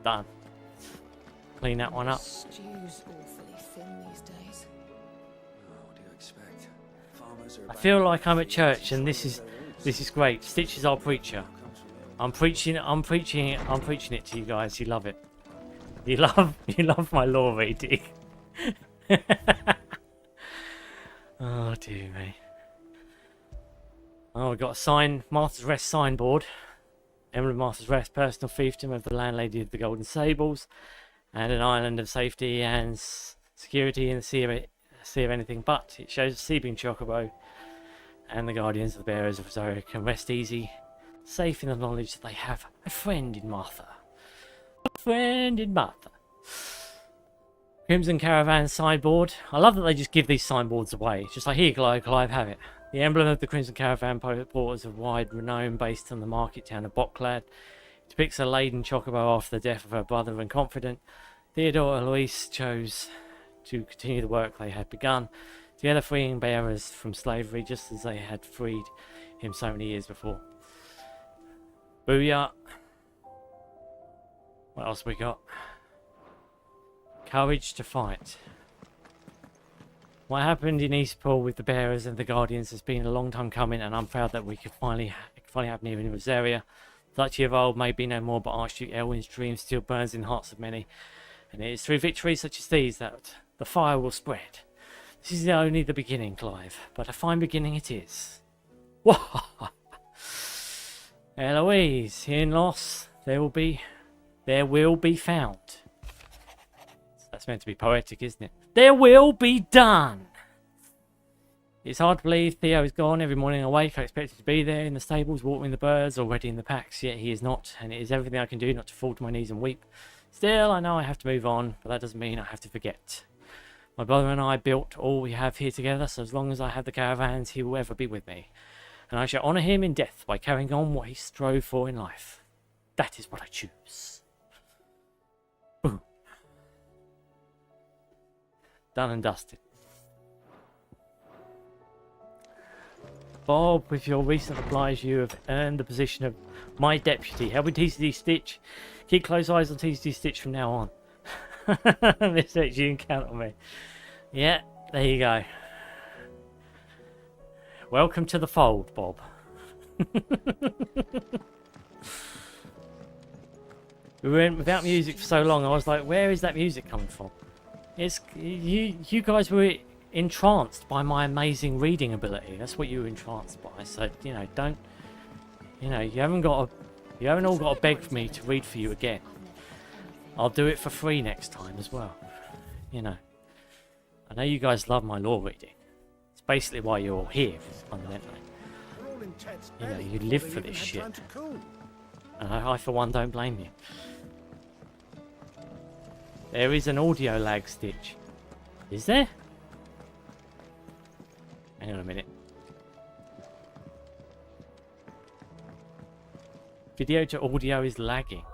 done. Clean that one up. Stew's awfully thin these days. What do you expect? Farmers are I feel like I'm at church, and this is great. Stitch is our preacher. I'm preaching it to you guys. You love it. You love my law reading. Oh dear me. Oh, we got a sign, Master's Rest signboard. Emblem of Master's Rest, personal fiefdom of the landlady of the Golden Sables, and an island of safety and security in the sea of anything but. It shows a Seabing Chocobo, and the guardians of the bearers of Rosaria can rest easy, safe in the knowledge that they have a friend in Martha. A friend in Martha. Crimson Caravan sideboard. I love that they just give these signboards away. Just like, here, Clive, have it. The emblem of the Crimson Caravan porters of wide renown based on the market town of Boklad. Depicts a laden chocobo after the death of her brother and confidant. Theodore Eloise chose to continue the work they had begun, together freeing bearers from slavery just as they had freed him so many years before. Booyah. What else we got? Courage to fight. What happened in Eastpool with the bearers and the guardians has been a long time coming, and I'm proud that we could finally happen here in Rosaria. Duchy of old may be no more, but Archduke Elwin's dream still burns in the hearts of many, and it is through victories such as these that the fire will spread. This is only the beginning, Clive, but a fine beginning it is. Eloise, in loss, there will be found. That's meant to be poetic, isn't it? There will be done. It's hard to believe Theo is gone. Every morning I wake, I expect him to be there in the stables, watering the birds, already in the packs, yet he is not, and it is everything I can do not to fall to my knees and weep. Still, I know I have to move on, but that doesn't mean I have to forget. My brother and I built all we have here together, so as long as I have the caravans, he will ever be with me. And I shall honour him in death by carrying on what he strove for in life. That is what I choose. Boom. Done and dusted. Bob, with your recent replies, you have earned the position of my deputy. Helping tcgstitch. Keep close eyes on tcgstitch from now on. Mr. You can count on me. Yeah, there you go. Welcome to the fold, Bob. We went without music for so long. I was like, where is that music coming from? It's you guys were entranced by my amazing reading ability. That's what you were entranced by. So you know, don't, you know, you haven't all got to beg for me to read for you again. I'll do it for free next time as well. You know, I know you guys love my lore reading. It's basically why you're all here, fundamentally. You know, you live for this shit. And I for one don't blame you. There is an audio lag, Stitch. Is there? Hang on a minute. Video to audio is lagging.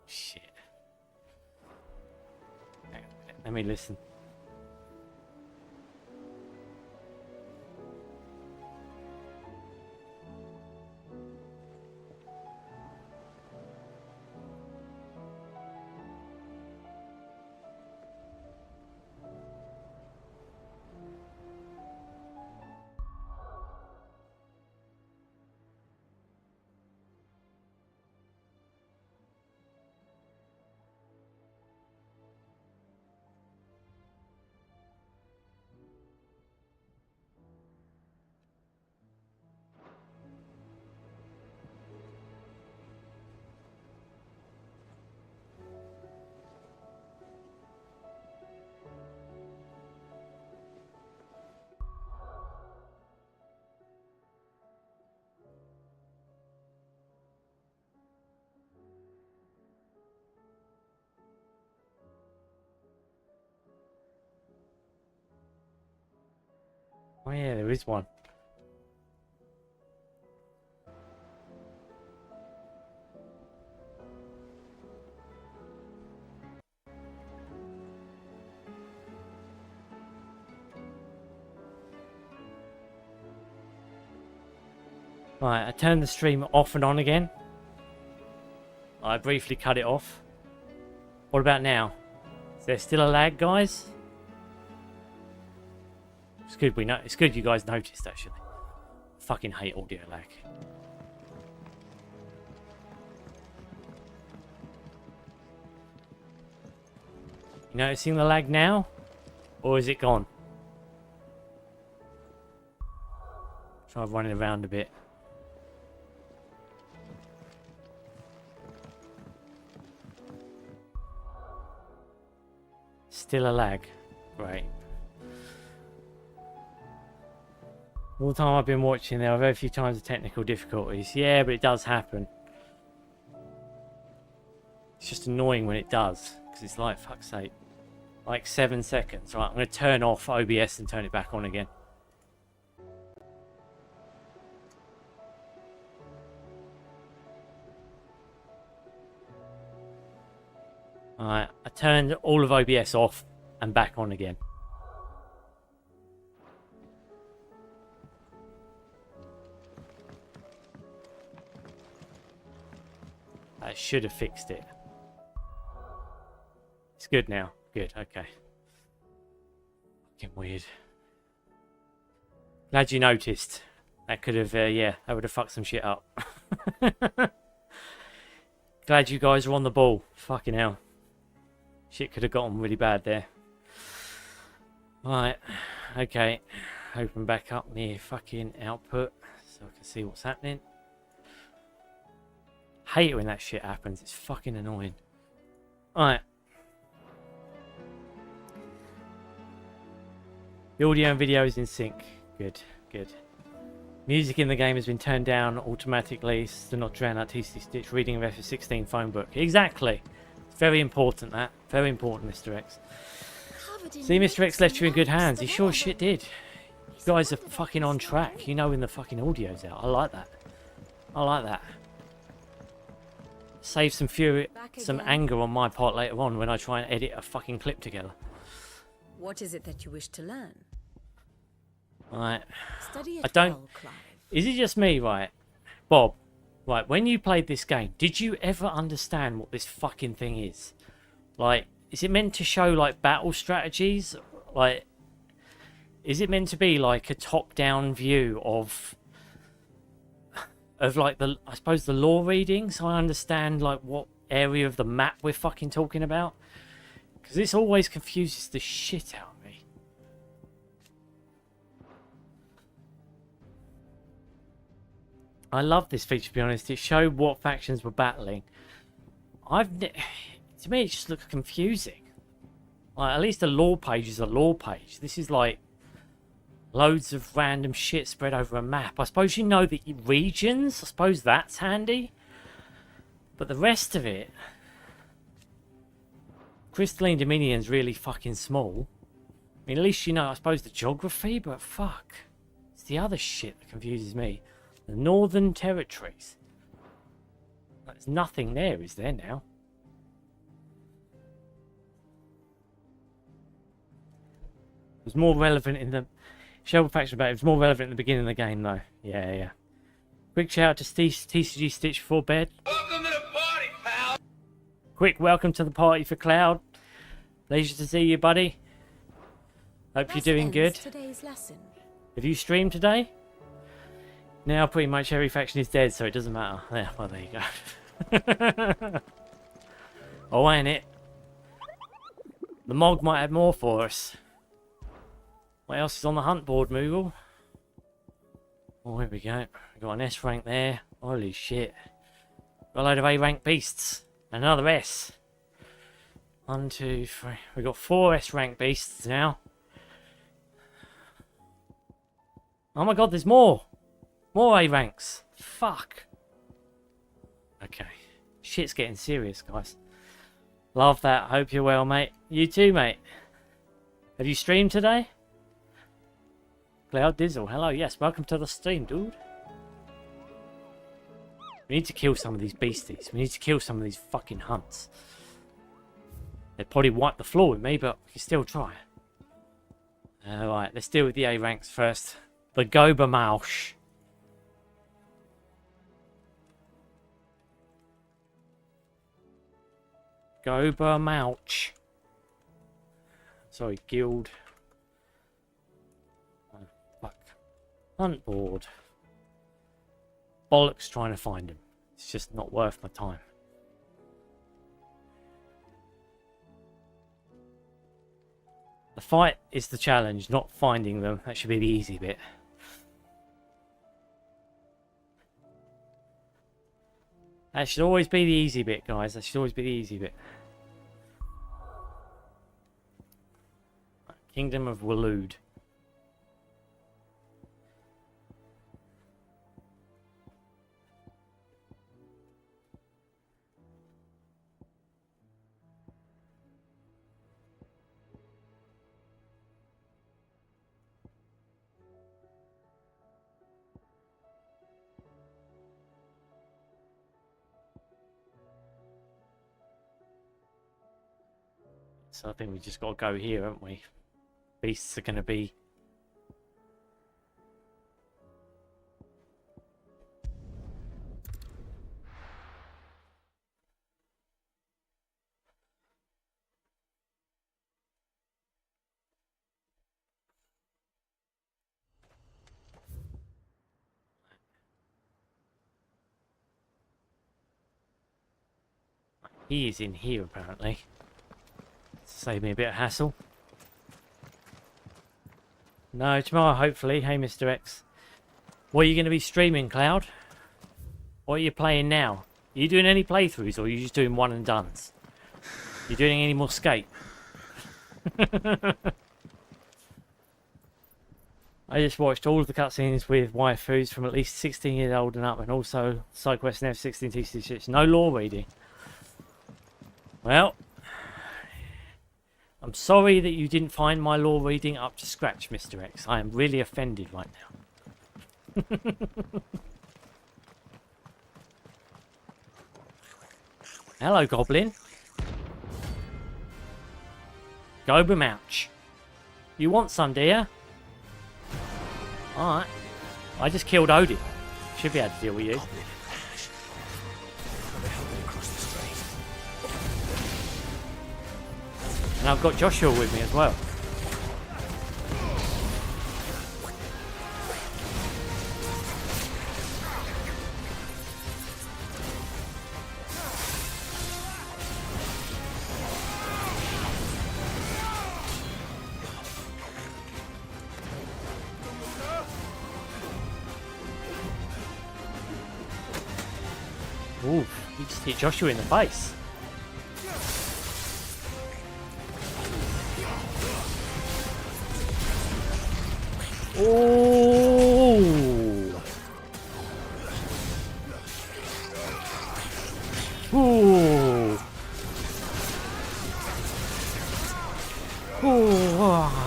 Shit. Hang on a minute. Let me listen. Oh yeah, there is one. Right, I turned the stream off and on again. I briefly cut it off. What about now? Is there still a lag, guys? It's good it's good you guys noticed, actually. Fucking hate audio lag. You noticing the lag now? Or is it gone? Try running around a bit. Still a lag. Great. All the time I've been watching, there are very few times of technical difficulties. Yeah, but it does happen. It's just annoying when it does, because it's like, fuck's sake, like 7 seconds. Right, I'm going to turn off OBS and turn it back on again. Alright, I turned all of OBS off and back on again. I should have fixed it. It's good now. Good, okay. Fucking weird. Glad you noticed. That could have, yeah, that would have fucked some shit up. Glad you guys are on the ball. Fucking hell. Shit could have gotten really bad there. Right, okay. Open back up my fucking output so I can see what's happening. Hate it when that shit happens. It's fucking annoying. Alright. The audio and video is in sync. Good, good. Music in the game has been turned down automatically to not drown out tcgstitch reading of FF16 phone book. Exactly. It's very important, that. Very important, Mr. X. See, Mr. X left you in good hands. He sure shit did. You guys are fucking on track. You know when the fucking audio's out. I like that. I like that. Save some fury, some anger on my part later on when I try and edit a fucking clip together. What is it that you wish to learn? Right. Study it I don't. well, Clive. Is it just me, right, Bob? Right. When you played this game, did you ever understand what this fucking thing is? Like, is it meant to show like battle strategies? Like, is it meant to be like a top-down view of like the, I suppose, the lore readings? I understand like what area of the map we're fucking talking about. Because this always confuses the shit out of me. I love this feature, to be honest. It showed what factions were battling. To me, it just looks confusing. Like, at least a lore page is a lore page. This is like loads of random shit spread over a map. I suppose you know the regions. I suppose that's handy. But the rest of it... Crystalline Dominion's really fucking small. I mean, at least you know, I suppose, the geography, but fuck. It's the other shit that confuses me. The Northern Territories. There's nothing there, is there now? It was more relevant in the... Shelby faction about it was more relevant in the beginning of the game, though. Yeah. Quick shout out to tcgstitch before bed. Welcome to the party, pal. Quick welcome to the party for Cloud. Pleasure to see you, buddy. Hope you're doing good. Today's lesson. Have you streamed today? Now pretty much every faction is dead, so it doesn't matter. Yeah, well, there you go. Oh, ain't it? The Mog might have more for us. What else is on the hunt board, Moogle? Oh, here we go. We've got an S rank there. Holy shit. Got a load of A rank beasts. Another S. 1, 2, 3. We've got 4 S rank beasts now. Oh my god, there's more! More A ranks. Fuck. Okay. Shit's getting serious, guys. Love that. Hope you're well, mate. You too, mate. Have you streamed today? Cloud Dizzle. Hello. Yes, welcome to the stream, dude. We need to kill some of these beasties. We need to kill some of these fucking hunts. They'd probably wipe the floor with me, but we can still try. Alright, let's deal with the A ranks first. The Gobermausch. Gobermausch. Sorry, guild. Oh, fuck. Hunt board. Bollocks trying to find him. It's just not worth my time. The fight is the challenge, not finding them. That should be the easy bit. That should always be the easy bit, guys. That should always be the easy bit. Kingdom of Waloed. So I think we just got to go here, haven't we? Beasts are going to be... He is in here, apparently. Save me a bit of hassle. No, tomorrow, hopefully. Hey, Mr. X. What are you going to be streaming, Cloud? What are you playing now? Are you doing any playthroughs, or are you just doing one and dones? You doing any more skate? I just watched all of the cutscenes with waifus from at least 16 years old and up, and also side quests and F16 tcgstitch. No lore reading. Well... I'm sorry that you didn't find my lore reading up to scratch, Mr. X. I am really offended right now. Hello, Goblin. Gobermausch. You want some, do you? Alright. I just killed Odin. Should be able to deal with you. And I've got Joshua with me as well. Ooh, he just hit Joshua in the face. Oh! Ooh! Ooh! Ah.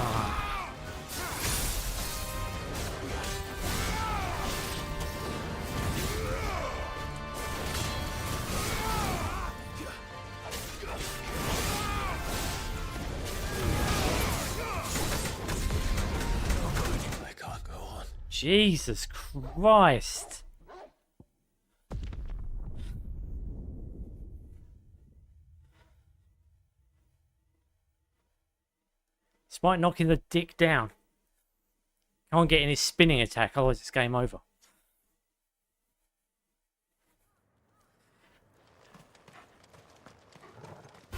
Jesus Christ. Despite knocking the dick down. Can't get in his spinning attack, otherwise it's game over.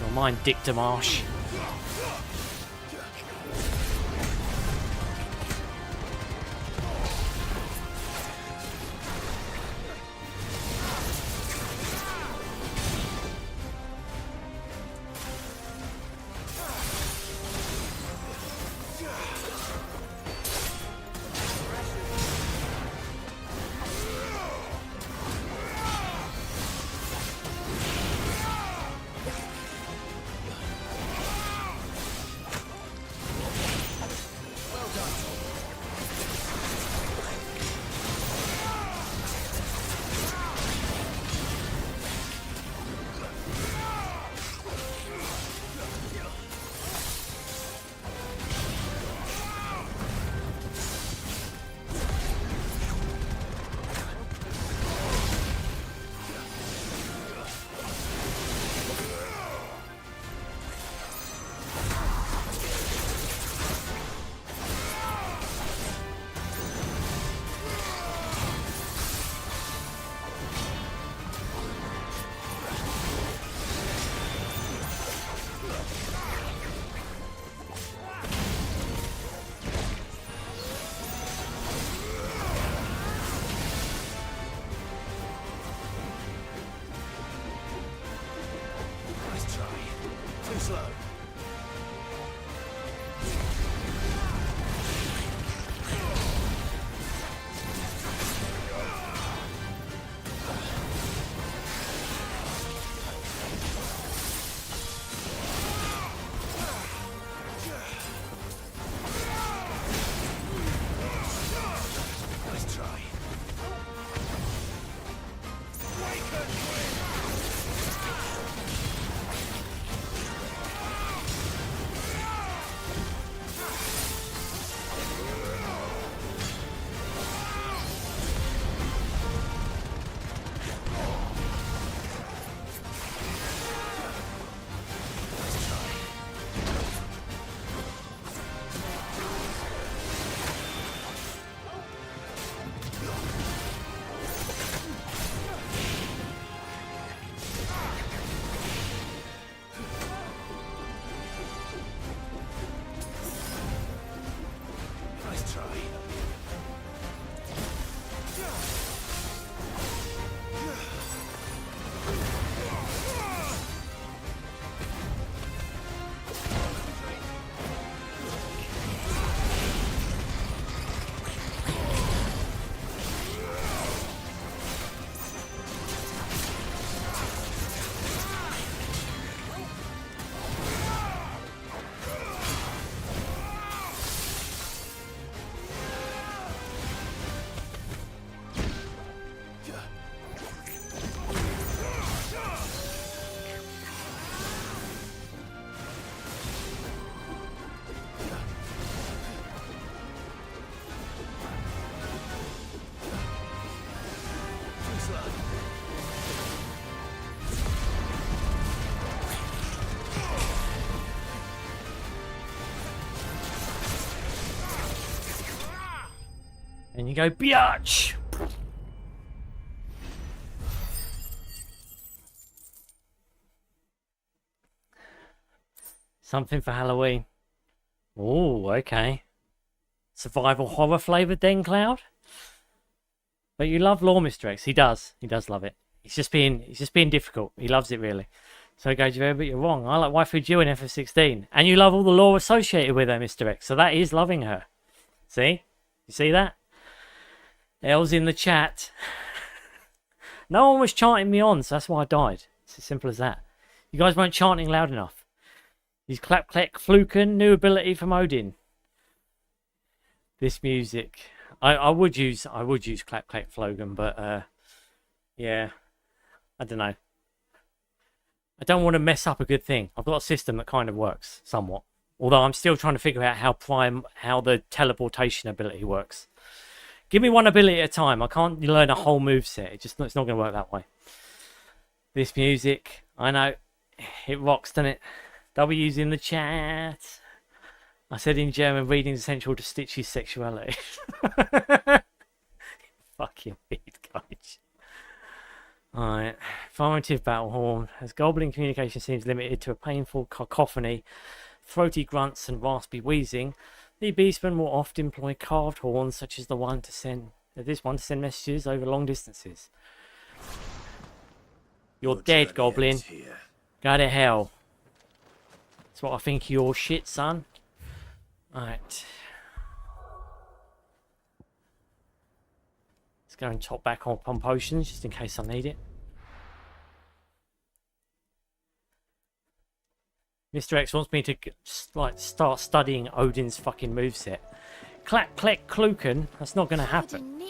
Don't mind Dick Demarche. And you go, biatch! Something for Halloween. Oh, okay. Survival horror flavoured then, Cloud? But you love lore, Mr. X. He does. He does love it. He's just being difficult. He loves it really. So goes there, but you're wrong. I like waifu Jill in FF16. And you love all the lore associated with her, Mr. X. So that is loving her. See? You see that? L's in the chat. No one was chanting me on, so that's why I died. It's as simple as that. You guys weren't chanting loud enough. Use clap clack fluken, new ability from Odin. This music. I would use clap clack flogan, but yeah. I don't know. I don't want to mess up a good thing. I've got a system that kind of works somewhat. Although I'm still trying to figure out how the teleportation ability works. Give me one ability at a time. I can't learn a whole moveset. It's not going to work that way. This music, I know, it rocks, doesn't it? W's in the chat. I said in German, reading is essential to Stitch's sexuality. Fucking weird, guys. Alright, formative battle horn. As goblin communication seems limited to a painful cacophony, throaty grunts and raspy wheezing, the beastmen will often employ carved horns such as this one to send messages over long distances. You're dead, goblin. Go to hell. That's what I think of your shit, son. Alright. Let's go and top back on potions just in case I need it. Mr. X wants me to start studying Odin's fucking moveset. Clack, clack, kluken. That's not going to happen.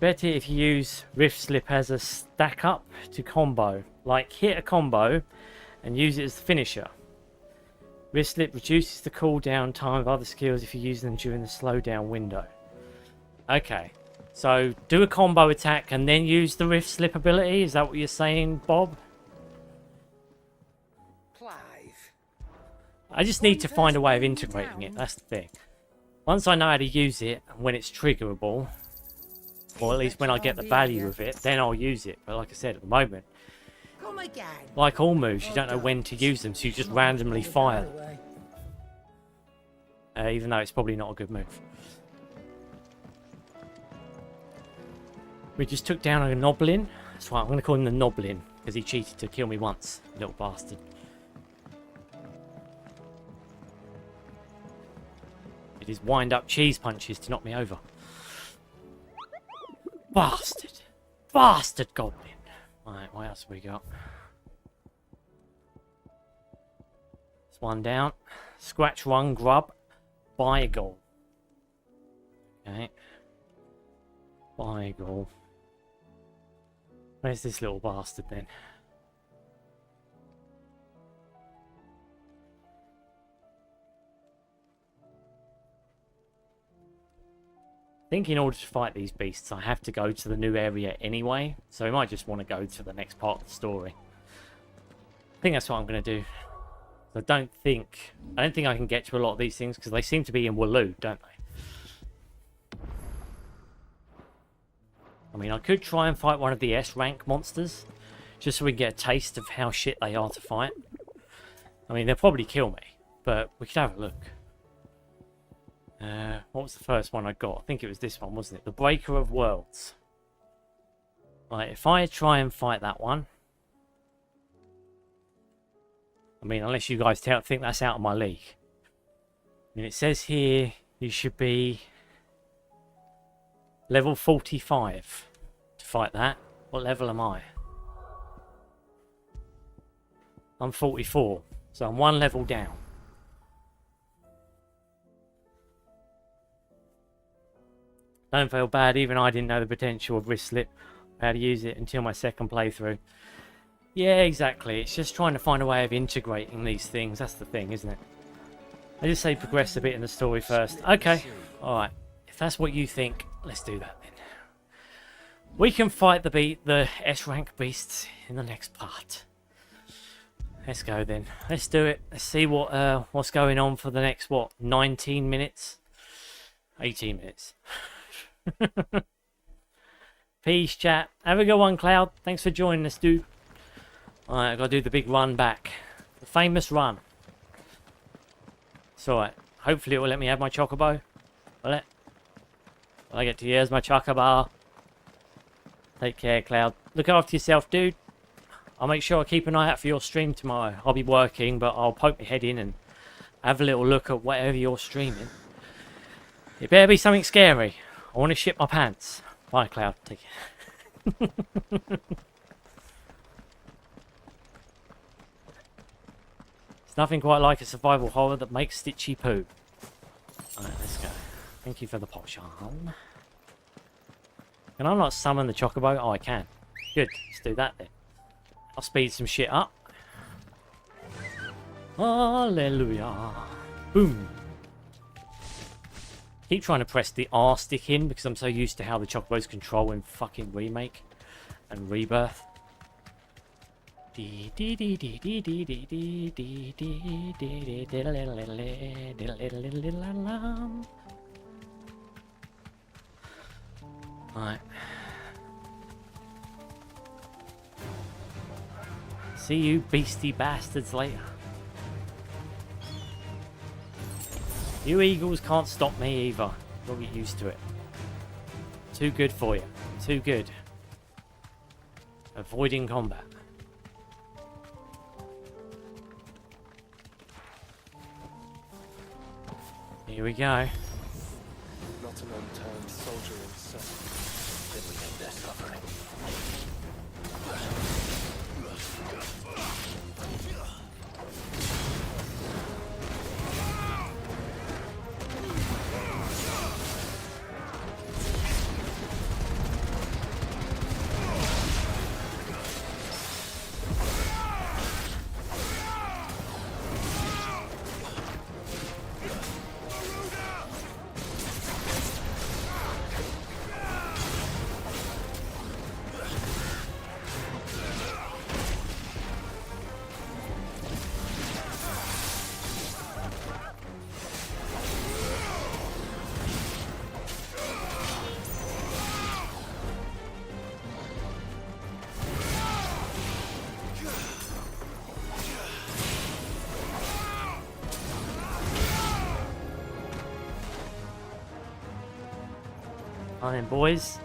Better if you use Rift Slip as a stack up to combo. Like hit a combo and use it as the finisher. Rift Slip reduces the cooldown time of other skills if you use them during the slowdown window. Okay. So, do a combo attack and then use the Rift Slip ability? Is that what you're saying, Bob? Clive. I just need to find a way of integrating it. That's the thing. Once I know how to use it, and when it's triggerable, or at least when I get the value of it, then I'll use it. But like I said, at the moment, like all moves, you don't know when to use them, so you just randomly fire them. Even though it's probably not a good move. We just took down a Noblin. That's right, I'm going to call him the Noblin, because he cheated to kill me once, little bastard. It is wind-up cheese punches to knock me over. Bastard! Bastard Goblin! Alright, what else have we got? There's one down. Scratch one grub. Beagle. Okay. Beagle. Where's this little bastard then? I think in order to fight these beasts, I have to go to the new area anyway. So I might just want to go to the next part of the story. I think that's what I'm going to do. I don't think I can get to a lot of these things because they seem to be in Wooloo, don't they? I mean, I could try and fight one of the S-rank monsters, just so we can get a taste of how shit they are to fight. I mean, they'll probably kill me, but we could have a look. What was the first one I got? I think it was this one, wasn't it? The Breaker of Worlds. Right, if I try and fight that one... I mean, unless you guys think that's out of my league. I mean, it says here you should be level 45 to fight that. What level am I? I'm 44, so I'm one level down. Don't feel bad, even I didn't know the potential of Wrist Slip, how to use it until my second playthrough. Yeah, exactly. It's just trying to find a way of integrating these things. That's the thing, isn't it? I just say progress a bit in the story first. Okay, alright. If that's what you think, let's do that then. We can fight the S-rank beasts in the next part. Let's go then. Let's do it. Let's see what's going on for the next, 19 minutes? 18 minutes. Peace, chat. Have a good one, Cloud. Thanks for joining us, dude. Alright, I've got to do the big run back. The famous run. It's alright. Hopefully it will let me have my chocobo. Will it? I get to use my chocobar. Take care, Cloud. Look after yourself, dude. I'll make sure I keep an eye out for your stream tomorrow. I'll be working, but I'll poke my head in and have a little look at whatever you're streaming. It better be something scary. I want to shit my pants. Bye, Cloud. Take care. It's nothing quite like a survival horror that makes Stitchy poo. Alright, let's go. Thank you for the potion. Can I not summon the chocobo? Oh, I can. Good. Let's do that then. I'll speed some shit up. Hallelujah. Boom. Keep trying to press the R stick in because I'm so used to how the chocobos control in fucking Remake and Rebirth. Alright. See you beastie bastards later. You eagles can't stop me either. You'll get used to it. Too good for you. Too good. Avoiding combat. Here we go. Not an unturned soldier in sight. Then we end their suffering. On in, boys.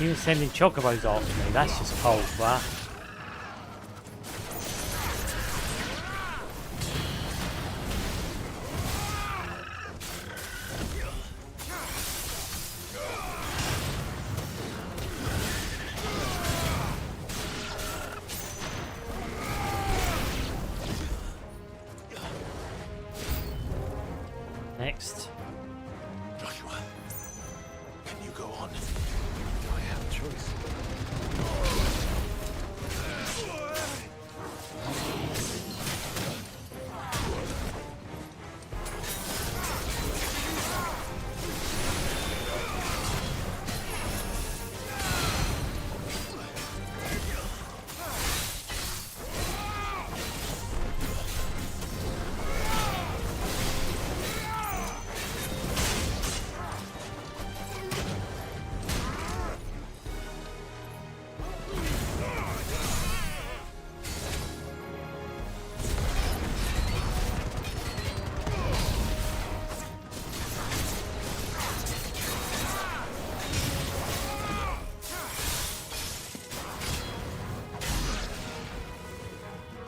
Even sending chocobos after me, that's just cold, bruh. Next. Joshua, can you go on? I have a choice.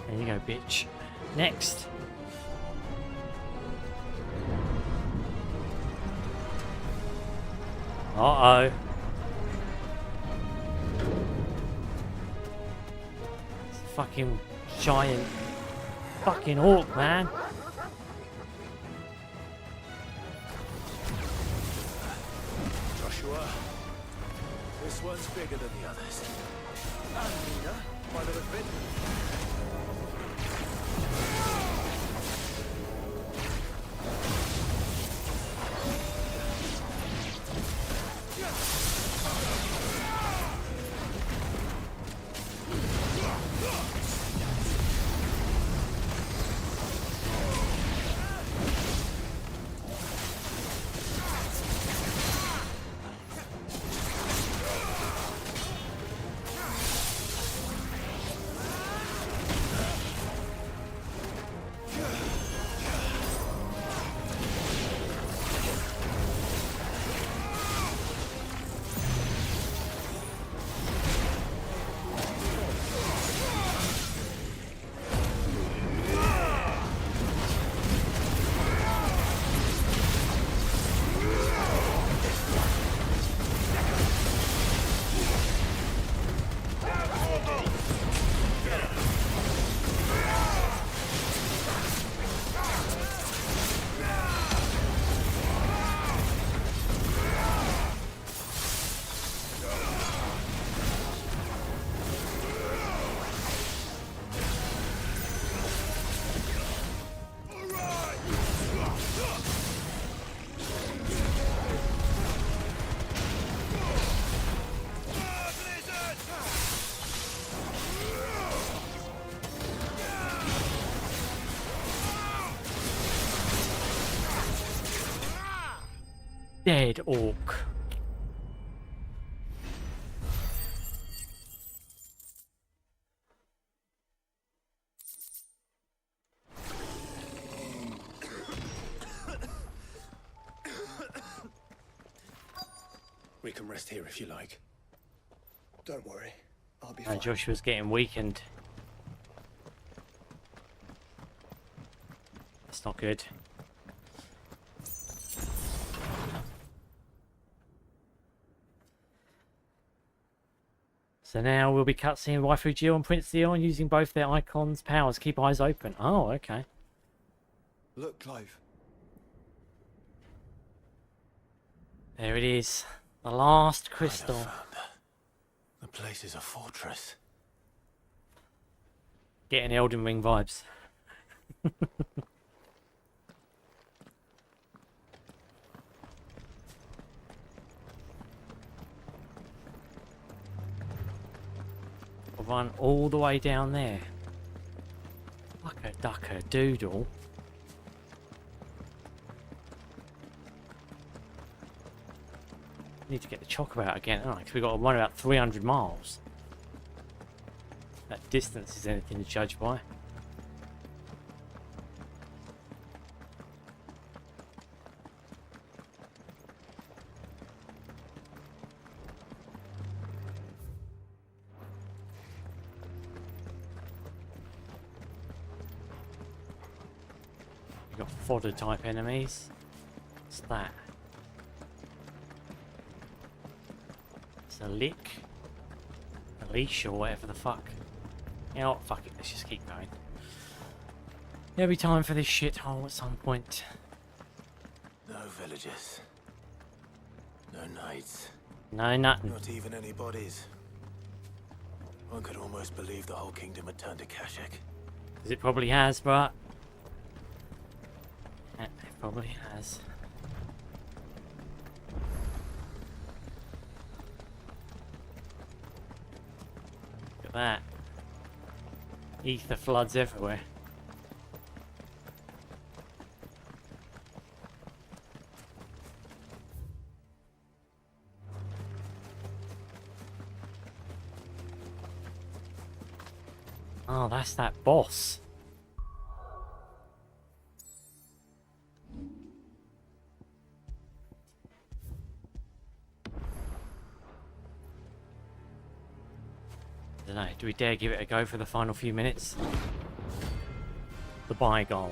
There you go, bitch. Next. Uh-oh. It's a fucking giant fucking orc, man. Sure. This one's bigger than the others. And leaner, by the look of it. Dead orc. We can rest here if you like. Don't worry, I'll be And fine. Joshua's getting weakened. That's not good. So now we'll be cutscene Waifu Jill and Prince Theon using both their icons' powers. Keep eyes open. Oh, okay. Look, Clive. There it is. The last crystal. The place is a fortress. Getting Elden Ring vibes. I'll run all the way down there. Like a ducker doodle. Need to get the chocobo out again, because we've got to run about 300 miles. That distance is anything to judge by. You've got fodder type enemies. What's that? It's a lick. A leash or whatever the fuck. You know what, fuck it, let's just keep going. There'll be time for this shithole at some point. No villagers. No knights. No, nothing. Not even any bodies. One could almost believe the whole kingdom had turned to Kashek. Because it probably has, but... It probably has. Look at that. Ether floods everywhere. Oh, that's that boss. I don't know, do we dare give it a go for the final few minutes? The Bygol.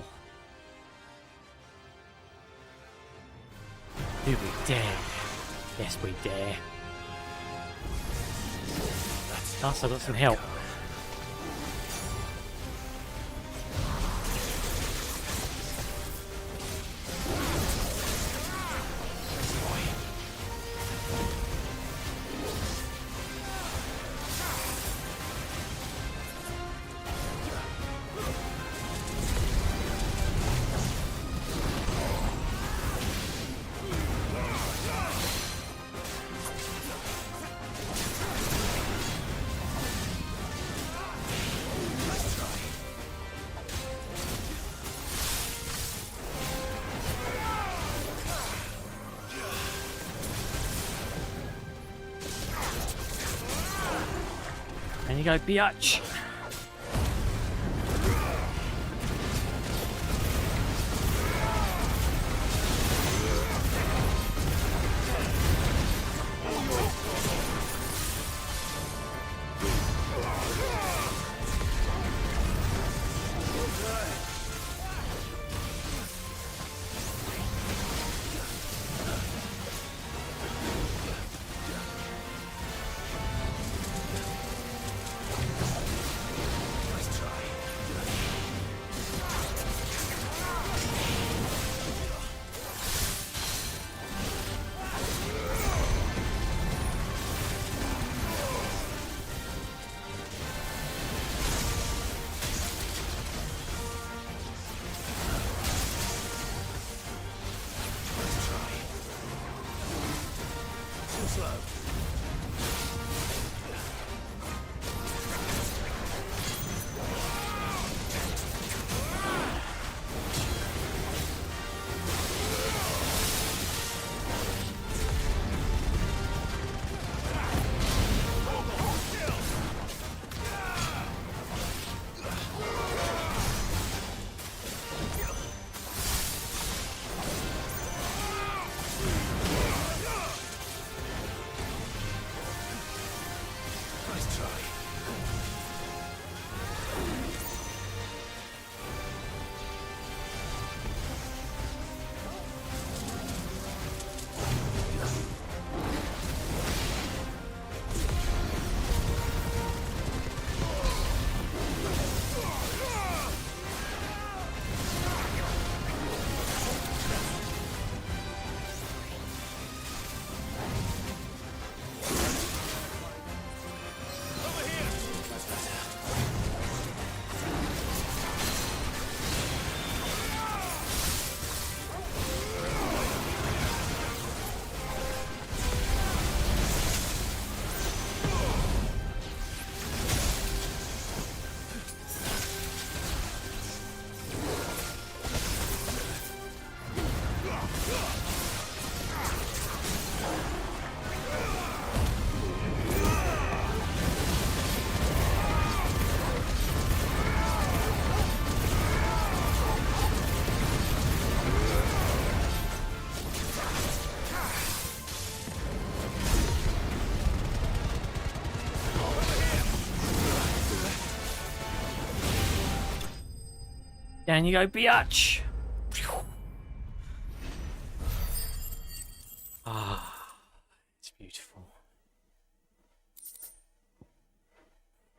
Do we dare? Yes, we dare. Plus, I got some help. And you go, biatch. Down you go, biatch. Ah, it's beautiful.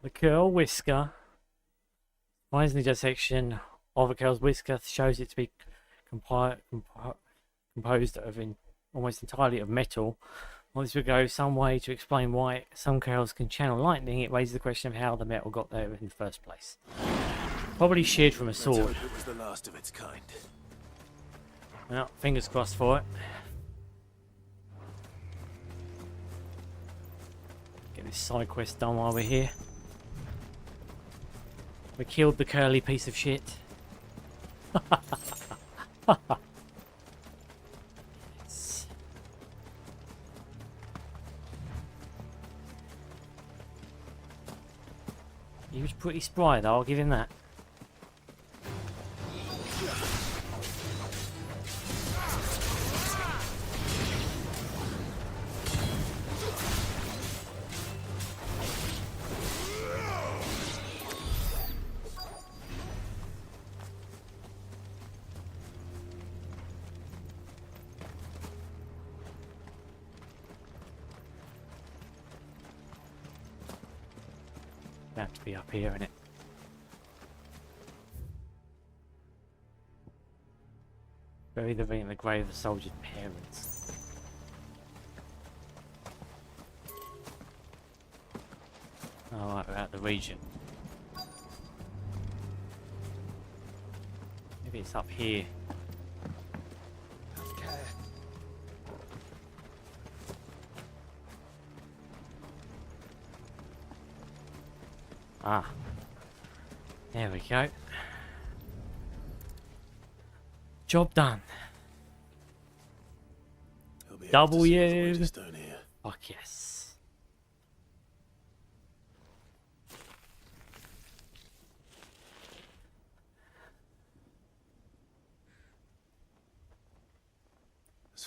The curl whisker finds the intersection of a curl's whisker, shows it to be composed of almost entirely of metal. While this would go some way to explain why some curls can channel lightning, it raises the question of how the metal got there in the first place. Probably sheared from a sword. Let's hope it was the last of its kind. Well, fingers crossed for it. Get this side quest done while we're here. We killed the curly piece of shit. Yes. He was pretty spry though, I'll give him that. Have to be up here, innit? Bury the ring in the grave of the soldier's parents. Alright, we're out the region. Maybe it's up here. Ah, there we go. Job done. W. Fuck yes.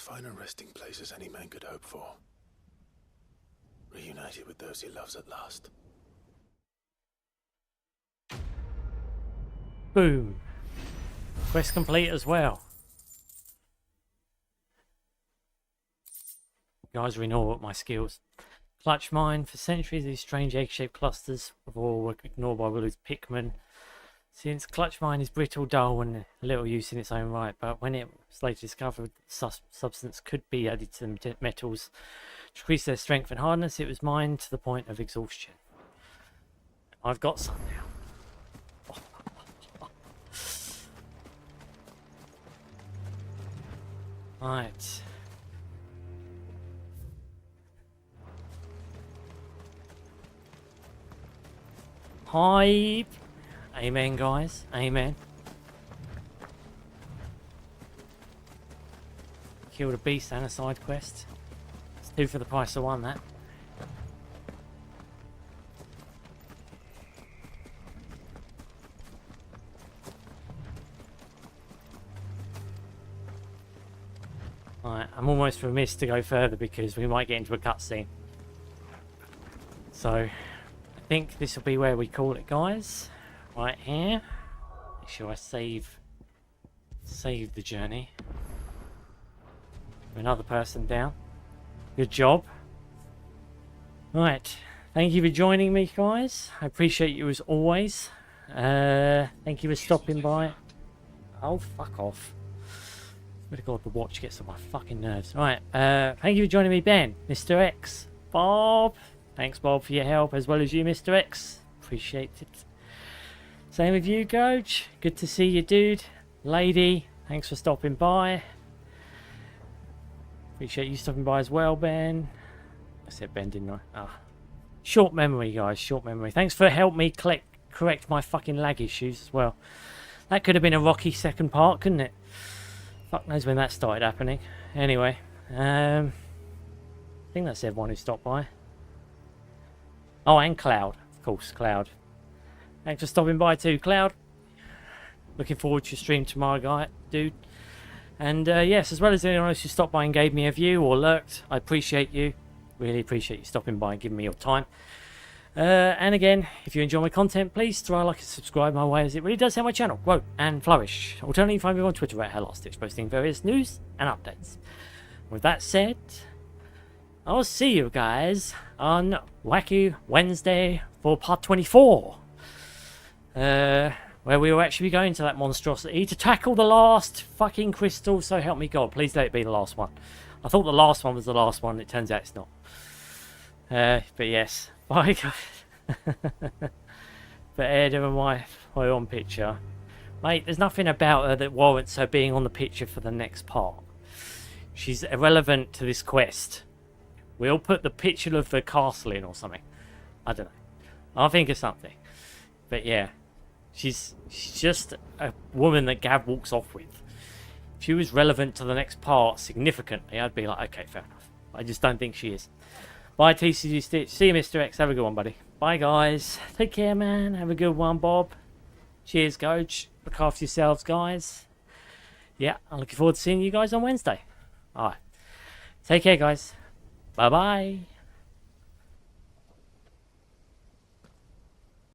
finer resting place as any man could hope for. Reunited with those he loves at last. Boom. Quest complete as well. Guys, we know what my skills. Clutch mine. For centuries, these strange egg-shaped clusters of ore were ignored by Willow's Pikmin. Since clutch mine is brittle, dull, and little use in its own right, but when it was later discovered substance could be added to the metals to increase their strength and hardness, it was mined to the point of exhaustion. I've got some now. Right. Hype. Amen, guys. Amen. Kill the beast and a side quest. It's 2 for the price of 1, that. Alright, I'm almost remiss to go further because we might get into a cutscene. So, I think this will be where we call it, guys. Right here. Make sure I save the journey. Another person down. Good job. Right. Thank you for joining me, guys. I appreciate you as always. Thank you for stopping by. Oh, fuck off. Swear to God, the watch gets on my fucking nerves. Right. Thank you for joining me, Ben, Mr. X, Bob. Thanks, Bob, for your help, as well as you, Mr. X. Appreciate it. Same with you, Coach. Good to see you, dude. Lady, thanks for stopping by. Appreciate you stopping by as well, Ben. I said Ben, didn't I? Ah. Short memory, guys. Short memory. Thanks for helping me correct my fucking lag issues as well. That could have been a rocky second part, couldn't it? Fuck knows when that started happening. Anyway. I think that's everyone who stopped by. Oh, and Cloud. Of course, Cloud. Thanks for stopping by too, Cloud. Looking forward to your stream tomorrow, guy, dude. And yes, as well as anyone else who stopped by and gave me a view or lurked, I appreciate you. Really appreciate you stopping by and giving me your time. And again, if you enjoy my content, please throw a like and subscribe my way, as it really does help my channel grow and flourish. Alternatively, you can find me on Twitter at @HelloStitch, posting various news and updates. With that said, I'll see you guys on Wacky Wednesday for part 24. Where we will actually be going to that monstrosity to tackle the last fucking crystal, so help me God. Please let it be the last one. I thought the last one was the last one, it turns out it's not. But yes, bye guys. But Ed and my on picture. Mate, there's nothing about her that warrants her being on the picture for the next part. She's irrelevant to this quest. We'll put the picture of the castle in or something. I don't know. I'll think of something. But yeah. She's just a woman that Gav walks off with. If she was relevant to the next part significantly, I'd be like, okay, fair enough. I just don't think she is. Bye, tcgstitch. See you, Mr. X. Have a good one, buddy. Bye, guys. Take care, man. Have a good one, Bob. Cheers, Coach. Look after yourselves, guys. Yeah, I'm looking forward to seeing you guys on Wednesday. Alright. Take care, guys. Bye-bye.